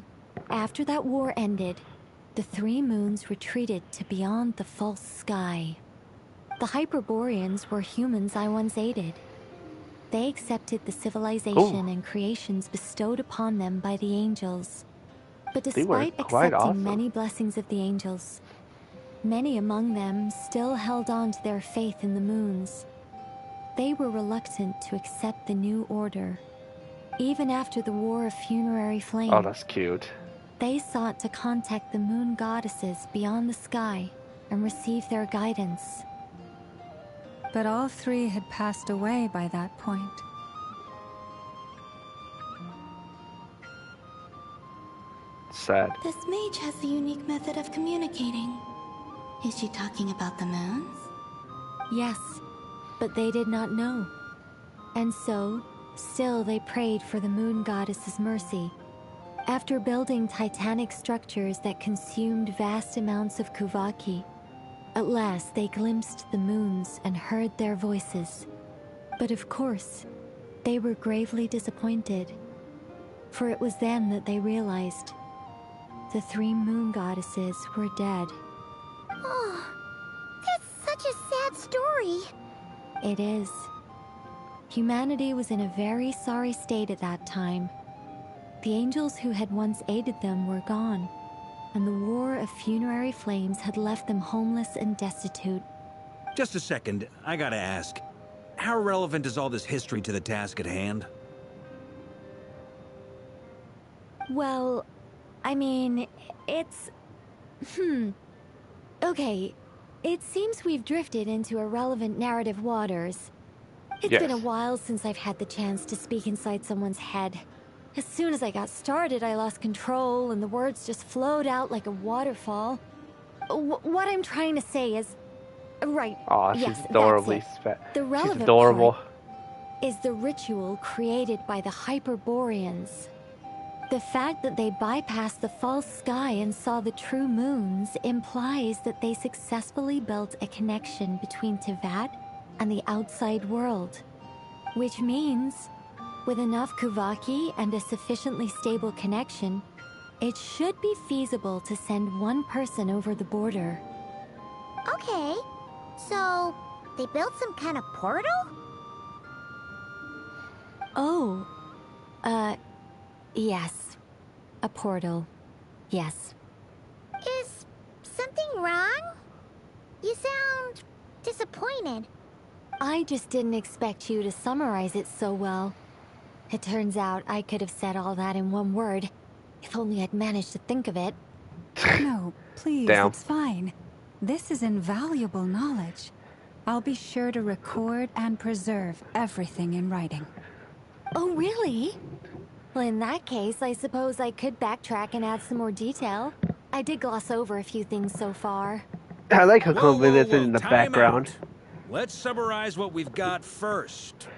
O: after that war ended, the three moons retreated to beyond the false sky. The Hyperboreans were humans I once aided. They accepted the civilization and creations bestowed upon them by the angels. But despite accepting many blessings of the angels, many among them still held on to their faith in the moons. They were reluctant to accept the new order. Even after the War of Funerary Flame.
A: Oh, that's cute.
O: They sought to contact the moon goddesses beyond the sky and receive their guidance.
H: But all three had passed away by that point.
A: Sad.
F: This mage has a unique method of communicating. Is she talking about the moons?
O: Yes, but they did not know. And so, still they prayed for the moon goddess's mercy. After building titanic structures that consumed vast amounts of Kuvaki, at last they glimpsed the moons and heard their voices. But of course, they were gravely disappointed. For it was then that they realized the three moon goddesses were dead.
D: Oh, that's such a sad story.
O: It is. Humanity was in a very sorry state at that time. The angels who had once aided them were gone, and the War of Funerary Flames had left them homeless and destitute.
C: Just a second, I gotta ask. How relevant is all this history to the task at hand?
O: Well, I mean, it's... Okay, it seems we've drifted into irrelevant narrative waters. It's been a while since I've had the chance to speak inside someone's head. As soon as I got started, I lost control and the words just flowed out like a waterfall. What I'm trying to say is... Right.
A: Oh, she's
O: yes,
A: adorably
O: that's it.
A: fat.
O: The relevant
A: She's adorable.
O: part is the ritual created by the Hyperboreans. The fact that they bypassed the false sky and saw the true moons implies that they successfully built a connection between Teyvat and the outside world. Which means, with enough Kuvaki and a sufficiently stable connection, it should be feasible to send one person over the border.
D: Okay, so they built some kind of portal?
O: Oh, yes. A portal. Yes.
D: Is something wrong? You sound disappointed.
O: I just didn't expect you to summarize it so well. It turns out I could have said all that in one word, if only I'd managed to think of it.
H: No, please,
A: Damn.
H: it's fine. This is invaluable knowledge. I'll be sure to record and preserve everything in writing.
O: Oh, really? Well, in that case, I suppose I could backtrack and add some more detail. I did gloss over a few things so far.
A: I like how
C: Whoa,
A: confident
C: whoa,
A: in the
C: time
A: background.
C: out. Let's summarize what we've got first.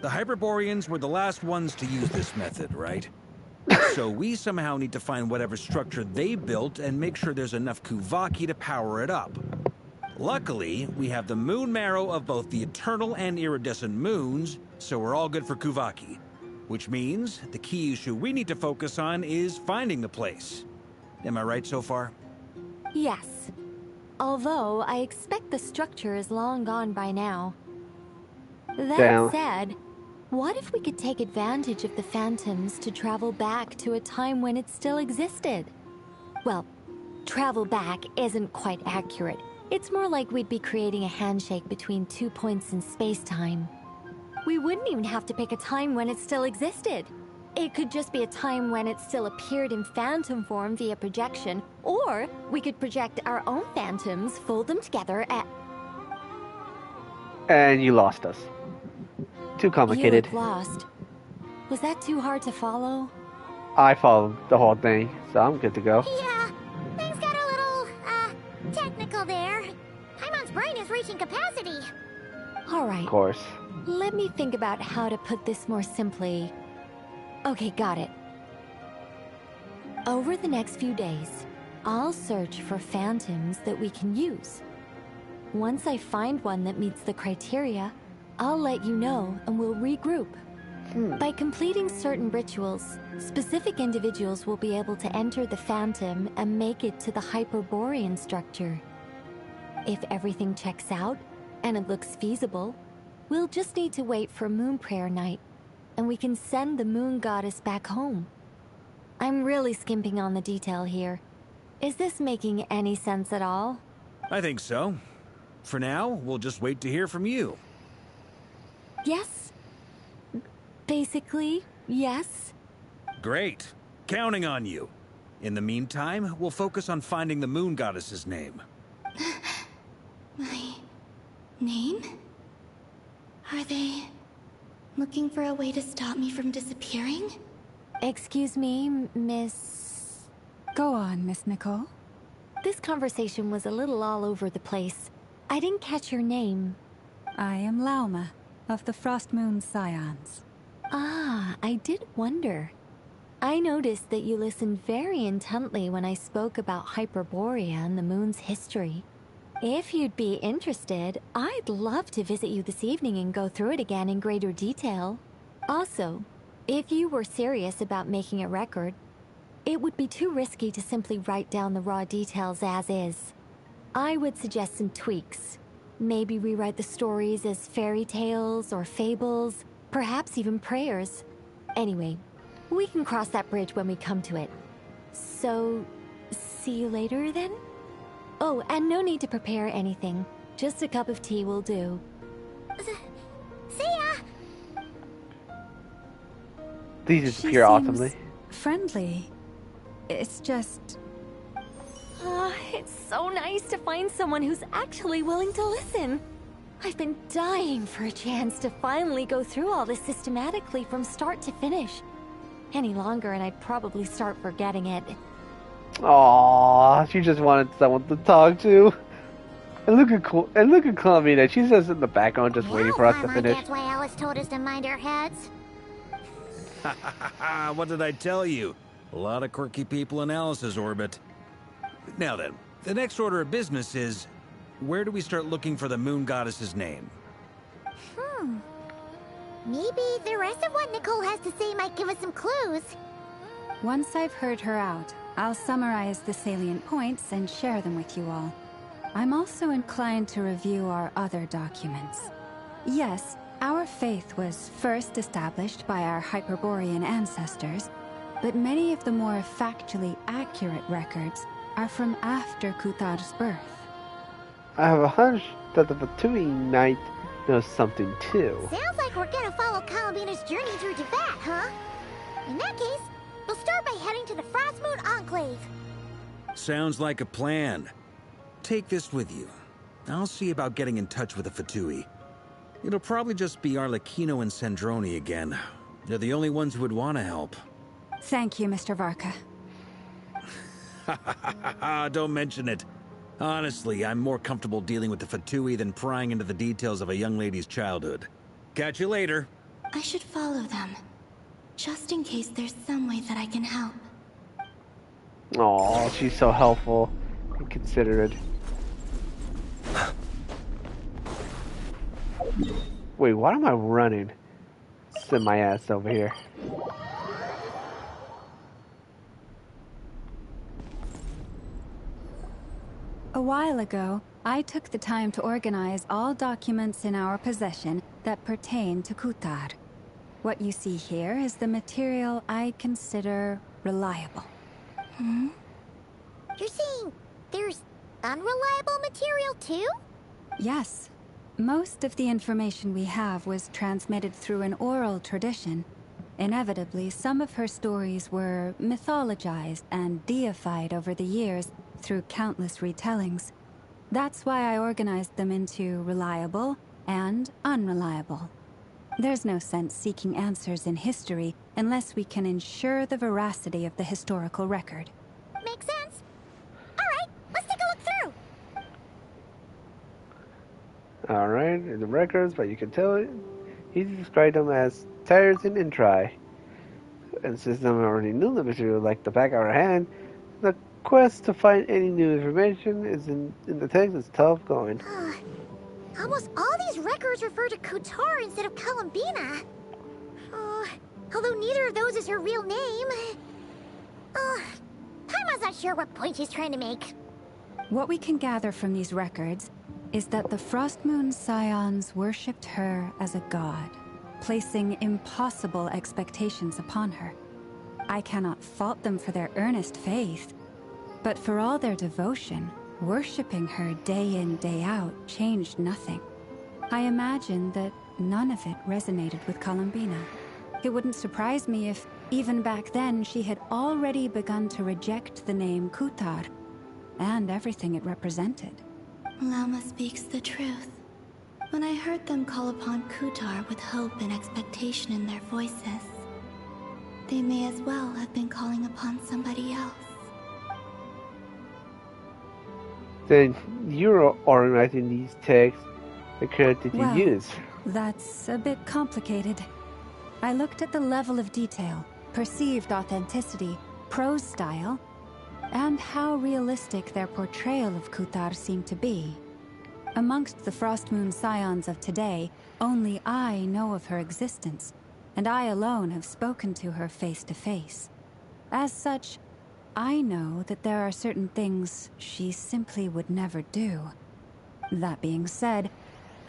C: The Hyperboreans were the last ones to use this method, right? So we somehow need to find whatever structure they built and make sure there's enough Kuvaki to power it up. Luckily, we have the moon marrow of both the eternal and iridescent moons, so we're all good for Kuvaki. Which means the key issue we need to focus on is finding the place. Am I right so far?
O: Yes. Although, I expect the structure is long gone by now. That
A: Damn.
O: said, what if we could take advantage of the phantoms to travel back to a time when it still existed? Well, travel back isn't quite accurate. It's more like we'd be creating a handshake between 2 points in space-time. We wouldn't even have to pick a time when it still existed. It could just be a time when it still appeared in phantom form via projection, or we could project our own phantoms, fold them together,
A: And you lost us. Too complicated.
O: You look lost. Was that too hard to follow?
A: I followed the whole thing, so I'm good to go.
D: Yeah, things got a little, technical there. Paimon's brain is reaching capacity.
O: Alright.
A: Of course.
O: Let me think about how to put this more simply. Okay, got it. Over the next few days, I'll search for phantoms that we can use. Once I find one that meets the criteria, I'll let you know and we'll regroup. By completing certain rituals, specific individuals will be able to enter the phantom and make it to the Hyperborean structure. If everything checks out, and it looks feasible, we'll just need to wait for Moon Prayer Night, and we can send the Moon Goddess back home. I'm really skimping on the detail here. Is this making any sense at all?
C: I think so. For now, we'll just wait to hear from you.
O: Yes. Basically, yes.
C: Great. Counting on you. In the meantime, we'll focus on finding the Moon Goddess's name.
F: My name? Are they looking for a way to stop me from disappearing?
O: Excuse me, Miss...
H: Go on, Miss Nicole.
O: This conversation was a little all over the place. I didn't catch your name.
H: I am Lauma, of the Frost Moon Scions.
O: Ah, I did wonder. I noticed that you listened very intently when I spoke about Hyperborea and the moon's history. If you'd be interested, I'd love to visit you this evening and go through it again in greater detail. Also, if you were serious about making a record, it would be too risky to simply write down the raw details as is. I would suggest some tweaks. Maybe rewrite the stories as fairy tales or fables, perhaps even prayers. Anyway, we can cross that bridge when we come to it. So, see you later then? Oh, and no need to prepare anything. Just a cup of tea will do.
D: See ya!
A: These
H: She
A: disappear awesomely.
H: friendly. It's just...
O: It's so nice to find someone who's actually willing to listen. I've been dying for a chance to finally go through all this systematically from start to finish. Any longer and I'd probably start forgetting it.
A: Aww. Oh, she just wanted someone to talk to. And look at Columbina. She's just in the background, just waiting for us to finish.
D: That's why Alice told us to mind our heads.
C: What did I tell you? A lot of quirky people in Alice's orbit. Now then, the next order of business is, where do we start looking for the moon goddess's name?
D: Maybe the rest of what Nicole has to say might give us some clues.
H: Once I've heard her out, I'll summarize the salient points and share them with you all. I'm also inclined to review our other documents. Yes, our faith was first established by our Hyperborean ancestors, but many of the more factually accurate records are from after Kuthar's birth.
A: I have a hunch that the Fatui Knight knows something too.
D: Sounds like we're gonna follow Columbina's journey through Teyvat, huh? In that case, we'll start by heading to the Frostmoon Enclave.
C: Sounds like a plan. Take this with you. I'll see about getting in touch with the Fatui. It'll probably just be Arlecchino and Sandroni again. They're the only ones who would want to help.
H: Thank you, Mr. Varka.
C: Don't mention it. Honestly, I'm more comfortable dealing with the Fatui than prying into the details of a young lady's childhood. Catch you later.
F: I should follow them, just in case there's some way that I can help.
A: Aw, she's so helpful and considerate. Wait, why am I running? Send my ass over here.
H: A while ago, I took the time to organize all documents in our possession that pertain to Kuthar. What you see here is the material I consider reliable.
D: You're saying there's unreliable material too?
H: Yes. Most of the information we have was transmitted through an oral tradition. Inevitably, some of her stories were mythologized and deified over the years through countless retellings. That's why I organized them into reliable and unreliable. There's no sense seeking answers in history unless we can ensure the veracity of the historical record.
D: Makes sense. Alright, let's take a look through.
A: Alright, in the records, but you can tell he described them as tiresome and dry. And since I already knew the material like the back of our hand, the quest to find any new information is in the text is tough going.
D: Almost all these records refer to Kuthar instead of Columbina. Although neither of those is her real name. Paimon's not sure what point she's trying to make.
H: What we can gather from these records is that the Frostmoon Scions worshipped her as a god, placing impossible expectations upon her. I cannot fault them for their earnest faith, but for all their devotion, worshipping her day in, day out changed nothing. I imagine that none of it resonated with Columbina. It wouldn't surprise me if, even back then, she had already begun to reject the name Kuthar and everything it represented.
F: Lama speaks the truth. When I heard them call upon Kuthar with hope and expectation in their voices, they may as well have been calling upon somebody else.
A: Then you're organizing these texts. The code did you use?
H: That's a bit complicated. I looked at the level of detail, perceived authenticity, prose style, and how realistic their portrayal of Kuthar seemed to be. Amongst the Frostmoon Scions of today, only I know of her existence, and I alone have spoken to her face to face. As such, I know that there are certain things she simply would never do. That being said,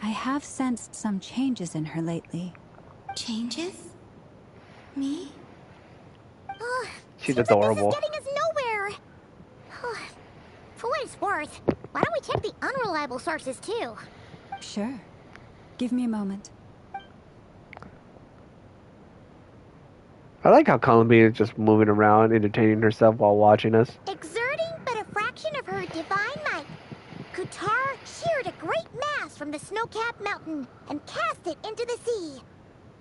H: I have sensed some changes in her lately.
F: Changes? Me?
A: She's adorable.
D: This is getting us nowhere. For what it's worth, why don't we check the unreliable sources too?
H: Sure. Give me a moment.
A: I like how Columbine is just moving around, entertaining herself while watching us.
D: Exerting but a fraction of her divine might, Kuthar sheared a great mass from the snow-capped mountain and cast it into the sea,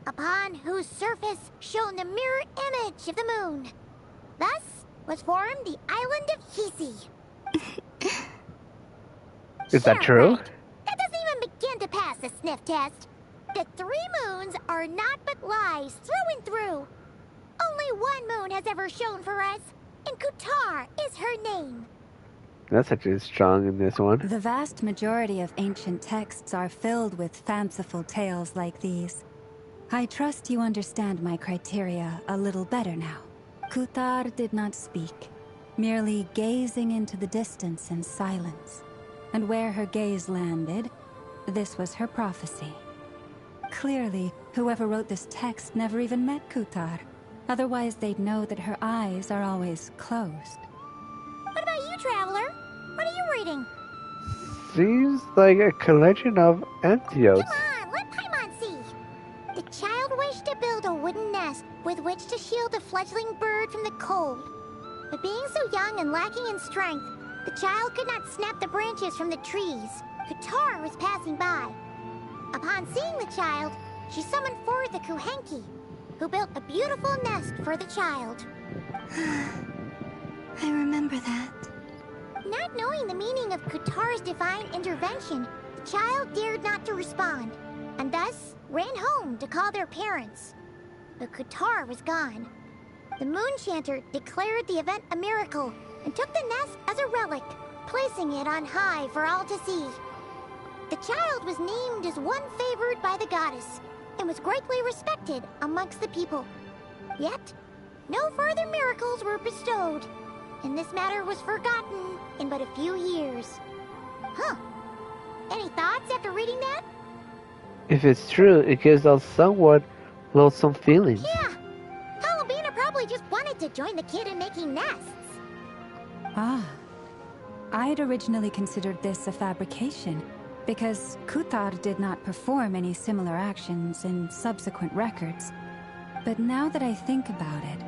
D: upon whose surface shone the mirror image of the moon. Thus was formed the island of Hisi.
A: Is that true?
D: Right. That doesn't even begin to pass the sniff test. The 3 moons are not but lies through and through. Only one moon has ever shone for us, and Kutar is her name.
A: That's actually strong in this one.
H: The vast majority of ancient texts are filled with fanciful tales like these. I trust you understand my criteria a little better now. Kutar did not speak, merely gazing into the distance in silence. And where her gaze landed, this was her prophecy. Clearly, whoever wrote this text never even met Kutar. Otherwise, they'd know that her eyes are always closed.
D: What about you, Traveler? What are you reading?
A: Seems like a collection of antidotes.
D: Come on, let Paimon see. The child wished to build a wooden nest with which to shield a fledgling bird from the cold. But being so young and lacking in strength, the child could not snap the branches from the trees. Kutar was passing by. Upon seeing the child, she summoned forth the Kuhenki, who built a beautiful nest for the child.
F: I remember that.
D: Not knowing the meaning of Kutar's divine intervention, the child dared not to respond, and thus ran home to call their parents. But Kutar was gone. The Moon Chanter declared the event a miracle and took the nest as a relic, placing it on high for all to see. The child was named as one favored by the goddess, and was greatly respected amongst the people. Yet, no further miracles were bestowed, and this matter was forgotten in but a few years. Huh. Any thoughts after reading that?
A: If it's true, it gives us somewhat loathsome feelings.
D: Yeah. Columbina probably just wanted to join the kid in making nests.
H: Ah. I'd originally considered this a fabrication, because Kutar did not perform any similar actions in subsequent records. But now that I think about it,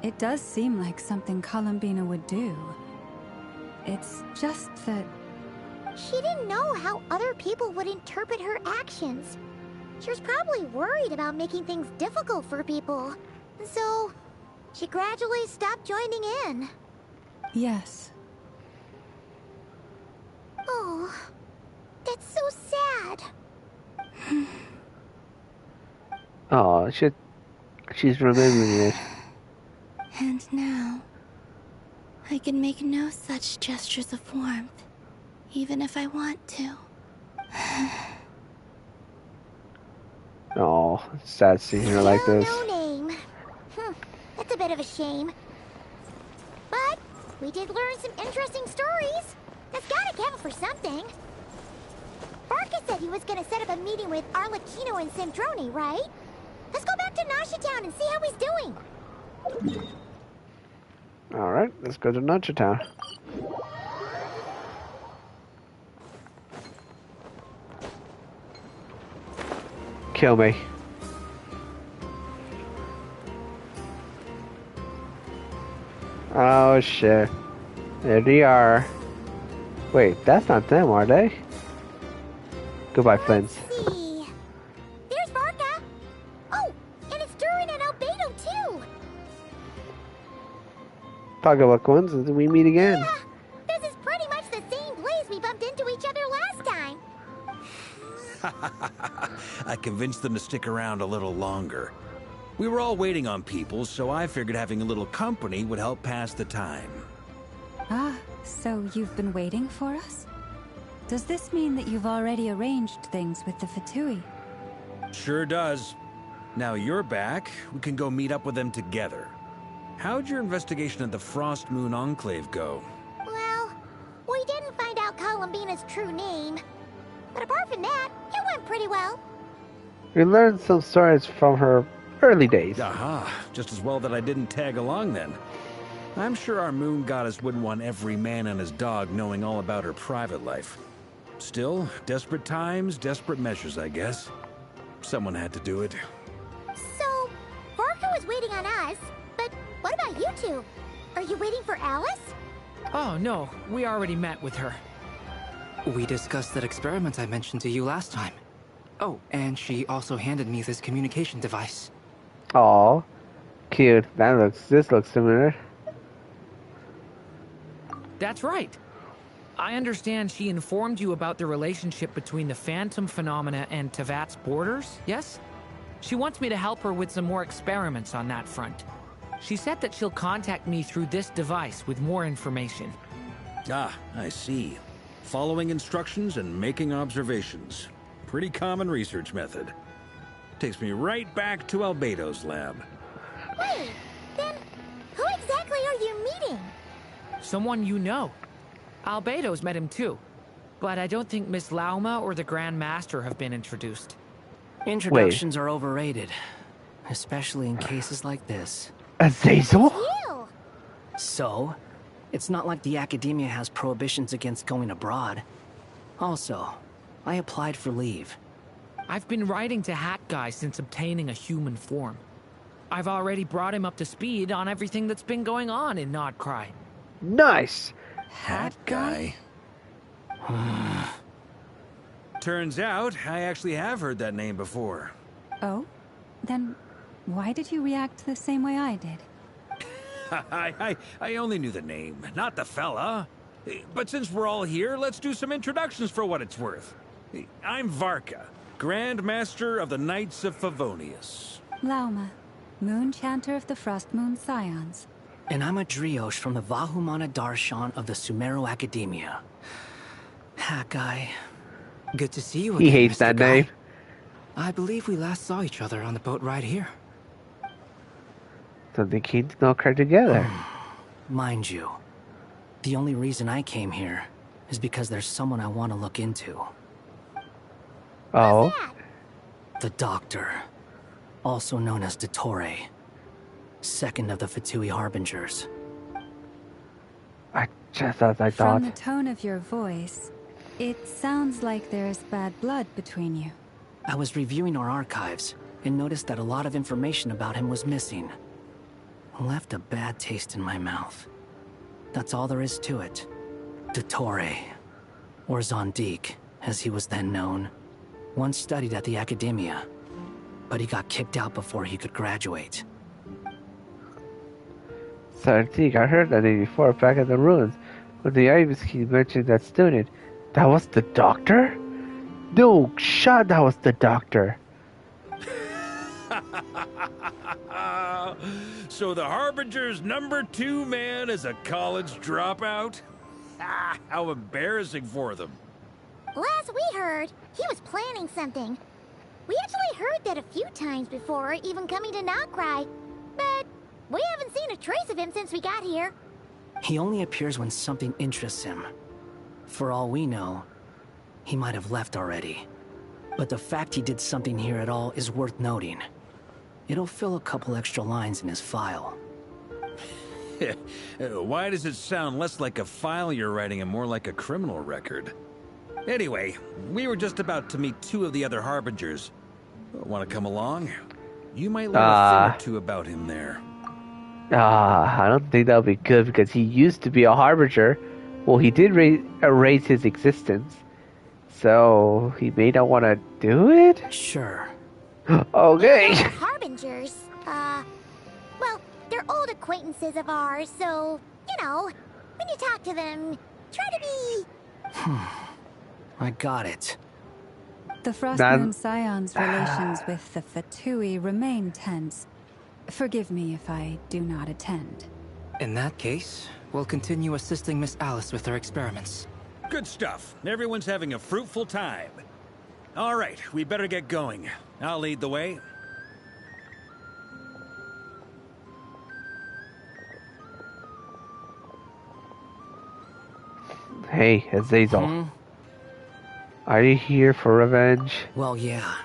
H: it does seem like something Columbina would do. It's just that...
D: She didn't know how other people would interpret her actions. She was probably worried about making things difficult for people. So, she gradually stopped joining in.
H: Yes.
D: Oh, that's so sad.
A: Oh, she's remembering it.
F: And now, I can make no such gestures of warmth, even if I want to.
A: Oh, sad seeing her like this.
D: No name. That's a bit of a shame. But we did learn some interesting stories. That's gotta count for something. Barca said he was gonna set up a meeting with Arlecchino and Sandrone, right? Let's go back to Nasha Town and see how he's doing.
A: Alright, let's go to Nasha Town. Kill me. Oh shit. There they are. Wait, that's not them, are they? Goodbye, friends.
D: See. There's Barca. Oh, and it's Durin and Albedo too.
A: Talk about coincidence, we meet again.
D: Yeah, this is pretty much the same place we bumped into each other last time.
C: I convinced them to stick around a little longer. We were all waiting on people, so I figured having a little company would help pass the time.
H: Ah, so you've been waiting for us? Does this mean that you've already arranged things with the Fatui?
C: Sure does. Now you're back, we can go meet up with them together. How'd your investigation of the Frost Moon Enclave go?
D: Well, we didn't find out Columbina's true name. But apart from that, it went pretty well.
A: We learned some stories from her early days.
C: Aha, just as well that I didn't tag along then. I'm sure our moon goddess wouldn't want every man and his dog knowing all about her private life. Still, desperate times, desperate measures, I guess. Someone had to do it.
D: So, Barca was waiting on us, but what about you two? Are you waiting for Alice?
I: Oh, no. We already met with her.
J: We discussed that experiment I mentioned to you last time. Oh, and she also handed me this communication device.
A: Aw, cute. This looks similar.
I: That's right. I understand she informed you about the relationship between the phantom phenomena and Tevat's borders, yes? She wants me to help her with some more experiments on that front. She said that she'll contact me through this device with more information.
C: Ah, I see. Following instructions and making observations. Pretty common research method. Takes me right back to Albedo's lab.
D: Wait, then who exactly are you meeting?
I: Someone you know. Albedo's met him too. But I don't think Miss Lauma or the Grand Master have been introduced.
J: Introductions are overrated. Especially in cases like this.
A: Azazel?
J: So? It's not like the Academia has prohibitions against going abroad. Also, I applied for leave.
I: I've been writing to Hat Guy since obtaining a human form. I've already brought him up to speed on everything that's been going on in Nod-Kari.
A: Nice!
C: Hat Guy? Turns out, I actually have heard that name before.
H: Oh? Then why did you react the same way I did?
C: I only knew the name, not the fella. But since we're all here, let's do some introductions for what it's worth. I'm Varka, Grand Master of the Knights of Favonius.
H: Lauma, Moon Chanter of the Frost Moon Scions.
J: And I'm a Driosh from the Vahumana Darshan of the Sumero Academia. Hakai. Good to see you again,
A: He hates
J: Mr.
A: that
J: Guy.
A: name.
J: I believe we last saw each other on the boat right here.
A: So they came to Nod-Kari together.
J: Mind you, the only reason I came here is because there's someone I want to look into.
A: Oh?
J: The Doctor, also known as Dottore, second of the Fatui Harbingers.
A: I thought.
H: From the tone of your voice, it sounds like there's bad blood between you.
J: I was reviewing our archives and noticed that a lot of information about him was missing. Left a bad taste in my mouth. That's all there is to it. Dottore, or Zondik, as he was then known, once studied at the Academia, but he got kicked out before he could graduate.
A: Zondik, I heard that name before, back in the ruins. When the Ivy mentioned that student, that was the Doctor? No shot, that was the Doctor.
C: So the Harbinger's #2 man is a college dropout? How embarrassing for them.
D: Last we heard, he was planning something. We actually heard that a few times before, even coming to Nod-Kari. But we haven't seen a trace of him since we got here.
J: He only appears when something interests him. For all we know, he might have left already. But the fact he did something here at all is worth noting. It'll fill a couple extra lines in his file.
C: Why does it sound less like a file you're writing and more like a criminal record? Anyway, we were just about to meet 2 of the other Harbingers. Want to come along? You might learn a thing or two about him there.
A: I don't think that would be good because he used to be a Harbinger. Well, he did erase his existence. So, he may not want to do it?
J: Sure.
A: Okay.
D: Harbingers, well, they're old acquaintances of ours, so, you know, when you talk to them, try to be...
J: I got it.
H: The Frost Moon Scions' relations with the Fatui remain tense. Forgive me if I do not attend.
J: In that case, we'll continue assisting Miss Alice with her experiments.
C: Good stuff. Everyone's having a fruitful time. All right, we better get going. I'll lead the way.
A: Hey, Azazel. Are you here for revenge?
J: Well, yeah.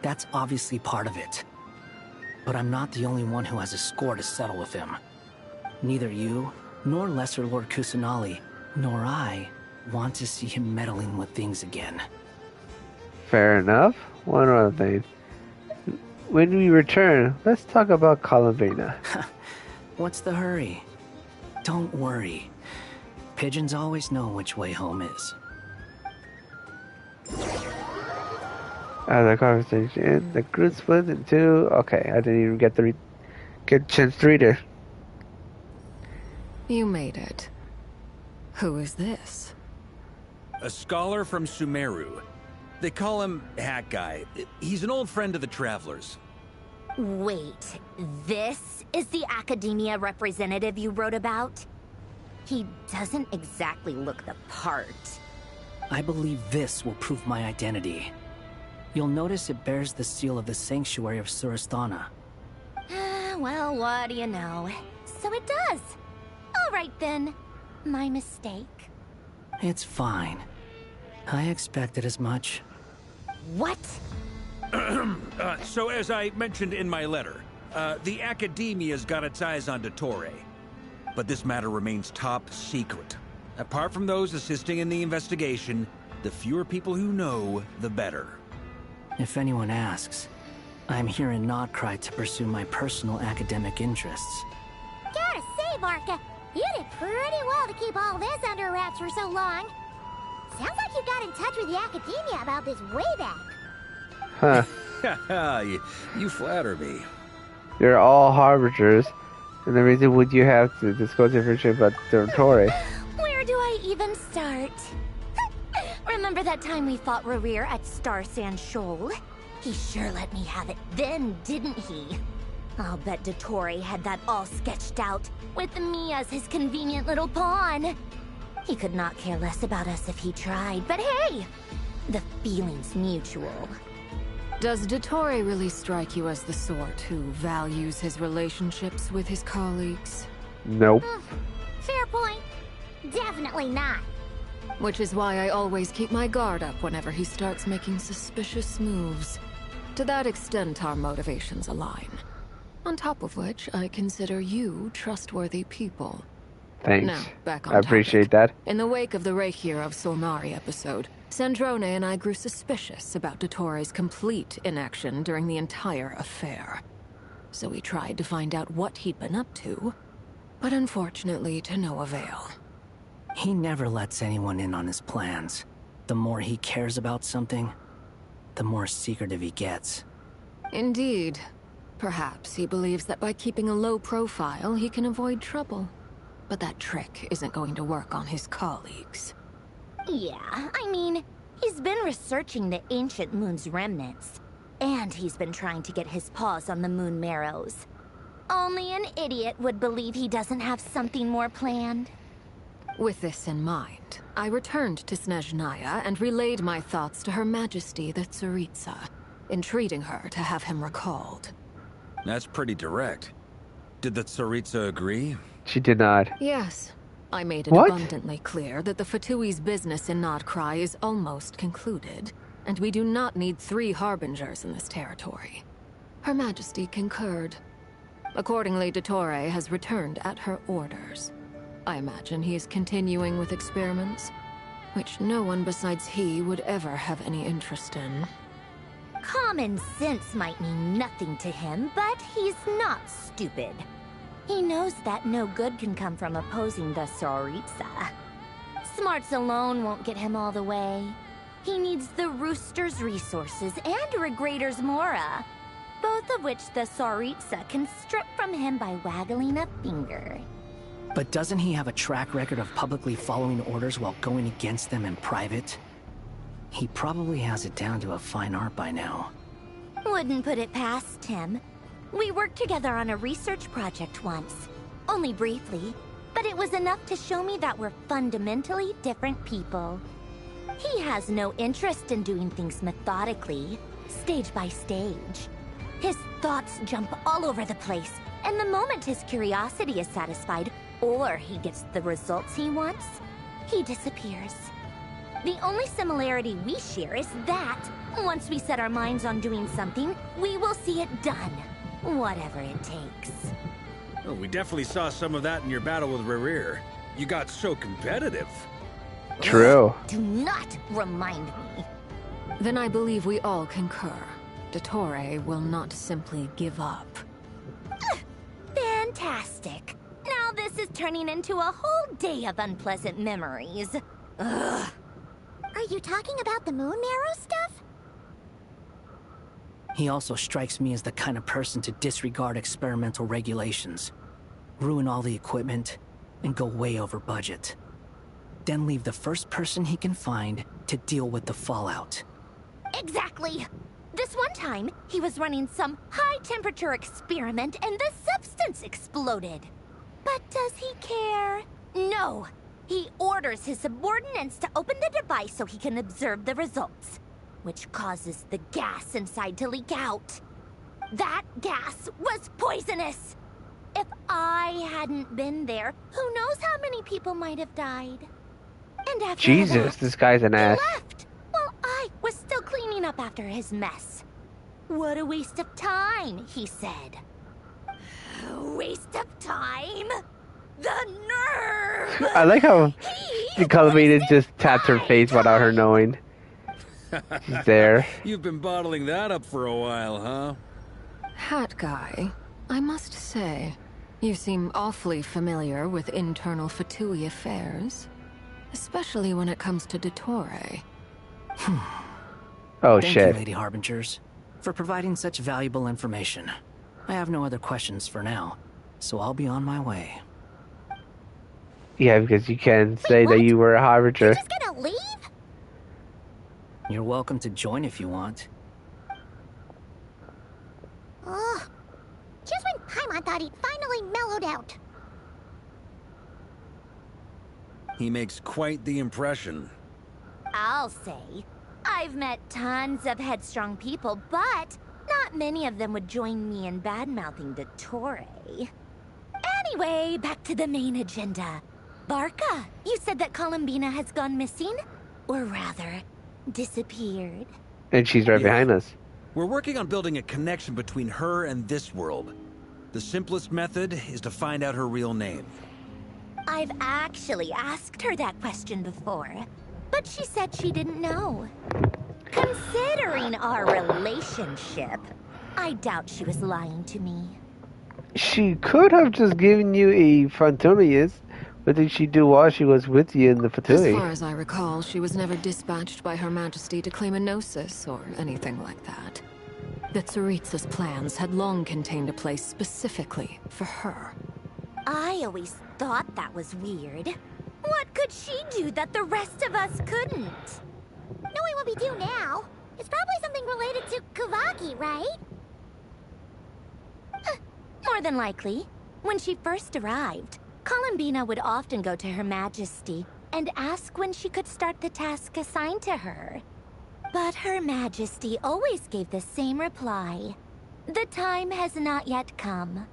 J: That's obviously part of it. But I'm not the only one who has a score to settle with him. Neither you, nor Lesser Lord Kusanali, nor I want to see him meddling with things again.
A: Fair enough. One other thing. When we return, let's talk about Columbina.
J: What's the hurry? Don't worry. Pigeons always know which way home is.
A: The conversation, the group split in 2. Okay, I didn't even get a chance to read it.
E: You made it. Who is this?
C: A scholar from Sumeru. They call him Hat Guy. He's an old friend of the Travelers.
D: Wait, this is the academia representative you wrote about? He doesn't exactly look the part.
K: I believe this will prove my identity. You'll notice it bears the seal of the Sanctuary of Surasthana.
D: Well, what do you know? So it does. All right then. My mistake.
K: It's fine. I expected as much.
D: What?
C: So as I mentioned in my letter, the Academia's got its eyes on Dottore. But this matter remains top secret. Apart from those assisting in the investigation, the fewer people who know, the better.
K: If anyone asks, I'm here in Nod-Kari to pursue my personal academic interests.
D: Gotta say, Varka, you did pretty well to keep all this under wraps for so long. Sounds like you got in touch with the academia about this way back.
A: Huh.
C: you flatter me.
A: You're all harbingers. And the reason would you have to disclose information about Dottore?
D: Where do I even start? Remember that time we fought Rerir at Star Sand Shoal? He sure let me have it then, didn't he? I'll bet Dottore had that all sketched out, with me as his convenient little pawn. He could not care less about us if he tried, but hey! The feeling's mutual.
E: Does Dottore really strike you as the sort who values his relationships with his colleagues?
A: Nope.
D: Fair point. Definitely not.
E: Which is why I always keep my guard up whenever he starts making suspicious moves. To that extent, our motivations align. On top of which, I consider you trustworthy people.
A: Thanks.
E: Now, back on
A: I appreciate that.
E: In the wake of the Reikir of Solnari episode, Sandrone and I grew suspicious about Dottore's complete inaction during the entire affair. So we tried to find out what he'd been up to, but unfortunately to no avail.
K: He never lets anyone in on his plans. The more he cares about something, the more secretive he gets.
E: Indeed. Perhaps he believes that by keeping a low profile, he can avoid trouble. But that trick isn't going to work on his colleagues.
D: Yeah, I mean, he's been researching the ancient moon's remnants. And he's been trying to get his paws on the moon marrows. Only an idiot would believe he doesn't have something more planned.
E: With this in mind, I returned to Snezhnaya and relayed my thoughts to Her Majesty the Tsaritsa, entreating her to have him recalled.
C: That's pretty direct. Did the Tsaritsa agree?
A: She did not.
E: Yes. I made it abundantly clear that the Fatui's business in Nod-Kari is almost concluded, and we do not need 3 harbingers in this territory. Her Majesty concurred. Accordingly, Dottore has returned at her orders. I imagine he is continuing with experiments, which no one besides he would ever have any interest in.
D: Common sense might mean nothing to him, but he's not stupid. He knows that no good can come from opposing the Tsaritsa. Smarts alone won't get him all the way. He needs the Rooster's resources and Regrator's Mora, both of which the Tsaritsa can strip from him by waggling a finger.
K: But doesn't he have a track record of publicly following orders while going against them in private? He probably has it down to a fine art by now.
D: Wouldn't put it past him. We worked together on a research project once. Only briefly, but it was enough to show me that we're fundamentally different people. He has no interest in doing things methodically, stage by stage. His thoughts jump all over the place, and the moment his curiosity is satisfied, or he gets the results he wants, he disappears. The only similarity we share is that, once we set our minds on doing something, we will see it done, whatever it takes.
C: Oh, we definitely saw some of that in your battle with Rerir. You got so competitive.
A: True.
D: Do not remind me.
E: Then I believe we all concur. Dottore will not simply give up.
D: Fantastic. Now this is turning into a whole day of unpleasant memories. Ugh. Are you talking about the moon marrow stuff?
K: He also strikes me as the kind of person to disregard experimental regulations, ruin all the equipment, and go way over budget. then leave the first person he can find to deal with the fallout.
D: Exactly! This one time, he was running some high-temperature experiment and the substance exploded. But does he care? No! He orders his subordinates to open the device so he can observe the results, which causes the gas inside to leak out. That gas was poisonous! If I hadn't been there, who knows how many people might have died. And after
A: Jesus,
D: that,
A: this guy's an ass.
D: he left, while I was still cleaning up after his mess. What a waste of time, he said. Waste of time? The nerve!
A: I like how the Colombian just tapped her face without her knowing. She's there.
C: You've been bottling that up for a while, huh?
E: Hat guy, I must say, you seem awfully familiar with internal Fatui affairs. Especially when it comes to Dottore.
A: Oh,
K: Thank
A: shit.
K: you, Lady Harbingers, for providing such valuable information. I have no other questions for now, so I'll be on my way.
A: Yeah, because you can say that you were a harbinger.
D: You're just gonna leave?
K: You're welcome to join if you want.
D: Ugh. Just when Paimon thought he'd finally mellowed out.
C: He makes quite the impression.
D: I'll say. I've met tons of headstrong people, but not many of them would join me in bad-mouthing Dottore. Anyway, back to the main agenda. Barca, you said that Columbina has gone missing? Or rather, disappeared.
A: And she's right behind us.
C: We're working on building a connection between her and this world. The simplest method is to find out her real name.
D: I've actually asked her that question before, but she said she didn't know. Considering our relationship, I doubt she was lying to me.
A: She could have just given you a Fantonius. What did she do while she was with you in the
E: As
A: Fatui?
E: far as I recall, she was never dispatched by Her Majesty to claim a gnosis or anything like that. The Tsaritsa's plans had long contained a place specifically for her.
D: I always thought that was weird. What could she do that the rest of us couldn't? Knowing what we do now, it's probably something related to Kavaki, right? More than likely. When she first arrived, Columbina would often go to Her Majesty and ask when she could start the task assigned to her. But Her Majesty always gave the same reply. The time has not yet come.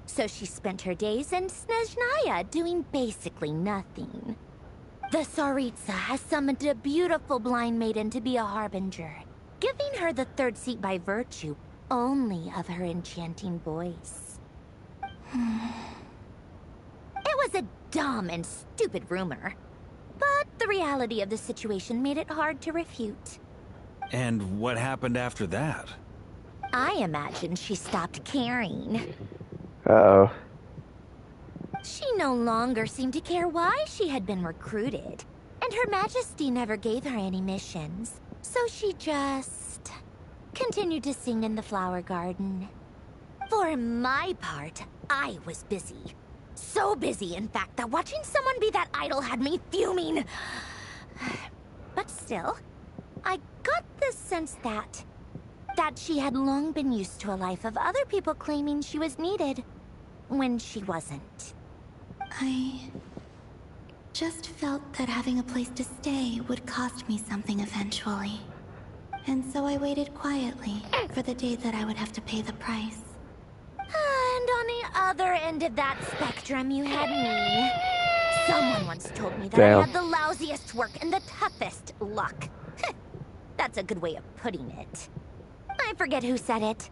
D: So she spent her days in Snezhnaya doing basically nothing. The Tsaritsa has summoned a beautiful blind maiden to be a harbinger, giving her the third seat by virtue only of her enchanting voice. It was a dumb and stupid rumor, but the reality of the situation made it hard to refute.
C: And what happened after that?
D: I imagine she stopped caring.
A: Uh-oh.
D: She no longer seemed to care why she had been recruited, and Her Majesty never gave her any missions, so she just continued to sing in the flower garden. For my part, I was busy. So busy, in fact, that watching someone be that idol had me fuming. But still, I got the sense that she had long been used to a life of other people claiming she was needed when she wasn't.
F: I just felt that having a place to stay would cost me something eventually. And so I waited quietly for the day that I would have to pay the price.
D: And on the other end of that spectrum, you had me. Someone once told me that I had the lousiest work and the toughest luck. That's a good way of putting it. I forget who said it,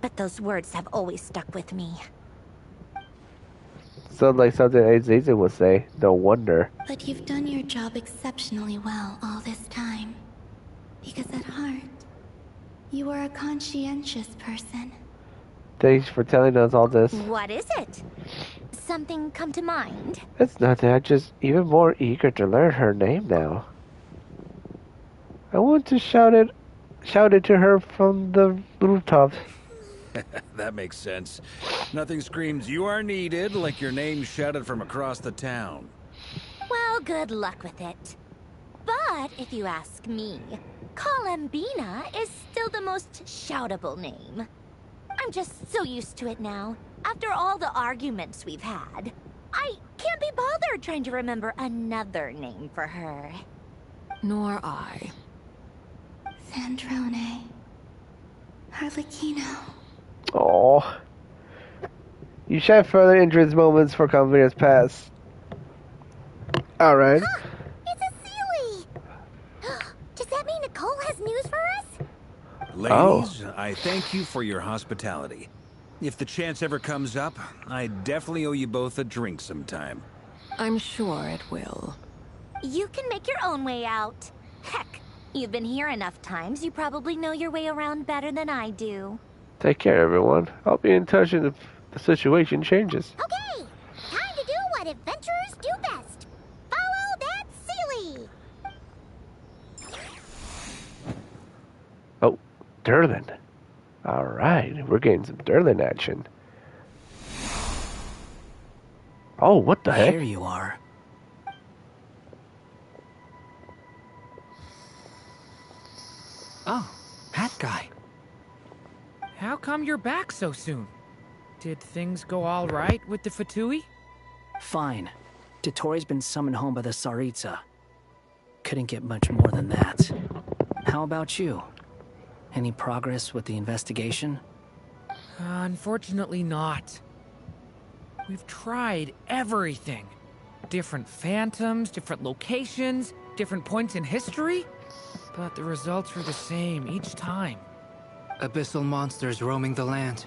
D: but those words have always stuck with me.
A: Sounds like something Azazel would say. No wonder.
F: But you've done your job exceptionally well all this time. Because at heart, you are a conscientious person.
A: Thanks for telling us all this.
D: What is it? Something come to mind?
A: It's nothing. I'm just even more eager to learn her name now. I want to shout it to her from the rooftops.
C: That makes sense. Nothing screams "you are needed" like your name shouted from across the town.
D: Well, Well, good luck with it. But if you ask me, Colambina is still the most shoutable name. I'm just so used to it now. After all the arguments we've had, I can't be bothered trying to remember another name for her.
E: Nor I.
F: Sandrone. Harlequino.
A: Oh. You shed further interest moments for Colambina's past. Alright.
D: It's a Sealy! Does that mean Nicole has news for us?
C: Ladies, I thank you for your hospitality. If the chance ever comes up, I definitely owe you both a drink sometime.
E: I'm sure it will.
D: You can make your own way out. Heck, you've been here enough times, you probably know your way around better than I do.
A: Take care, everyone. I'll be in touch if the situation changes.
D: Okay, time to do what adventurers do best. Follow that Sealy!
A: Oh, Durlin. Alright, we're getting some Durlin action. Oh, what the heck?
K: Here you are.
I: Oh, that guy. How come you're back so soon? Did things go all right with the Fatui?
K: Fine. Dotori's been summoned home by the Tsaritsa. Couldn't get much more than that. How about you? Any progress with the investigation?
I: Unfortunately not. We've tried everything. Different phantoms, different locations, different points in history. But the results were the same each time.
J: Abyssal monsters roaming the land.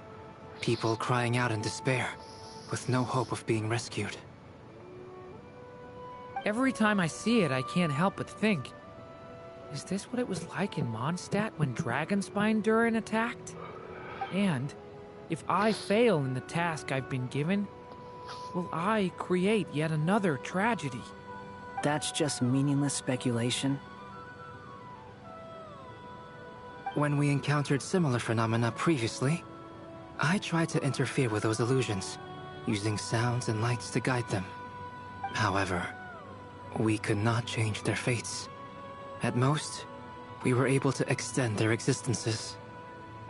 J: People crying out in despair, with no hope of being rescued.
I: Every time I see it, I can't help but think, is this what it was like in Mondstadt when Dragonspine Durin attacked? And if I fail in the task I've been given, will I create yet another tragedy?
K: That's just meaningless speculation.
J: When we encountered similar phenomena previously, I tried to interfere with those illusions, using sounds and lights to guide them. However, we could not change their fates. At most, we were able to extend their existences.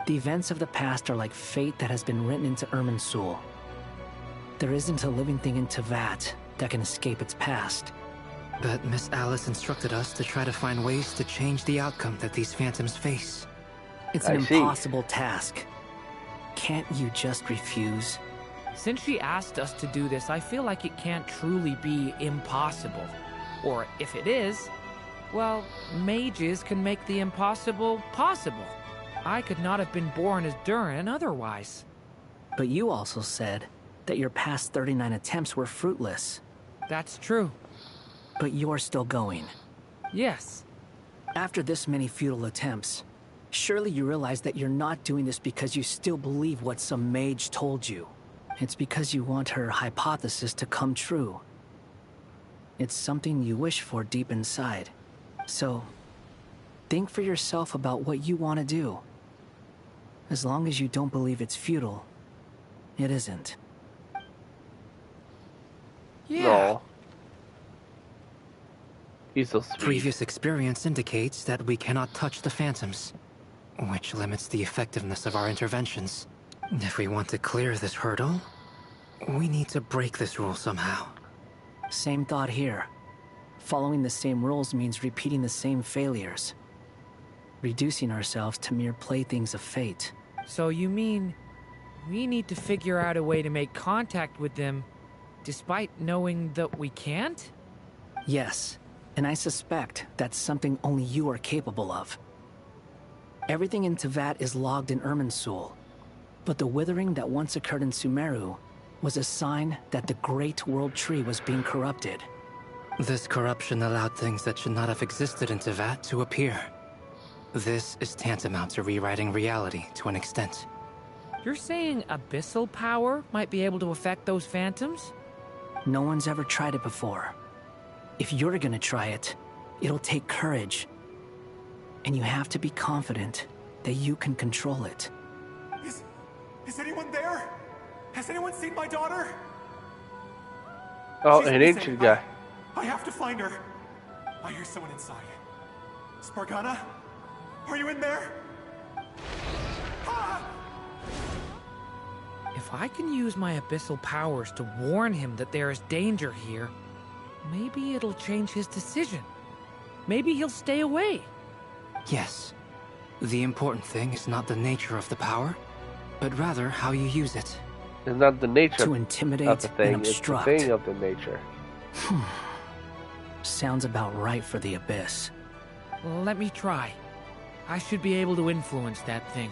K: The events of the past are like fate that has been written into Irminsul. There isn't a living thing in Teyvat that can escape its past.
J: But Miss Alice instructed us to try to find ways to change the outcome that these phantoms face.
K: It's an impossible task. Can't you just refuse?
I: Since she asked us to do this, I feel like it can't truly be impossible. Or if it is, well, mages can make the impossible possible. I could not have been born as Durin otherwise.
K: But you also said that your past 39 attempts were fruitless.
I: That's true.
K: But you're still going.
I: Yes.
K: After this many futile attempts, surely you realize that you're not doing this because you still believe what some mage told you. It's because you want her hypothesis to come true. It's something you wish for deep inside. So, think for yourself about what you want to do. As long as you don't believe it's futile, it isn't.
I: Yeah.
A: No. He's so sweet.
J: Previous experience indicates that we cannot touch the phantoms, which limits the effectiveness of our interventions. If we want to clear this hurdle, we need to break this rule somehow.
K: Same thought here. Following the same rules means repeating the same failures. Reducing ourselves to mere playthings of fate.
I: So you mean we need to figure out a way to make contact with them despite knowing that we can't?
K: Yes, and I suspect that's something only you are capable of. Everything in Teyvat is logged in Irminsul, but the withering that once occurred in Sumeru was a sign that the Great World Tree was being corrupted.
J: This corruption allowed things that should not have existed in Teyvat to appear. This is tantamount to rewriting reality to an extent.
I: You're saying abyssal power might be able to affect those phantoms?
K: No one's ever tried it before. If you're gonna try it, it'll take courage. And you have to be confident that you can control it.
B: Is anyone there? Has anyone seen my daughter?
A: Oh,
B: She's
A: an ancient guy.
B: I have to find her. I hear someone inside. Spargana? Are you in there? Ah!
I: If I can use my abyssal powers to warn him that there is danger here, maybe it'll change his decision. Maybe he'll stay away.
J: Yes. The important thing is not the nature of the power, but rather how you use it.
A: It's not the nature
K: to intimidate
A: of the thing,
K: and obstruct.
A: it's the thing of the nature.
K: Sounds about right for the Abyss.
I: Let me try. I should be able to influence that thing.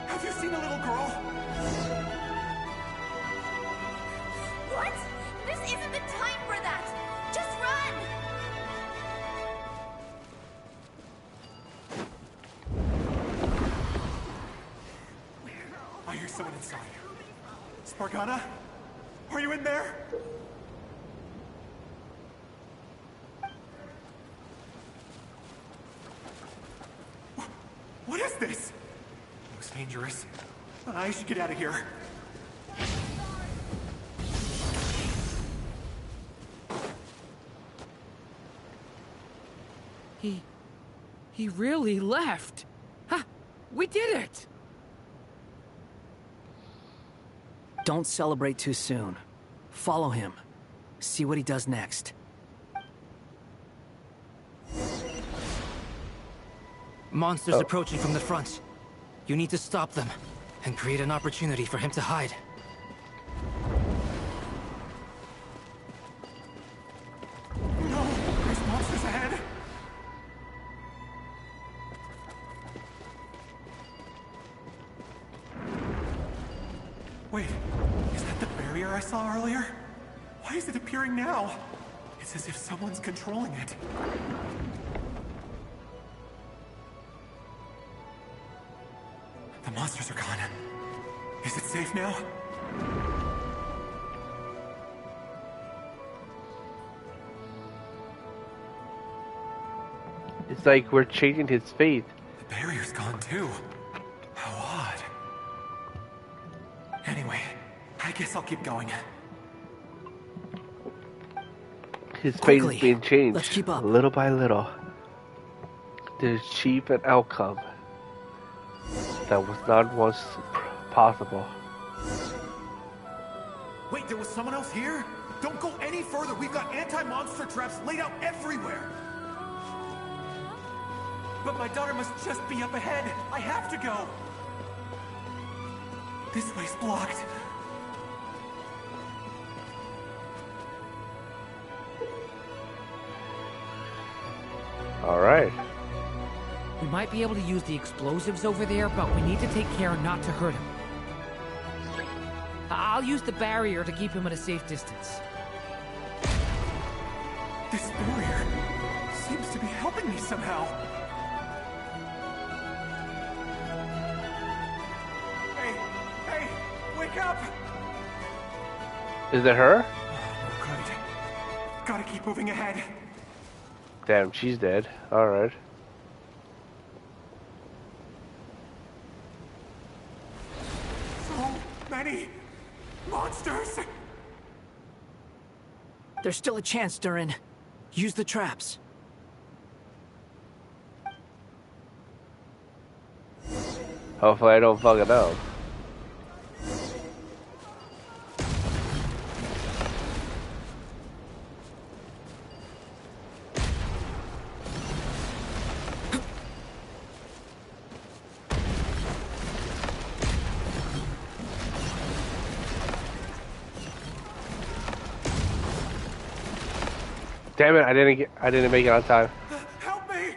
B: Have you seen a little girl?
U: What? This isn't the time for that! Just run!
B: I hear someone inside. Spargana? Are you in there? What is this? Looks dangerous. I should get out of here.
I: He really left. Ha! We did it!
K: Don't celebrate too soon. Follow him. See what he does next.
J: Monsters approaching from the front. You need to stop them and create an opportunity for him to hide.
B: No! There's monsters ahead! Wait, is that the barrier I saw earlier? Why is it appearing now? It's as if someone's controlling it. The monsters are gone. Is it safe now?
A: It's like we're changing his fate.
B: The barrier's gone too. How odd. Anyway, I guess I'll keep going.
A: His fate
K: Quickly,
A: is being changed
K: let's keep up.
A: little by little. To achieve an outcome that was not once possible.
B: Wait, there was someone else here? Don't go any further. We've got anti-monster traps laid out everywhere. But my daughter must just be up ahead. I have to go. This way's blocked.
A: All right.
I: We might be able to use the explosives over there, but we need to take care not to hurt him. I'll use the barrier to keep him at a safe distance.
B: This barrier seems to be helping me somehow. Hey, wake up!
A: Is it her?
B: Oh, good. Gotta keep moving ahead.
A: Damn, she's dead. All right.
B: So many monsters!
K: There's still a chance, Durin. Use the traps.
A: Hopefully I don't fuck it up. Damn it, I didn't make it on time.
B: Help me!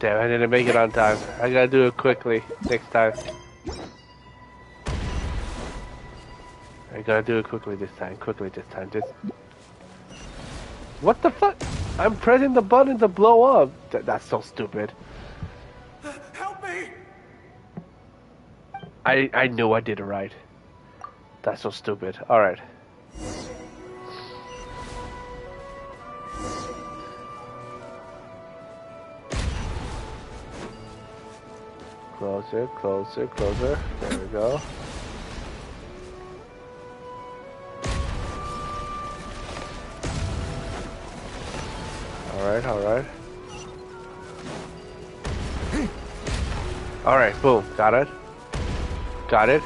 A: Damn, I didn't make it on time. I gotta do it quickly next time. I gotta do it quickly this time. Just... What the fuck? I'm pressing the button to blow up. That's so stupid.
B: Help me!
A: I knew I did it right. That's so stupid. Alright. Closer, closer, closer. There we go. Alright, alright. Alright, boom. Got it. Got it.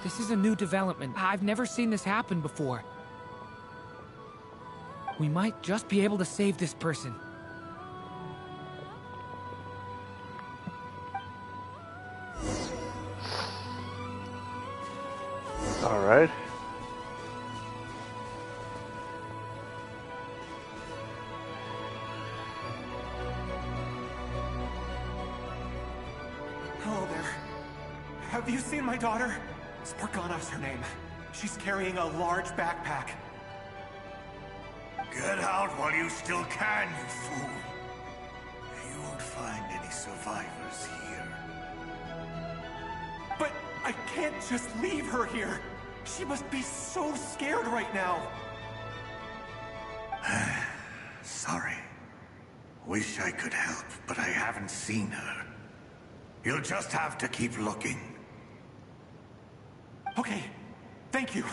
I: This is a new development. I've never seen this happen before. We might just be able to save this person.
A: All right.
B: Hello there. Have you seen my daughter? Spargana's her name. She's carrying a large backpack.
G: Get out while you still can, you fool. You won't find any survivors here.
B: But I can't just leave her here. She must be so scared right now.
G: Sorry. Wish I could help, but I haven't seen her. You'll just have to keep looking.
B: Okay, thank you.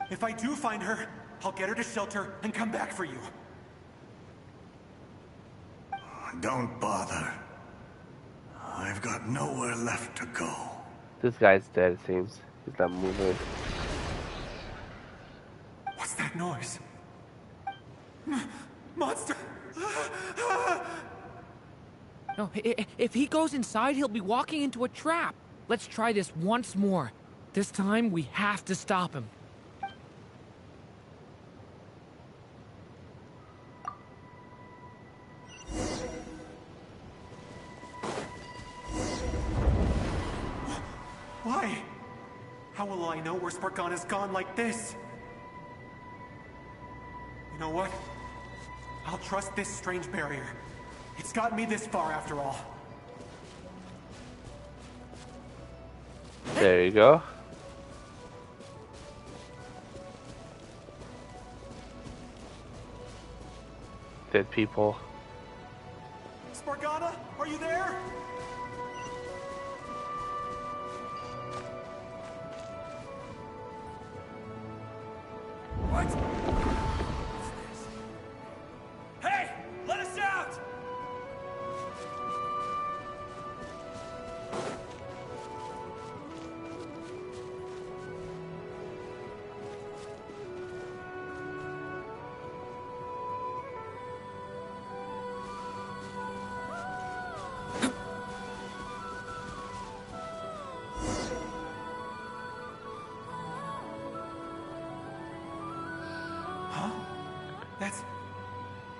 B: If I do find her, I'll get her to shelter and come back for you.
G: Don't bother. I've got nowhere left to go.
A: This guy's dead, it seems. He's not moving.
B: What's that noise? Monster!
I: No, if he goes inside, he'll be walking into a trap. Let's try this once more. This time, we have to stop him.
B: Why? How will I know where Spargana's gone like this? You know what? I'll trust this strange barrier. It's gotten me this far after all.
A: There you go. Dead people.
B: Spargana, are you there?
V: What? Hey! Let us out!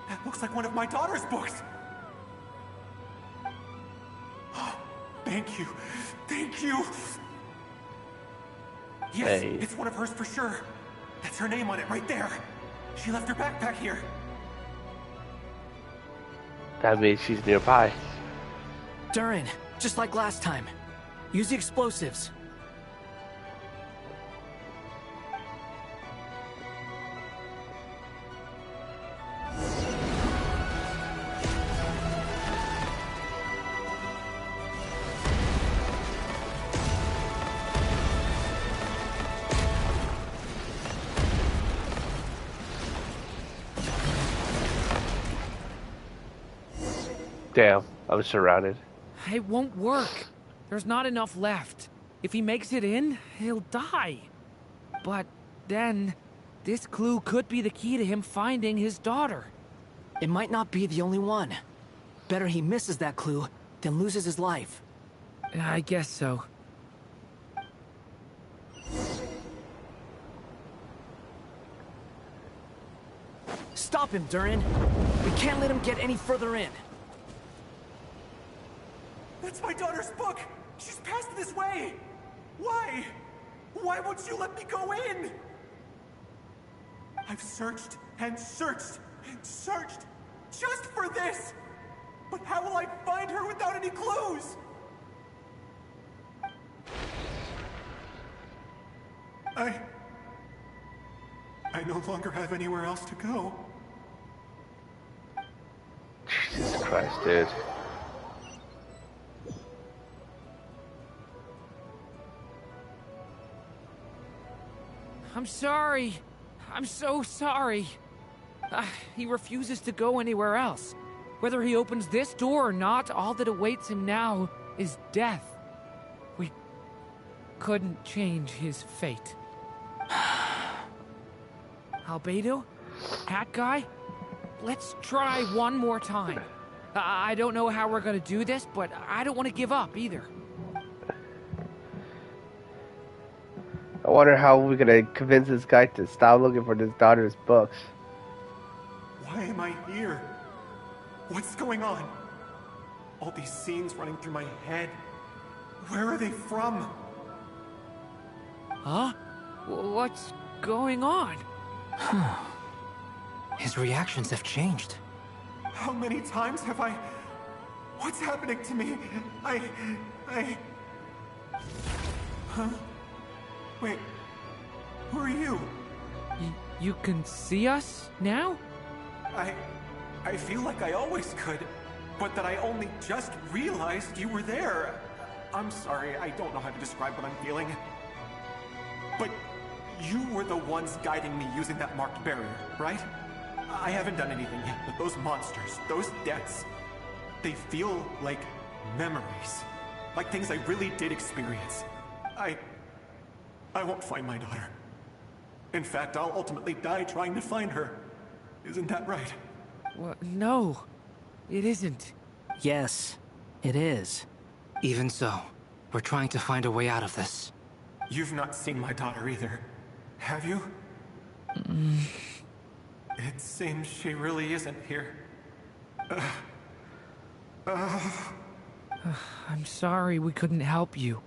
B: That looks like one of my daughter's books. Thank you. Thank you. Yes,
A: Hey.
B: it's one of hers for sure. That's her name on it right there. She left her backpack here.
A: That means she's nearby.
K: Durin, just like last time. Use the explosives.
A: Damn, I'm surrounded.
I: It won't work. There's not enough left. If he makes it in, he'll die. But then, this clue could be the key to him finding his daughter.
K: It might not be the only one. Better he misses that clue than loses his life.
I: I guess so.
K: Stop him, Durin. We can't let him get any further in.
B: That's my daughter's book! She's passed this way! Why? Why won't you let me go in? I've searched and searched and searched just for this! But how will I find her without any clues? I no longer have anywhere else to go.
A: Christ, dude.
I: I'm sorry. I'm so sorry. He refuses to go anywhere else. Whether he opens this door or not, all that awaits him now is death. We couldn't change his fate. Albedo? Cat guy? Let's try one more time. I don't know how we're gonna do this, but I don't want to give up either.
A: I wonder how we're gonna convince this guy to stop looking for his daughter's books.
B: Why am I here? What's going on? All these scenes running through my head. Where are they from?
I: Huh? What's going on?
J: His reactions have changed.
B: How many times have I... What's happening to me? Huh? Wait, who are you?
I: You can see us now?
B: I feel like I always could, but that I only just realized you were there. I'm sorry, I don't know how to describe what I'm feeling. But you were the ones guiding me using that marked barrier, right? I haven't done anything yet, but those monsters, those deaths, they feel like memories. Like things I really did experience. I won't find my daughter. In fact, I'll ultimately die trying to find her. Isn't that right?
I: Well, no, it isn't.
J: Yes, it is. Even so, we're trying to find a way out of this.
B: You've not seen my daughter either, have you? It seems she really isn't here.
I: I'm sorry we couldn't help you.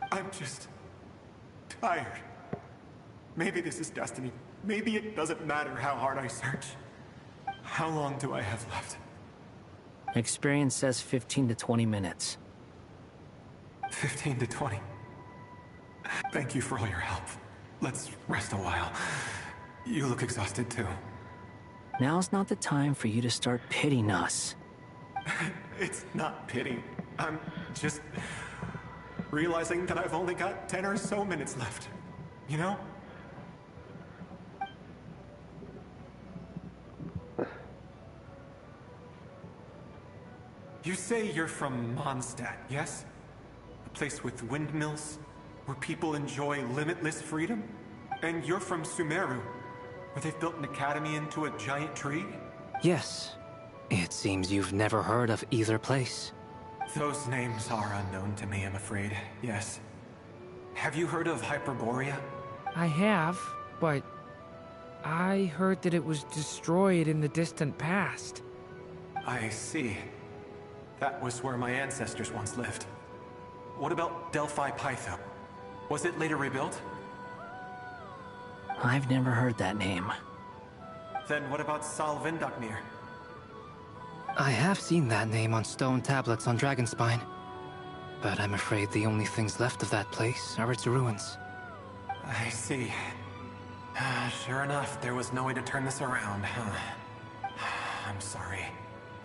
B: I'm just... tired. Maybe this is destiny. Maybe it doesn't matter how hard I search. How long do I have left?
K: Experience says 15 to 20 minutes.
B: 15 to 20. Thank you for all your help. Let's rest a while. You look exhausted too.
K: Now's not the time for you to start pitying us.
B: It's not pity. I'm just realizing that I've only got 10 or so minutes left. You know? You say you're from Mondstadt, yes? A place with windmills, where people enjoy limitless freedom? And you're from Sumeru, where they've built an academy into a giant tree?
J: Yes. It seems you've never heard of either place.
B: Those names are unknown to me, I'm afraid, yes. Have you heard of Hyperborea?
I: I have, but I heard that it was destroyed in the distant past.
B: I see. That was where my ancestors once lived. What about Delphi Pytho? Was it later rebuilt?
K: I've never heard that name.
B: Then what about Sal Vindaknir?
J: I have seen that name on stone tablets on Dragonspine. But I'm afraid the only things left of that place are its ruins.
B: I see. Sure enough, there was no way to turn this around, huh? I'm sorry.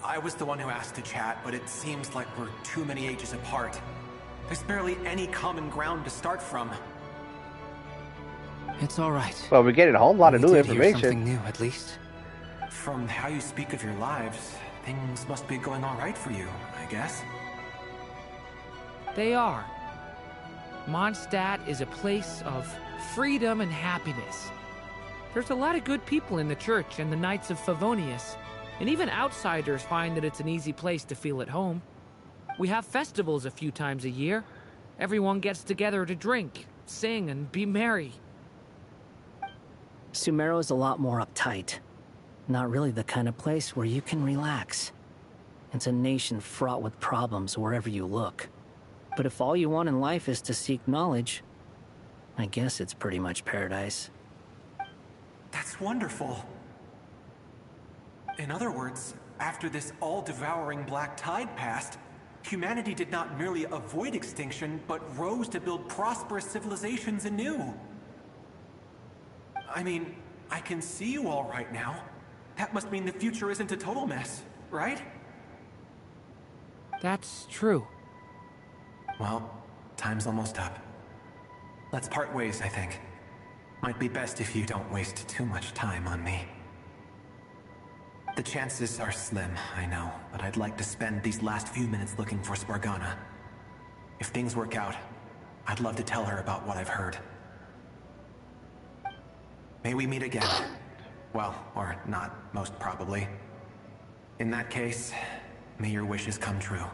B: I was the one who asked to chat, but it seems like we're too many ages apart. There's barely any common ground to start from.
J: It's all right.
A: Well, we're getting a whole lot of new information.
J: Something new, at least.
B: From how you speak of your lives, things must be going all right for you, I guess.
I: They are. Mondstadt is a place of freedom and happiness. There's a lot of good people in the church and the Knights of Favonius, and even outsiders find that it's an easy place to feel at home. We have festivals a few times a year. Everyone gets together to drink, sing, and be merry.
K: Sumeru is a lot more uptight. Not really the kind of place where you can relax. It's a nation fraught with problems wherever you look. But if all you want in life is to seek knowledge, I guess it's pretty much paradise.
B: That's wonderful. In other words, after this all-devouring black tide passed, humanity did not merely avoid extinction, but rose to build prosperous civilizations anew. I mean, I can see you all right now. That must mean the future isn't a total mess, right?
I: That's true.
B: Well, time's almost up. Let's part ways, I think. Might be best if you don't waste too much time on me. The chances are slim, I know, but I'd like to spend these last few minutes looking for Spargana. If things work out, I'd love to tell her about what I've heard. May we meet again. Well, or not, most probably. In that case, may your wishes come true.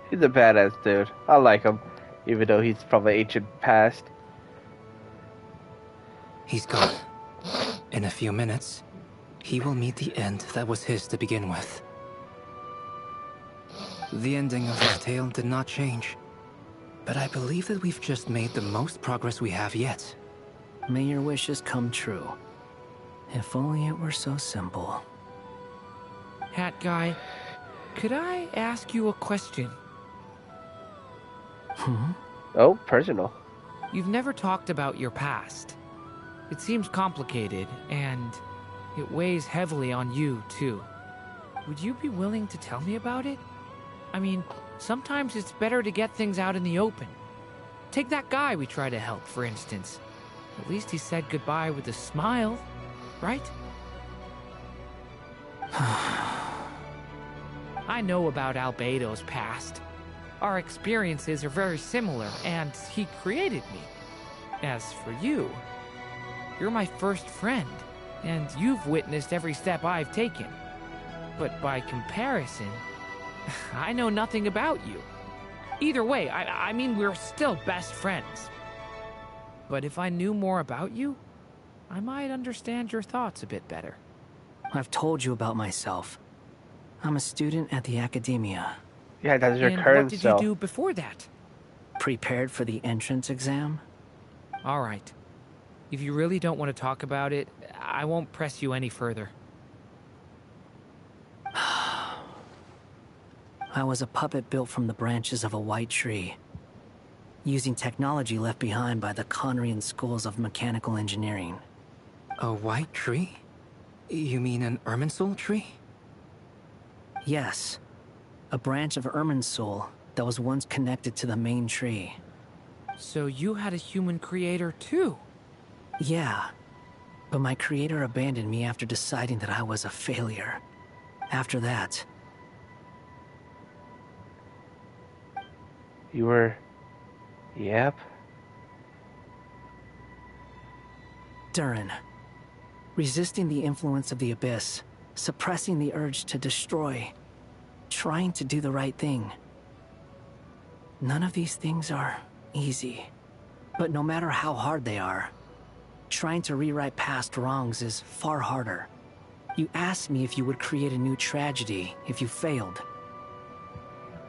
A: He's a badass dude. I like him, even though he's from the ancient past.
J: He's gone. In a few minutes, he will meet the end that was his to begin with. The ending of his tale did not change, but I believe that we've just made the most progress we have yet.
K: May your wishes come true. If only it were so simple.
I: Hat guy, could I ask you a question?
A: Oh, personal.
I: You've never talked about your past. It seems complicated, and it weighs heavily on you, too. Would you be willing to tell me about it? I mean, sometimes it's better to get things out in the open. Take that guy we tried to help, for instance. At least he said goodbye with a smile, right? I know about Albedo's past. Our experiences are very similar, and he created me. As for you, you're my first friend, and you've witnessed every step I've taken. But by comparison, I know nothing about you. Either way, I mean, we're still best friends. But if I knew more about you, I might understand your thoughts a bit better.
K: I've told you about myself. I'm a student at the academia.
A: Yeah, that's your
I: and
A: current
I: what did
A: self.
I: you do before that?
K: Prepared for the entrance exam?
I: All right. If you really don't want to talk about it, I won't press you any further.
K: I was a puppet built from the branches of a white tree, using technology left behind by the Conrian schools of mechanical engineering.
J: A white tree? You mean an Irminsul tree?
K: Yes. A branch of Irminsul that was once connected to the main tree.
I: So you had a human creator too?
K: Yeah. But my creator abandoned me after deciding that I was a failure. After that...
A: You were... Yep.
K: Durin. Resisting the influence of the Abyss, suppressing the urge to destroy, trying to do the right thing. None of these things are easy. But no matter how hard they are, trying to rewrite past wrongs is far harder. You asked me if you would create a new tragedy if you failed.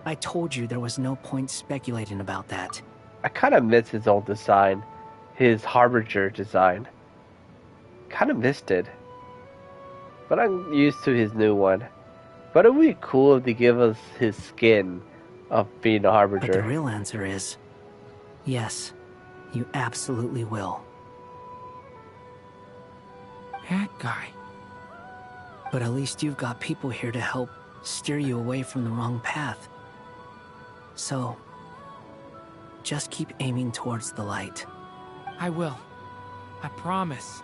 K: I told you there was no point speculating about that.
A: I kind of miss his old design. His Harbinger design. Kind of missed it. But I'm used to his new one. But it would be cool if they give us his skin of being a Harbinger.
K: But the real answer is... yes, you absolutely will.
I: That guy.
K: But at least you've got people here to help steer you away from the wrong path. So, just keep aiming towards the light.
I: I will. I promise.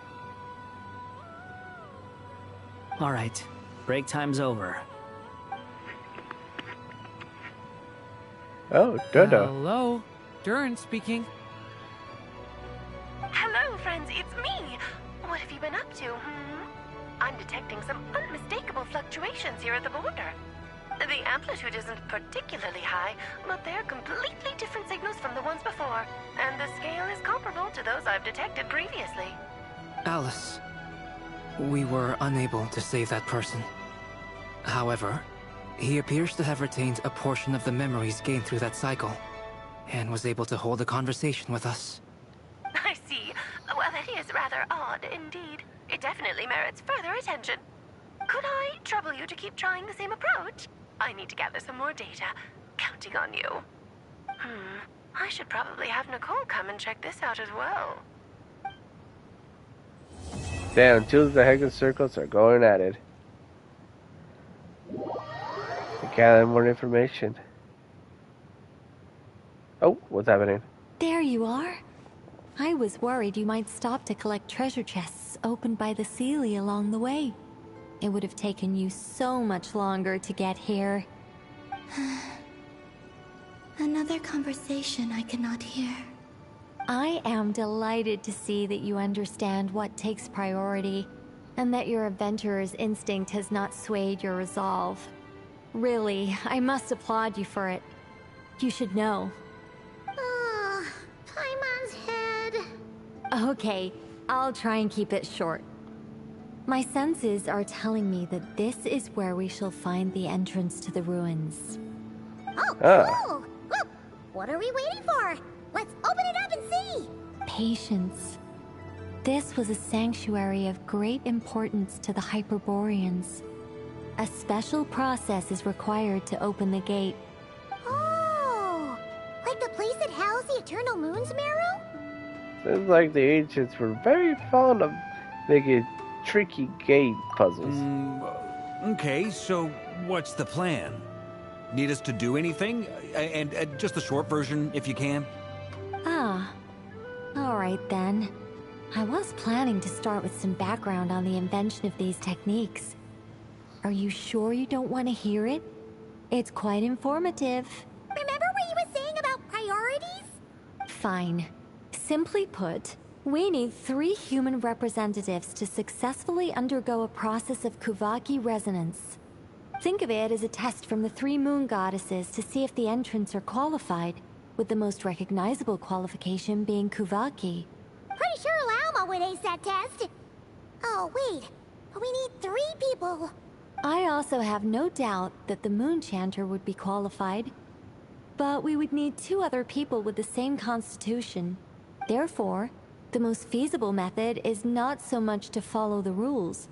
K: All right, break time's over.
A: Oh, Dodo.
I: Hello, Durin speaking.
L: Hello, friends, it's me. What have you been up to, I'm detecting some unmistakable fluctuations here at the border. The amplitude isn't particularly high, but they're completely different signals from the ones before, and the scale is comparable to those I've detected previously.
J: Alice, we were unable to save that person. However, he appears to have retained a portion of the memories gained through that cycle, and was able to hold a conversation with us.
L: I see. Well, that is rather odd indeed. It definitely merits further attention. Could I trouble you to keep trying the same approach? I need to gather some more data. Counting on you. I should probably have Nicole come and check this out as well.
M: Damn, two of the Hexen circles are going at it. I gather more information. Oh, what's happening?
O: There you are. I was worried you might stop to collect treasure chests opened by the Seelie along the way. It would have taken you so much longer to get here.
F: Another conversation I cannot hear.
O: I am delighted to see that you understand what takes priority, and that your adventurer's instinct has not swayed your resolve. Really, I must applaud you for it. You should know.
D: Paimon's head.
O: Okay, I'll try and keep it short. My senses are telling me that this is where we shall find the entrance to the ruins.
D: Oh, cool! Well, what are we waiting for? Let's open it up and see!
O: Patience. This was a sanctuary of great importance to the Hyperboreans. A special process is required to open the gate.
D: Oh! Like the place that housed the Eternal Moon's Marrow?
M: Seems like the ancients were very fond of making tricky gate puzzles.
C: Okay, so what's the plan? Need us to do anything? And just the short version, if you can.
O: Ah, alright then. I was planning to start with some background on the invention of these techniques. Are you sure you don't want to hear it? It's quite informative.
D: Remember what you were saying about priorities?
O: Fine. Simply put, we need 3 human representatives to successfully undergo a process of Kuvaki resonance. Think of it as a test from the 3 moon goddesses to see if the entrants are qualified, with the most recognizable qualification being Kuvaki.
D: Pretty sure Lauma would ace that test. Oh, wait. We need 3 people.
O: I also have no doubt that the Moon Chanter would be qualified. But we would need 2 other people with the same constitution. Therefore, the most feasible method is not so much to follow the rules,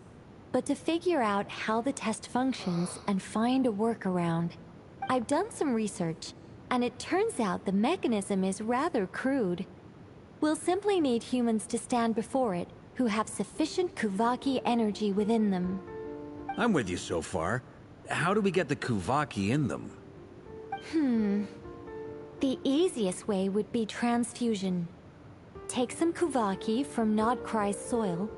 O: but to figure out how the test functions and find a workaround. I've done some research, and it turns out the mechanism is rather crude. We'll simply need humans to stand before it who have sufficient Kuvaki energy within them.
C: I'm with you so far. How do we get the Kuvaki in them?
O: The easiest way would be transfusion. Take some Kuvaki from Nod-Kari's soil,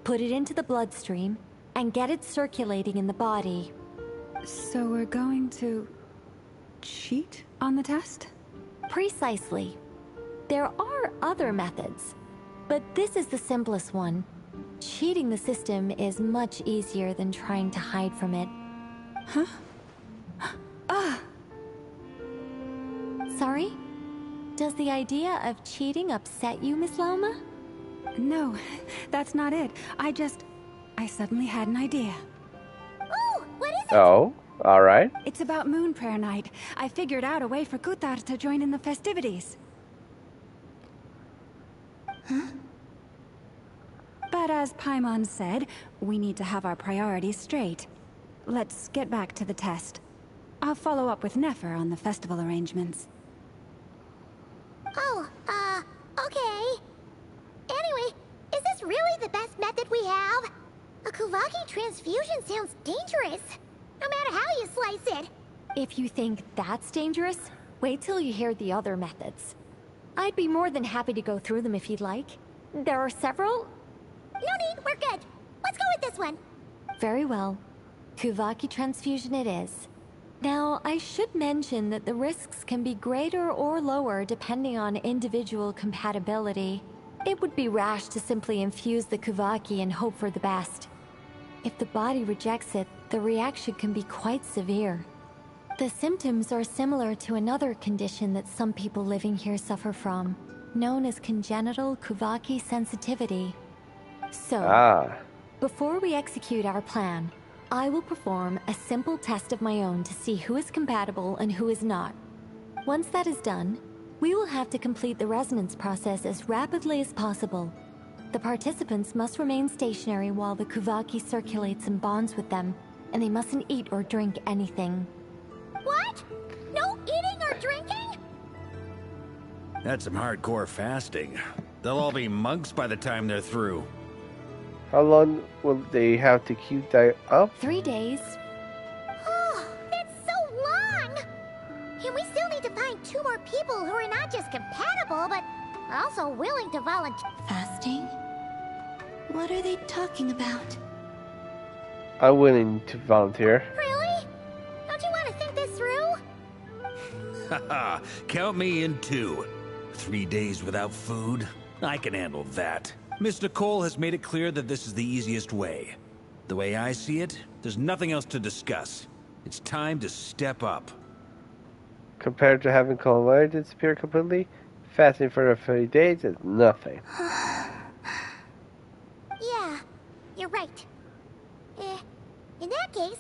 O: put it into the bloodstream, and get it circulating in the body.
H: So we're going to cheat on the test?
O: Precisely. There are other methods, but this is the simplest one. Cheating the system is much easier than trying to hide from it.
H: Huh? Ah!
O: Sorry? Does the idea of cheating upset you, Miss Lauma?
H: No, that's not it. I suddenly had an idea.
D: Oh, what is it?
M: Oh, alright.
H: It's about Moon Prayer Night. I figured out a way for Kuthar to join in the festivities.
F: Huh?
H: But as Paimon said, we need to have our priorities straight. Let's get back to the test. I'll follow up with Nefer on the festival arrangements.
D: Oh, okay. Anyway, is this really the best method we have? A Kuvaki transfusion sounds dangerous, no matter how you slice it.
O: If you think that's dangerous, wait till you hear the other methods. I'd be more than happy to go through them if you'd like. There are several.
D: No need, we're good. Let's go with this one.
O: Very well. Kuvaki transfusion it is. Now, I should mention that the risks can be greater or lower depending on individual compatibility. It would be rash to simply infuse the Kuvaki and hope for the best. If the body rejects it, the reaction can be quite severe. The symptoms are similar to another condition that some people living here suffer from, known as congenital Kuvaki sensitivity. So, before we execute our plan, I will perform a simple test of my own to see who is compatible and who is not. Once that is done, we will have to complete the resonance process as rapidly as possible. The participants must remain stationary while the Kuvaki circulates and bonds with them, and they mustn't eat or drink anything.
D: What? No eating or drinking?
C: That's some hardcore fasting. They'll all be monks by the time they're through.
M: How long will they have to keep that up?
O: 3 days.
D: Oh, that's so long! And we still need to find 2 more people who are not just compatible, but also willing to volunteer.
F: Fasting? What are they talking about?
M: I'm willing to volunteer.
D: Really? Don't you want to think this through?
C: Haha, count me in too. 3 days without food? I can handle that. Miss Nicole has made it clear that this is the easiest way. The way I see it, there's nothing else to discuss. It's time to step up.
M: Compared to having Colorado disappear completely, fasting for 30 days is nothing.
D: Yeah, you're right. In that case,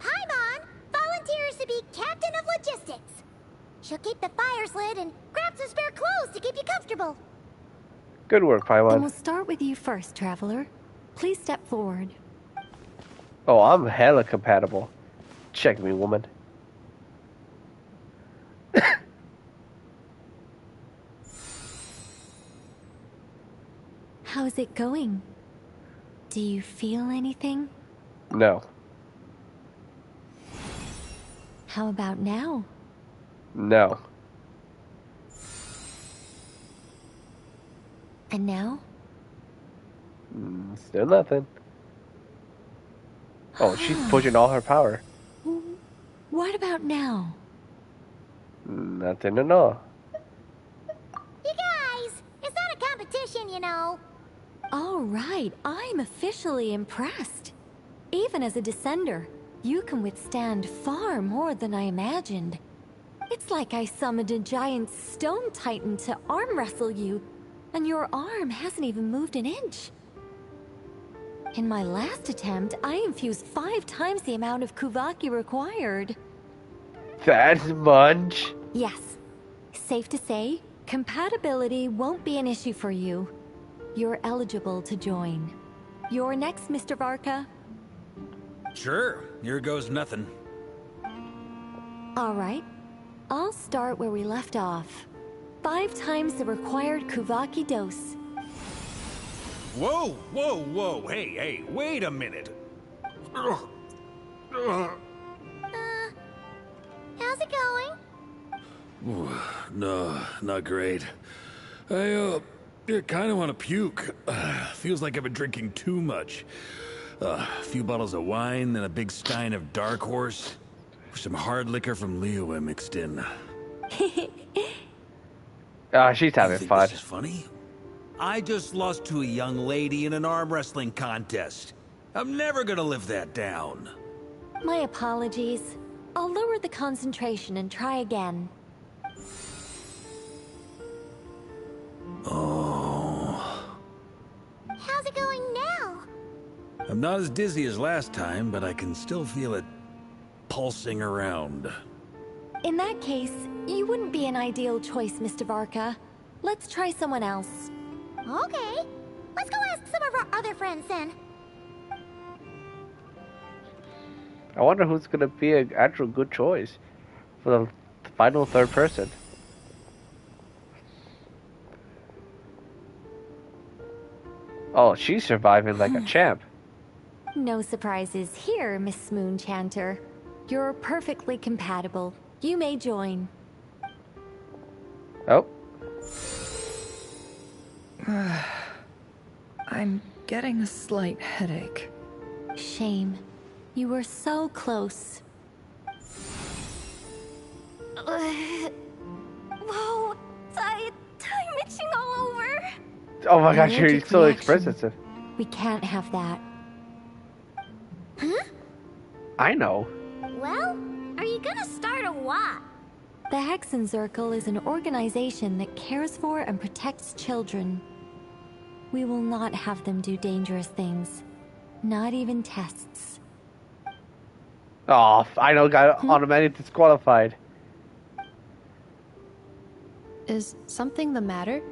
D: Paimon volunteers to be captain of logistics. She'll keep the fires lit and grab some spare clothes to keep you comfortable.
M: Good work,
O: Then
M: Paimon.
O: we'll start with you first, Traveler. Please step forward.
M: Oh, I'm hella compatible. Check me, woman.
O: How's it going? Do you feel anything?
M: No.
O: How about now?
M: No.
O: And now?
M: Still nothing. Oh, she's pushing all her power.
O: What about now?
M: Nothing at all.
D: You guys, it's not a competition, you know.
O: All right, I'm officially impressed. Even as a descender, you can withstand far more than I imagined. It's like I summoned a giant stone titan to arm wrestle you, and your arm hasn't even moved an inch. In my last attempt, I infused 5 times the amount of Kuvaki required.
M: That's much.
O: Yes. Safe to say, compatibility won't be an issue for you. You're eligible to join. You're next, Mr. Varka.
C: Sure, here goes nothing.
O: All right. I'll start where we left off. 5 times the required Kuvaki dose.
C: Whoa, whoa, whoa, hey, wait a minute.
D: How's it going?
C: No, not great. I kind of want to puke. Feels like I've been drinking too much. A few bottles of wine, then a big stein of Dark Horse. Some hard liquor from Liyue mixed in.
M: She's having fun.
C: This is funny. I just lost to a young lady in an arm wrestling contest. I'm never gonna live that down.
O: My apologies. I'll lower the concentration and try again.
C: Oh.
D: How's it going now?
C: I'm not as dizzy as last time, but I can still feel it pulsing around.
O: In that case, you wouldn't be an ideal choice, Mr. Varka. Let's try someone else.
D: Okay. Let's go ask some of our other friends then.
M: I wonder who's gonna be an actual good choice for the final 3rd person. Oh, she's surviving like a champ.
O: No surprises here, Miss Moonchanter. You're perfectly compatible. You may join.
M: Oh.
N: I'm getting a slight headache.
O: Shame. You were so close.
U: Whoa, time itching all over.
M: Oh my gosh, you're
O: Allergic
M: so
O: reaction.
M: expressive.
O: We can't have that.
D: Huh?
M: I know.
U: Well, are you gonna start a what?
O: The Hexenzirkel is an organization that cares for and protects children. We will not have them do dangerous things. Not even tests.
M: Oh, I know, got automatically disqualified.
N: Is something the matter?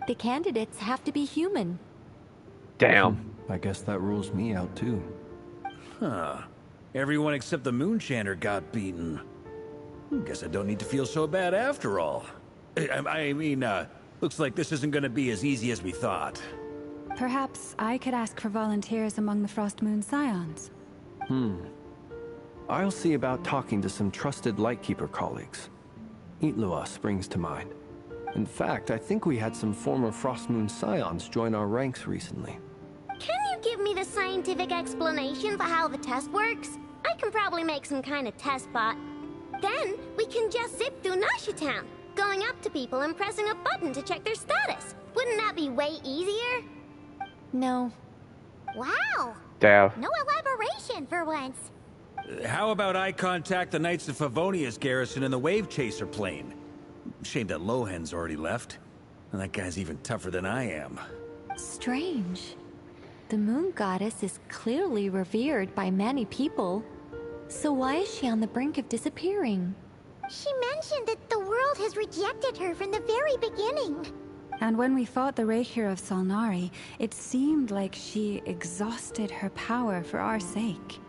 O: The candidates have to be human.
M: Damn.
Q: I guess that rules me out too.
C: Huh. Everyone except the Moonchanter got beaten. Guess I don't need to feel so bad after all. I mean, looks like this isn't gonna be as easy as we thought.
H: Perhaps I could ask for volunteers among the Frost Moon Scions.
Q: I'll see about talking to some trusted Lightkeeper colleagues. Itlua springs to mind. In fact, I think we had some former Frost Moon Scions join our ranks recently.
D: Can you give me the scientific explanation for how the test works? I can probably make some kind of test bot. Then we can just zip through Nasha Town, going up to people and pressing a button to check their status. Wouldn't that be way easier?
O: No.
D: Wow.
M: Damn.
D: No elaboration for once.
C: How about I contact the Knights of Favonia's garrison in the Wave Chaser plane? Shame that Lohan's already left. And that guy's even tougher than I am.
O: Strange. The moon goddess is clearly revered by many people. So why is she on the brink of disappearing?
D: She mentioned that the world has rejected her from the very beginning.
H: And when we fought the Reikir of Solnari, it seemed like she exhausted her power for our sake.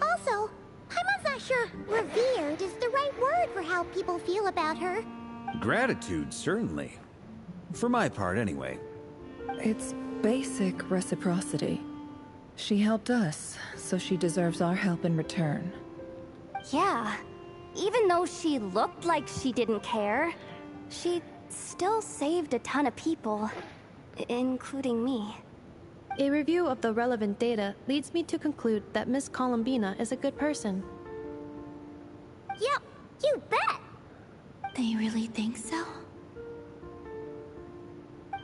D: Also, I'm not sure revered is the right word for how people feel about her.
C: Gratitude, certainly. For my part, anyway.
N: It's basic reciprocity. She helped us, so she deserves our help in return.
U: Yeah. Even though she looked like she didn't care, she still saved a ton of people, including me.
P: A review of the relevant data leads me to conclude that Miss Columbina is a good person.
D: Yep, you bet!
F: They really think so?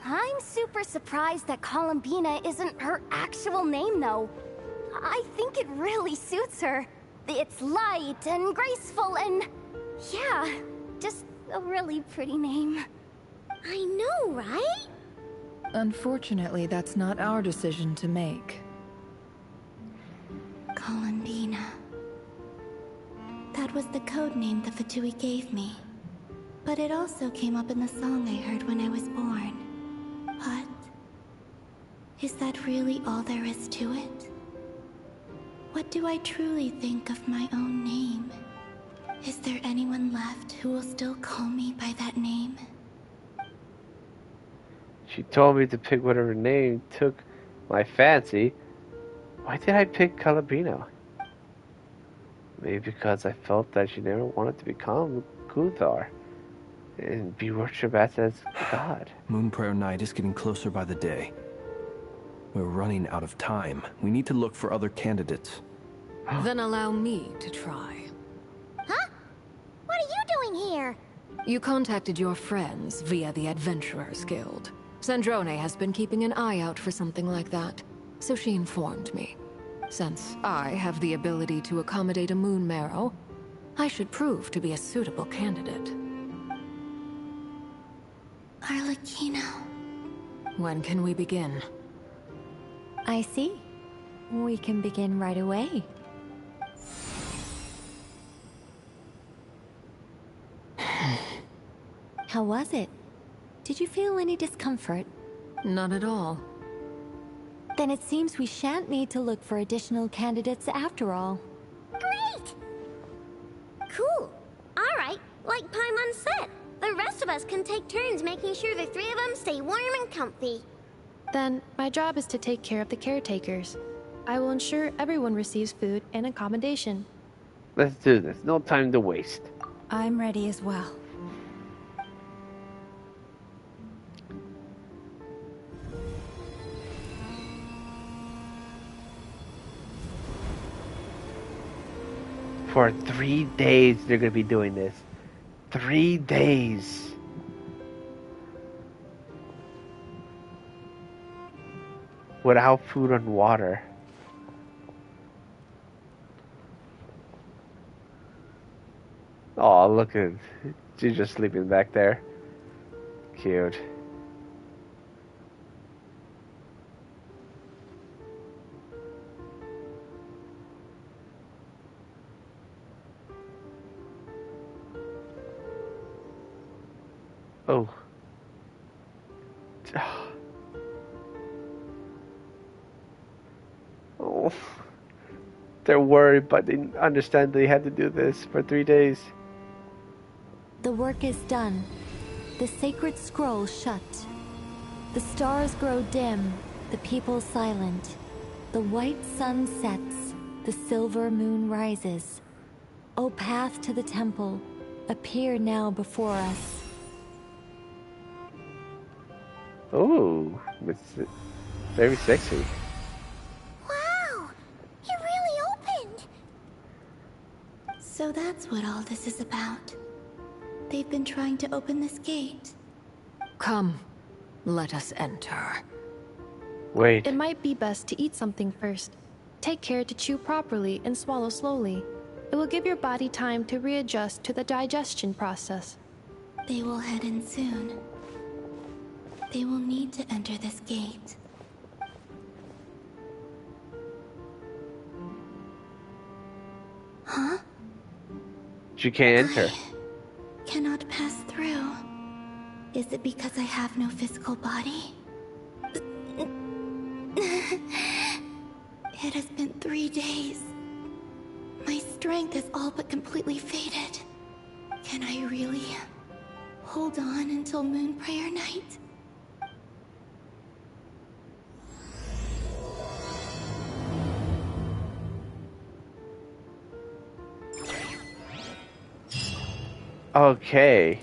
U: I'm super surprised that Columbina isn't her actual name, though. I think it really suits her. It's light and graceful and... yeah, just a really pretty name.
D: I know, right?
N: Unfortunately, that's not our decision to make.
F: Columbina. That was the code name the Fatui gave me. But it also came up in the song I heard when I was born. But... is that really all there is to it? What do I truly think of my own name? Is there anyone left who will still call me by that name?
M: She told me to pick whatever name took my fancy. Why did I pick Calabino? Maybe because I felt that she never wanted to become Guthar and be worshipped as God.
Q: Moon Prayer Night is getting closer by the day. We're running out of time. We need to look for other candidates.
E: Then allow me to try.
D: Huh? What are you doing here?
E: You contacted your friends via the Adventurers Guild. Sandrone has been keeping an eye out for something like that, so she informed me. Since I have the ability to accommodate a moon marrow, I should prove to be a suitable candidate.
F: Arlecchino.
E: When can we begin?
O: I see. We can begin right away. How was it? Did you feel any discomfort?
E: Not at all.
O: Then it seems we shan't need to look for additional candidates after all.
D: Great! Cool. Alright, like Paimon said, the rest of us can take turns making sure the three of them stay warm and comfy.
P: Then, my job is to take care of the caretakers. I will ensure everyone receives food and accommodation.
M: Let's do this. No time to waste.
H: I'm ready as well.
M: For 3 days they're going to be doing this. 3 days. Without food and water. Oh, look at... she's just sleeping back there. Cute. Oh. Oh. They're worried, but they understand they had to do this for 3 days.
O: The work is done. The sacred scroll shut. The stars grow dim, the people silent. The white sun sets, the silver moon rises. O path to the temple, appear now before us.
M: Oh, it's very sexy.
U: Wow! It really opened!
F: So that's what all this is about. They've been trying to open this gate.
E: Come, let us enter.
M: Wait.
P: It might be best to eat something first. Take care to chew properly and swallow slowly. It will give your body time to readjust to the digestion process.
F: They will head in soon. They will need to enter this gate. Huh?
M: You can't enter.
F: Cannot pass through. Is it because I have no physical body? It has been 3 days. My strength is all but completely faded. Can I really hold on until Moon Prayer Night?
M: Okay.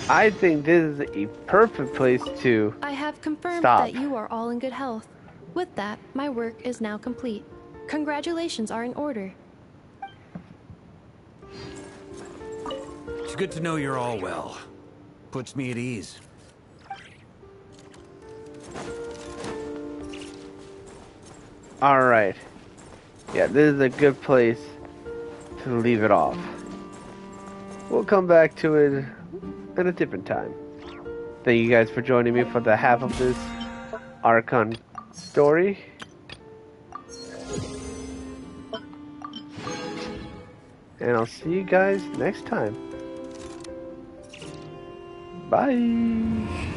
M: I think this is a perfect place to
P: I have confirmed
M: stop.
P: that you are all in good health. With that, my work is now complete. Congratulations are in order.
C: It's good to know you're all well. Puts me at ease.
M: Alright. Yeah, this is a good place to leave it off. We'll come back to it at a different time. Thank you guys for joining me for the half of this Archon story. And I'll see you guys next time. Bye.